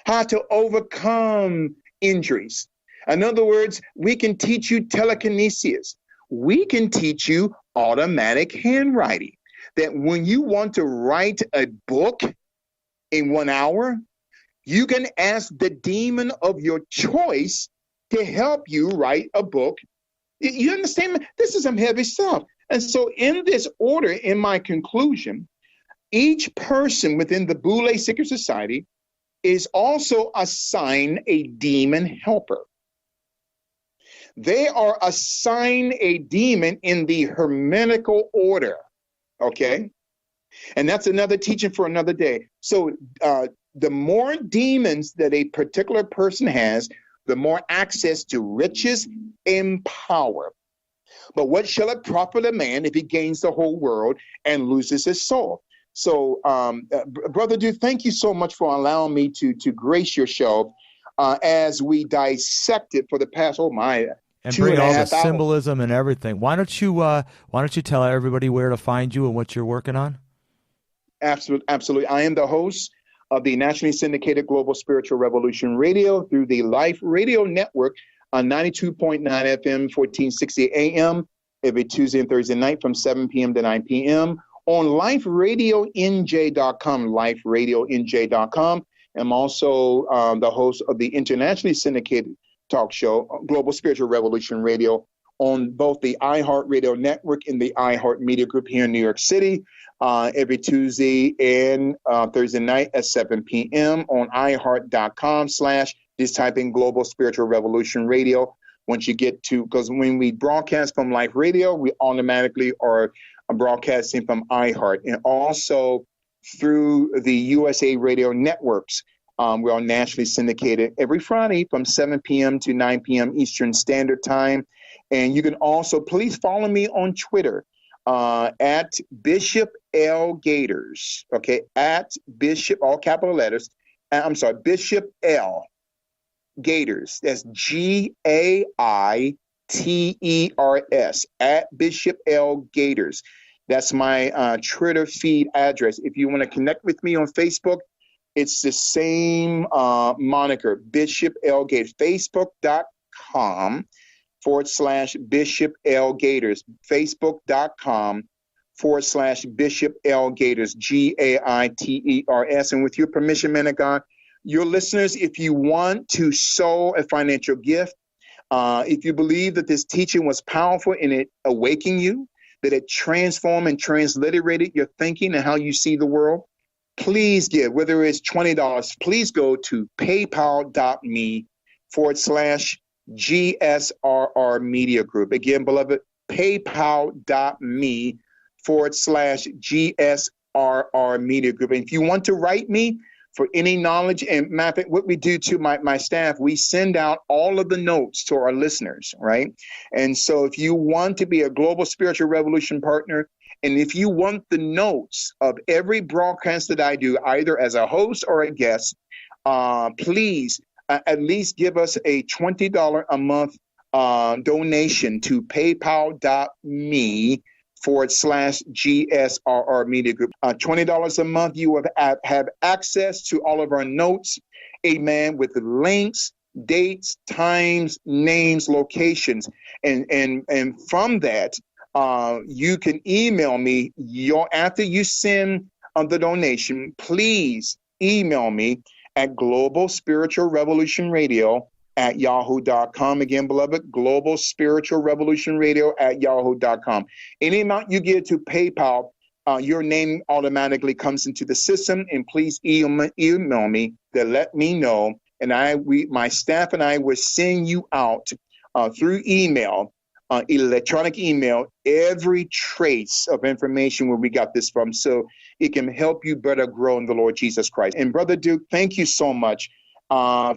how to overcome injuries. In other words, we can teach you telekinesis. We can teach you automatic handwriting. That when you want to write a book in 1 hour, you can ask the demon of your choice to help you write a book. You understand? This is some heavy stuff. And so in this order, in my conclusion, each person within the Boule Secret Society is also assigned a demon helper. They are assigned a demon in the Hermetical order, okay? And that's another teaching for another day. So the more demons that a particular person has, the more access to riches and power. But what shall it profit a man if he gains the whole world and loses his soul? So, Brother Duke, thank you so much for allowing me to grace your show as we dissect it for the past, and bring all the symbolism and everything. Why don't you tell everybody where to find you and what you're working on? Absolutely. I am the host of the nationally syndicated Global Spiritual Revolution Radio through the Life Radio Network on 92.9 FM, 1460 AM, every Tuesday and Thursday night from 7 p.m. to 9 p.m. on liferadionj.com, liferadionj.com. I'm also the host of the internationally syndicated talk show, Global Spiritual Revolution Radio, on both the iHeartRadio Network and the iHeart Media Group here in New York City, every Tuesday and Thursday night at 7 p.m. on iHeart.com/ just type in Global Spiritual Revolution Radio. Once you get to, because when we broadcast from Life Radio, we automatically are broadcasting from iHeart. And also through the USA Radio networks, we're all nationally syndicated every Friday from 7 p.m. to 9 p.m. Eastern Standard Time. And you can also, please follow me on Twitter at Bishop L. Gaiters, okay, at Bishop, all capital letters, Bishop L. Gaiters, that's Gaiters, at Bishop L. Gaiters. That's my Twitter feed address. If you want to connect with me on Facebook, it's the same moniker, Bishop L. Gaiters, facebook.com/Bishop L. Gaiters, facebook.com/Bishop L. Gaiters, Gaiters. And with your permission, man of God, your listeners, if you want to sow a financial gift, if you believe that this teaching was powerful and it awakened you, that it transformed and transliterated your thinking and how you see the world, please give. Whether it's $20, please go to paypal.me/GSRR Media Group. Again, beloved, paypal.me/GSRR Media Group. And if you want to write me for any knowledge, and matter of fact, what we do to my staff, we send out all of the notes to our listeners, right? And so if you want to be a Global Spiritual Revolution partner, and if you want the notes of every broadcast that I do, either as a host or a guest, please at least give us a $20 a month donation to paypal.me/GSRR Media Group. $20 a month, you will have access to all of our notes, amen, with the links, dates, times, names, locations. And from that, you can email me after you send the donation, please email me at globalspiritualrevolutionradio@yahoo.com. Again, beloved, globalspiritualrevolutionradio@yahoo.com. Any amount you give to PayPal, your name automatically comes into the system, and please email me to let me know, and my staff and I will send you out through email, electronic email, every trace of information where we got this from, so it can help you better grow in the Lord Jesus Christ. And Brother Duke, thank you so much for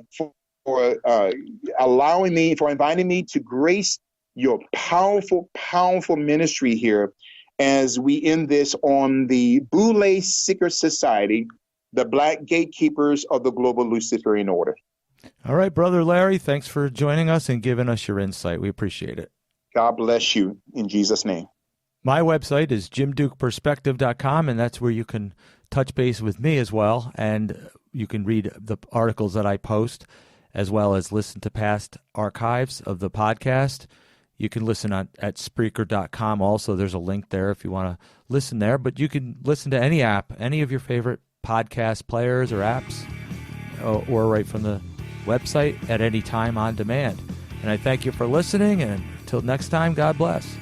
inviting me to grace your powerful, powerful ministry here as we end this on the Boule Secret Society, the Black Gatekeepers of the Global Luciferian Order. All right, Brother Larry, thanks for joining us and giving us your insight. We appreciate it. God bless you in Jesus' name. My website is jimdukeperspective.com, and that's where you can touch base with me as well, and you can read the articles that I post, as well as listen to past archives of the podcast. You can listen at Spreaker.com also. There's a link there if you want to listen there, but you can listen to any app, any of your favorite podcast players or apps, or right from the website at any time on demand. And I thank you for listening, and until next time, God bless.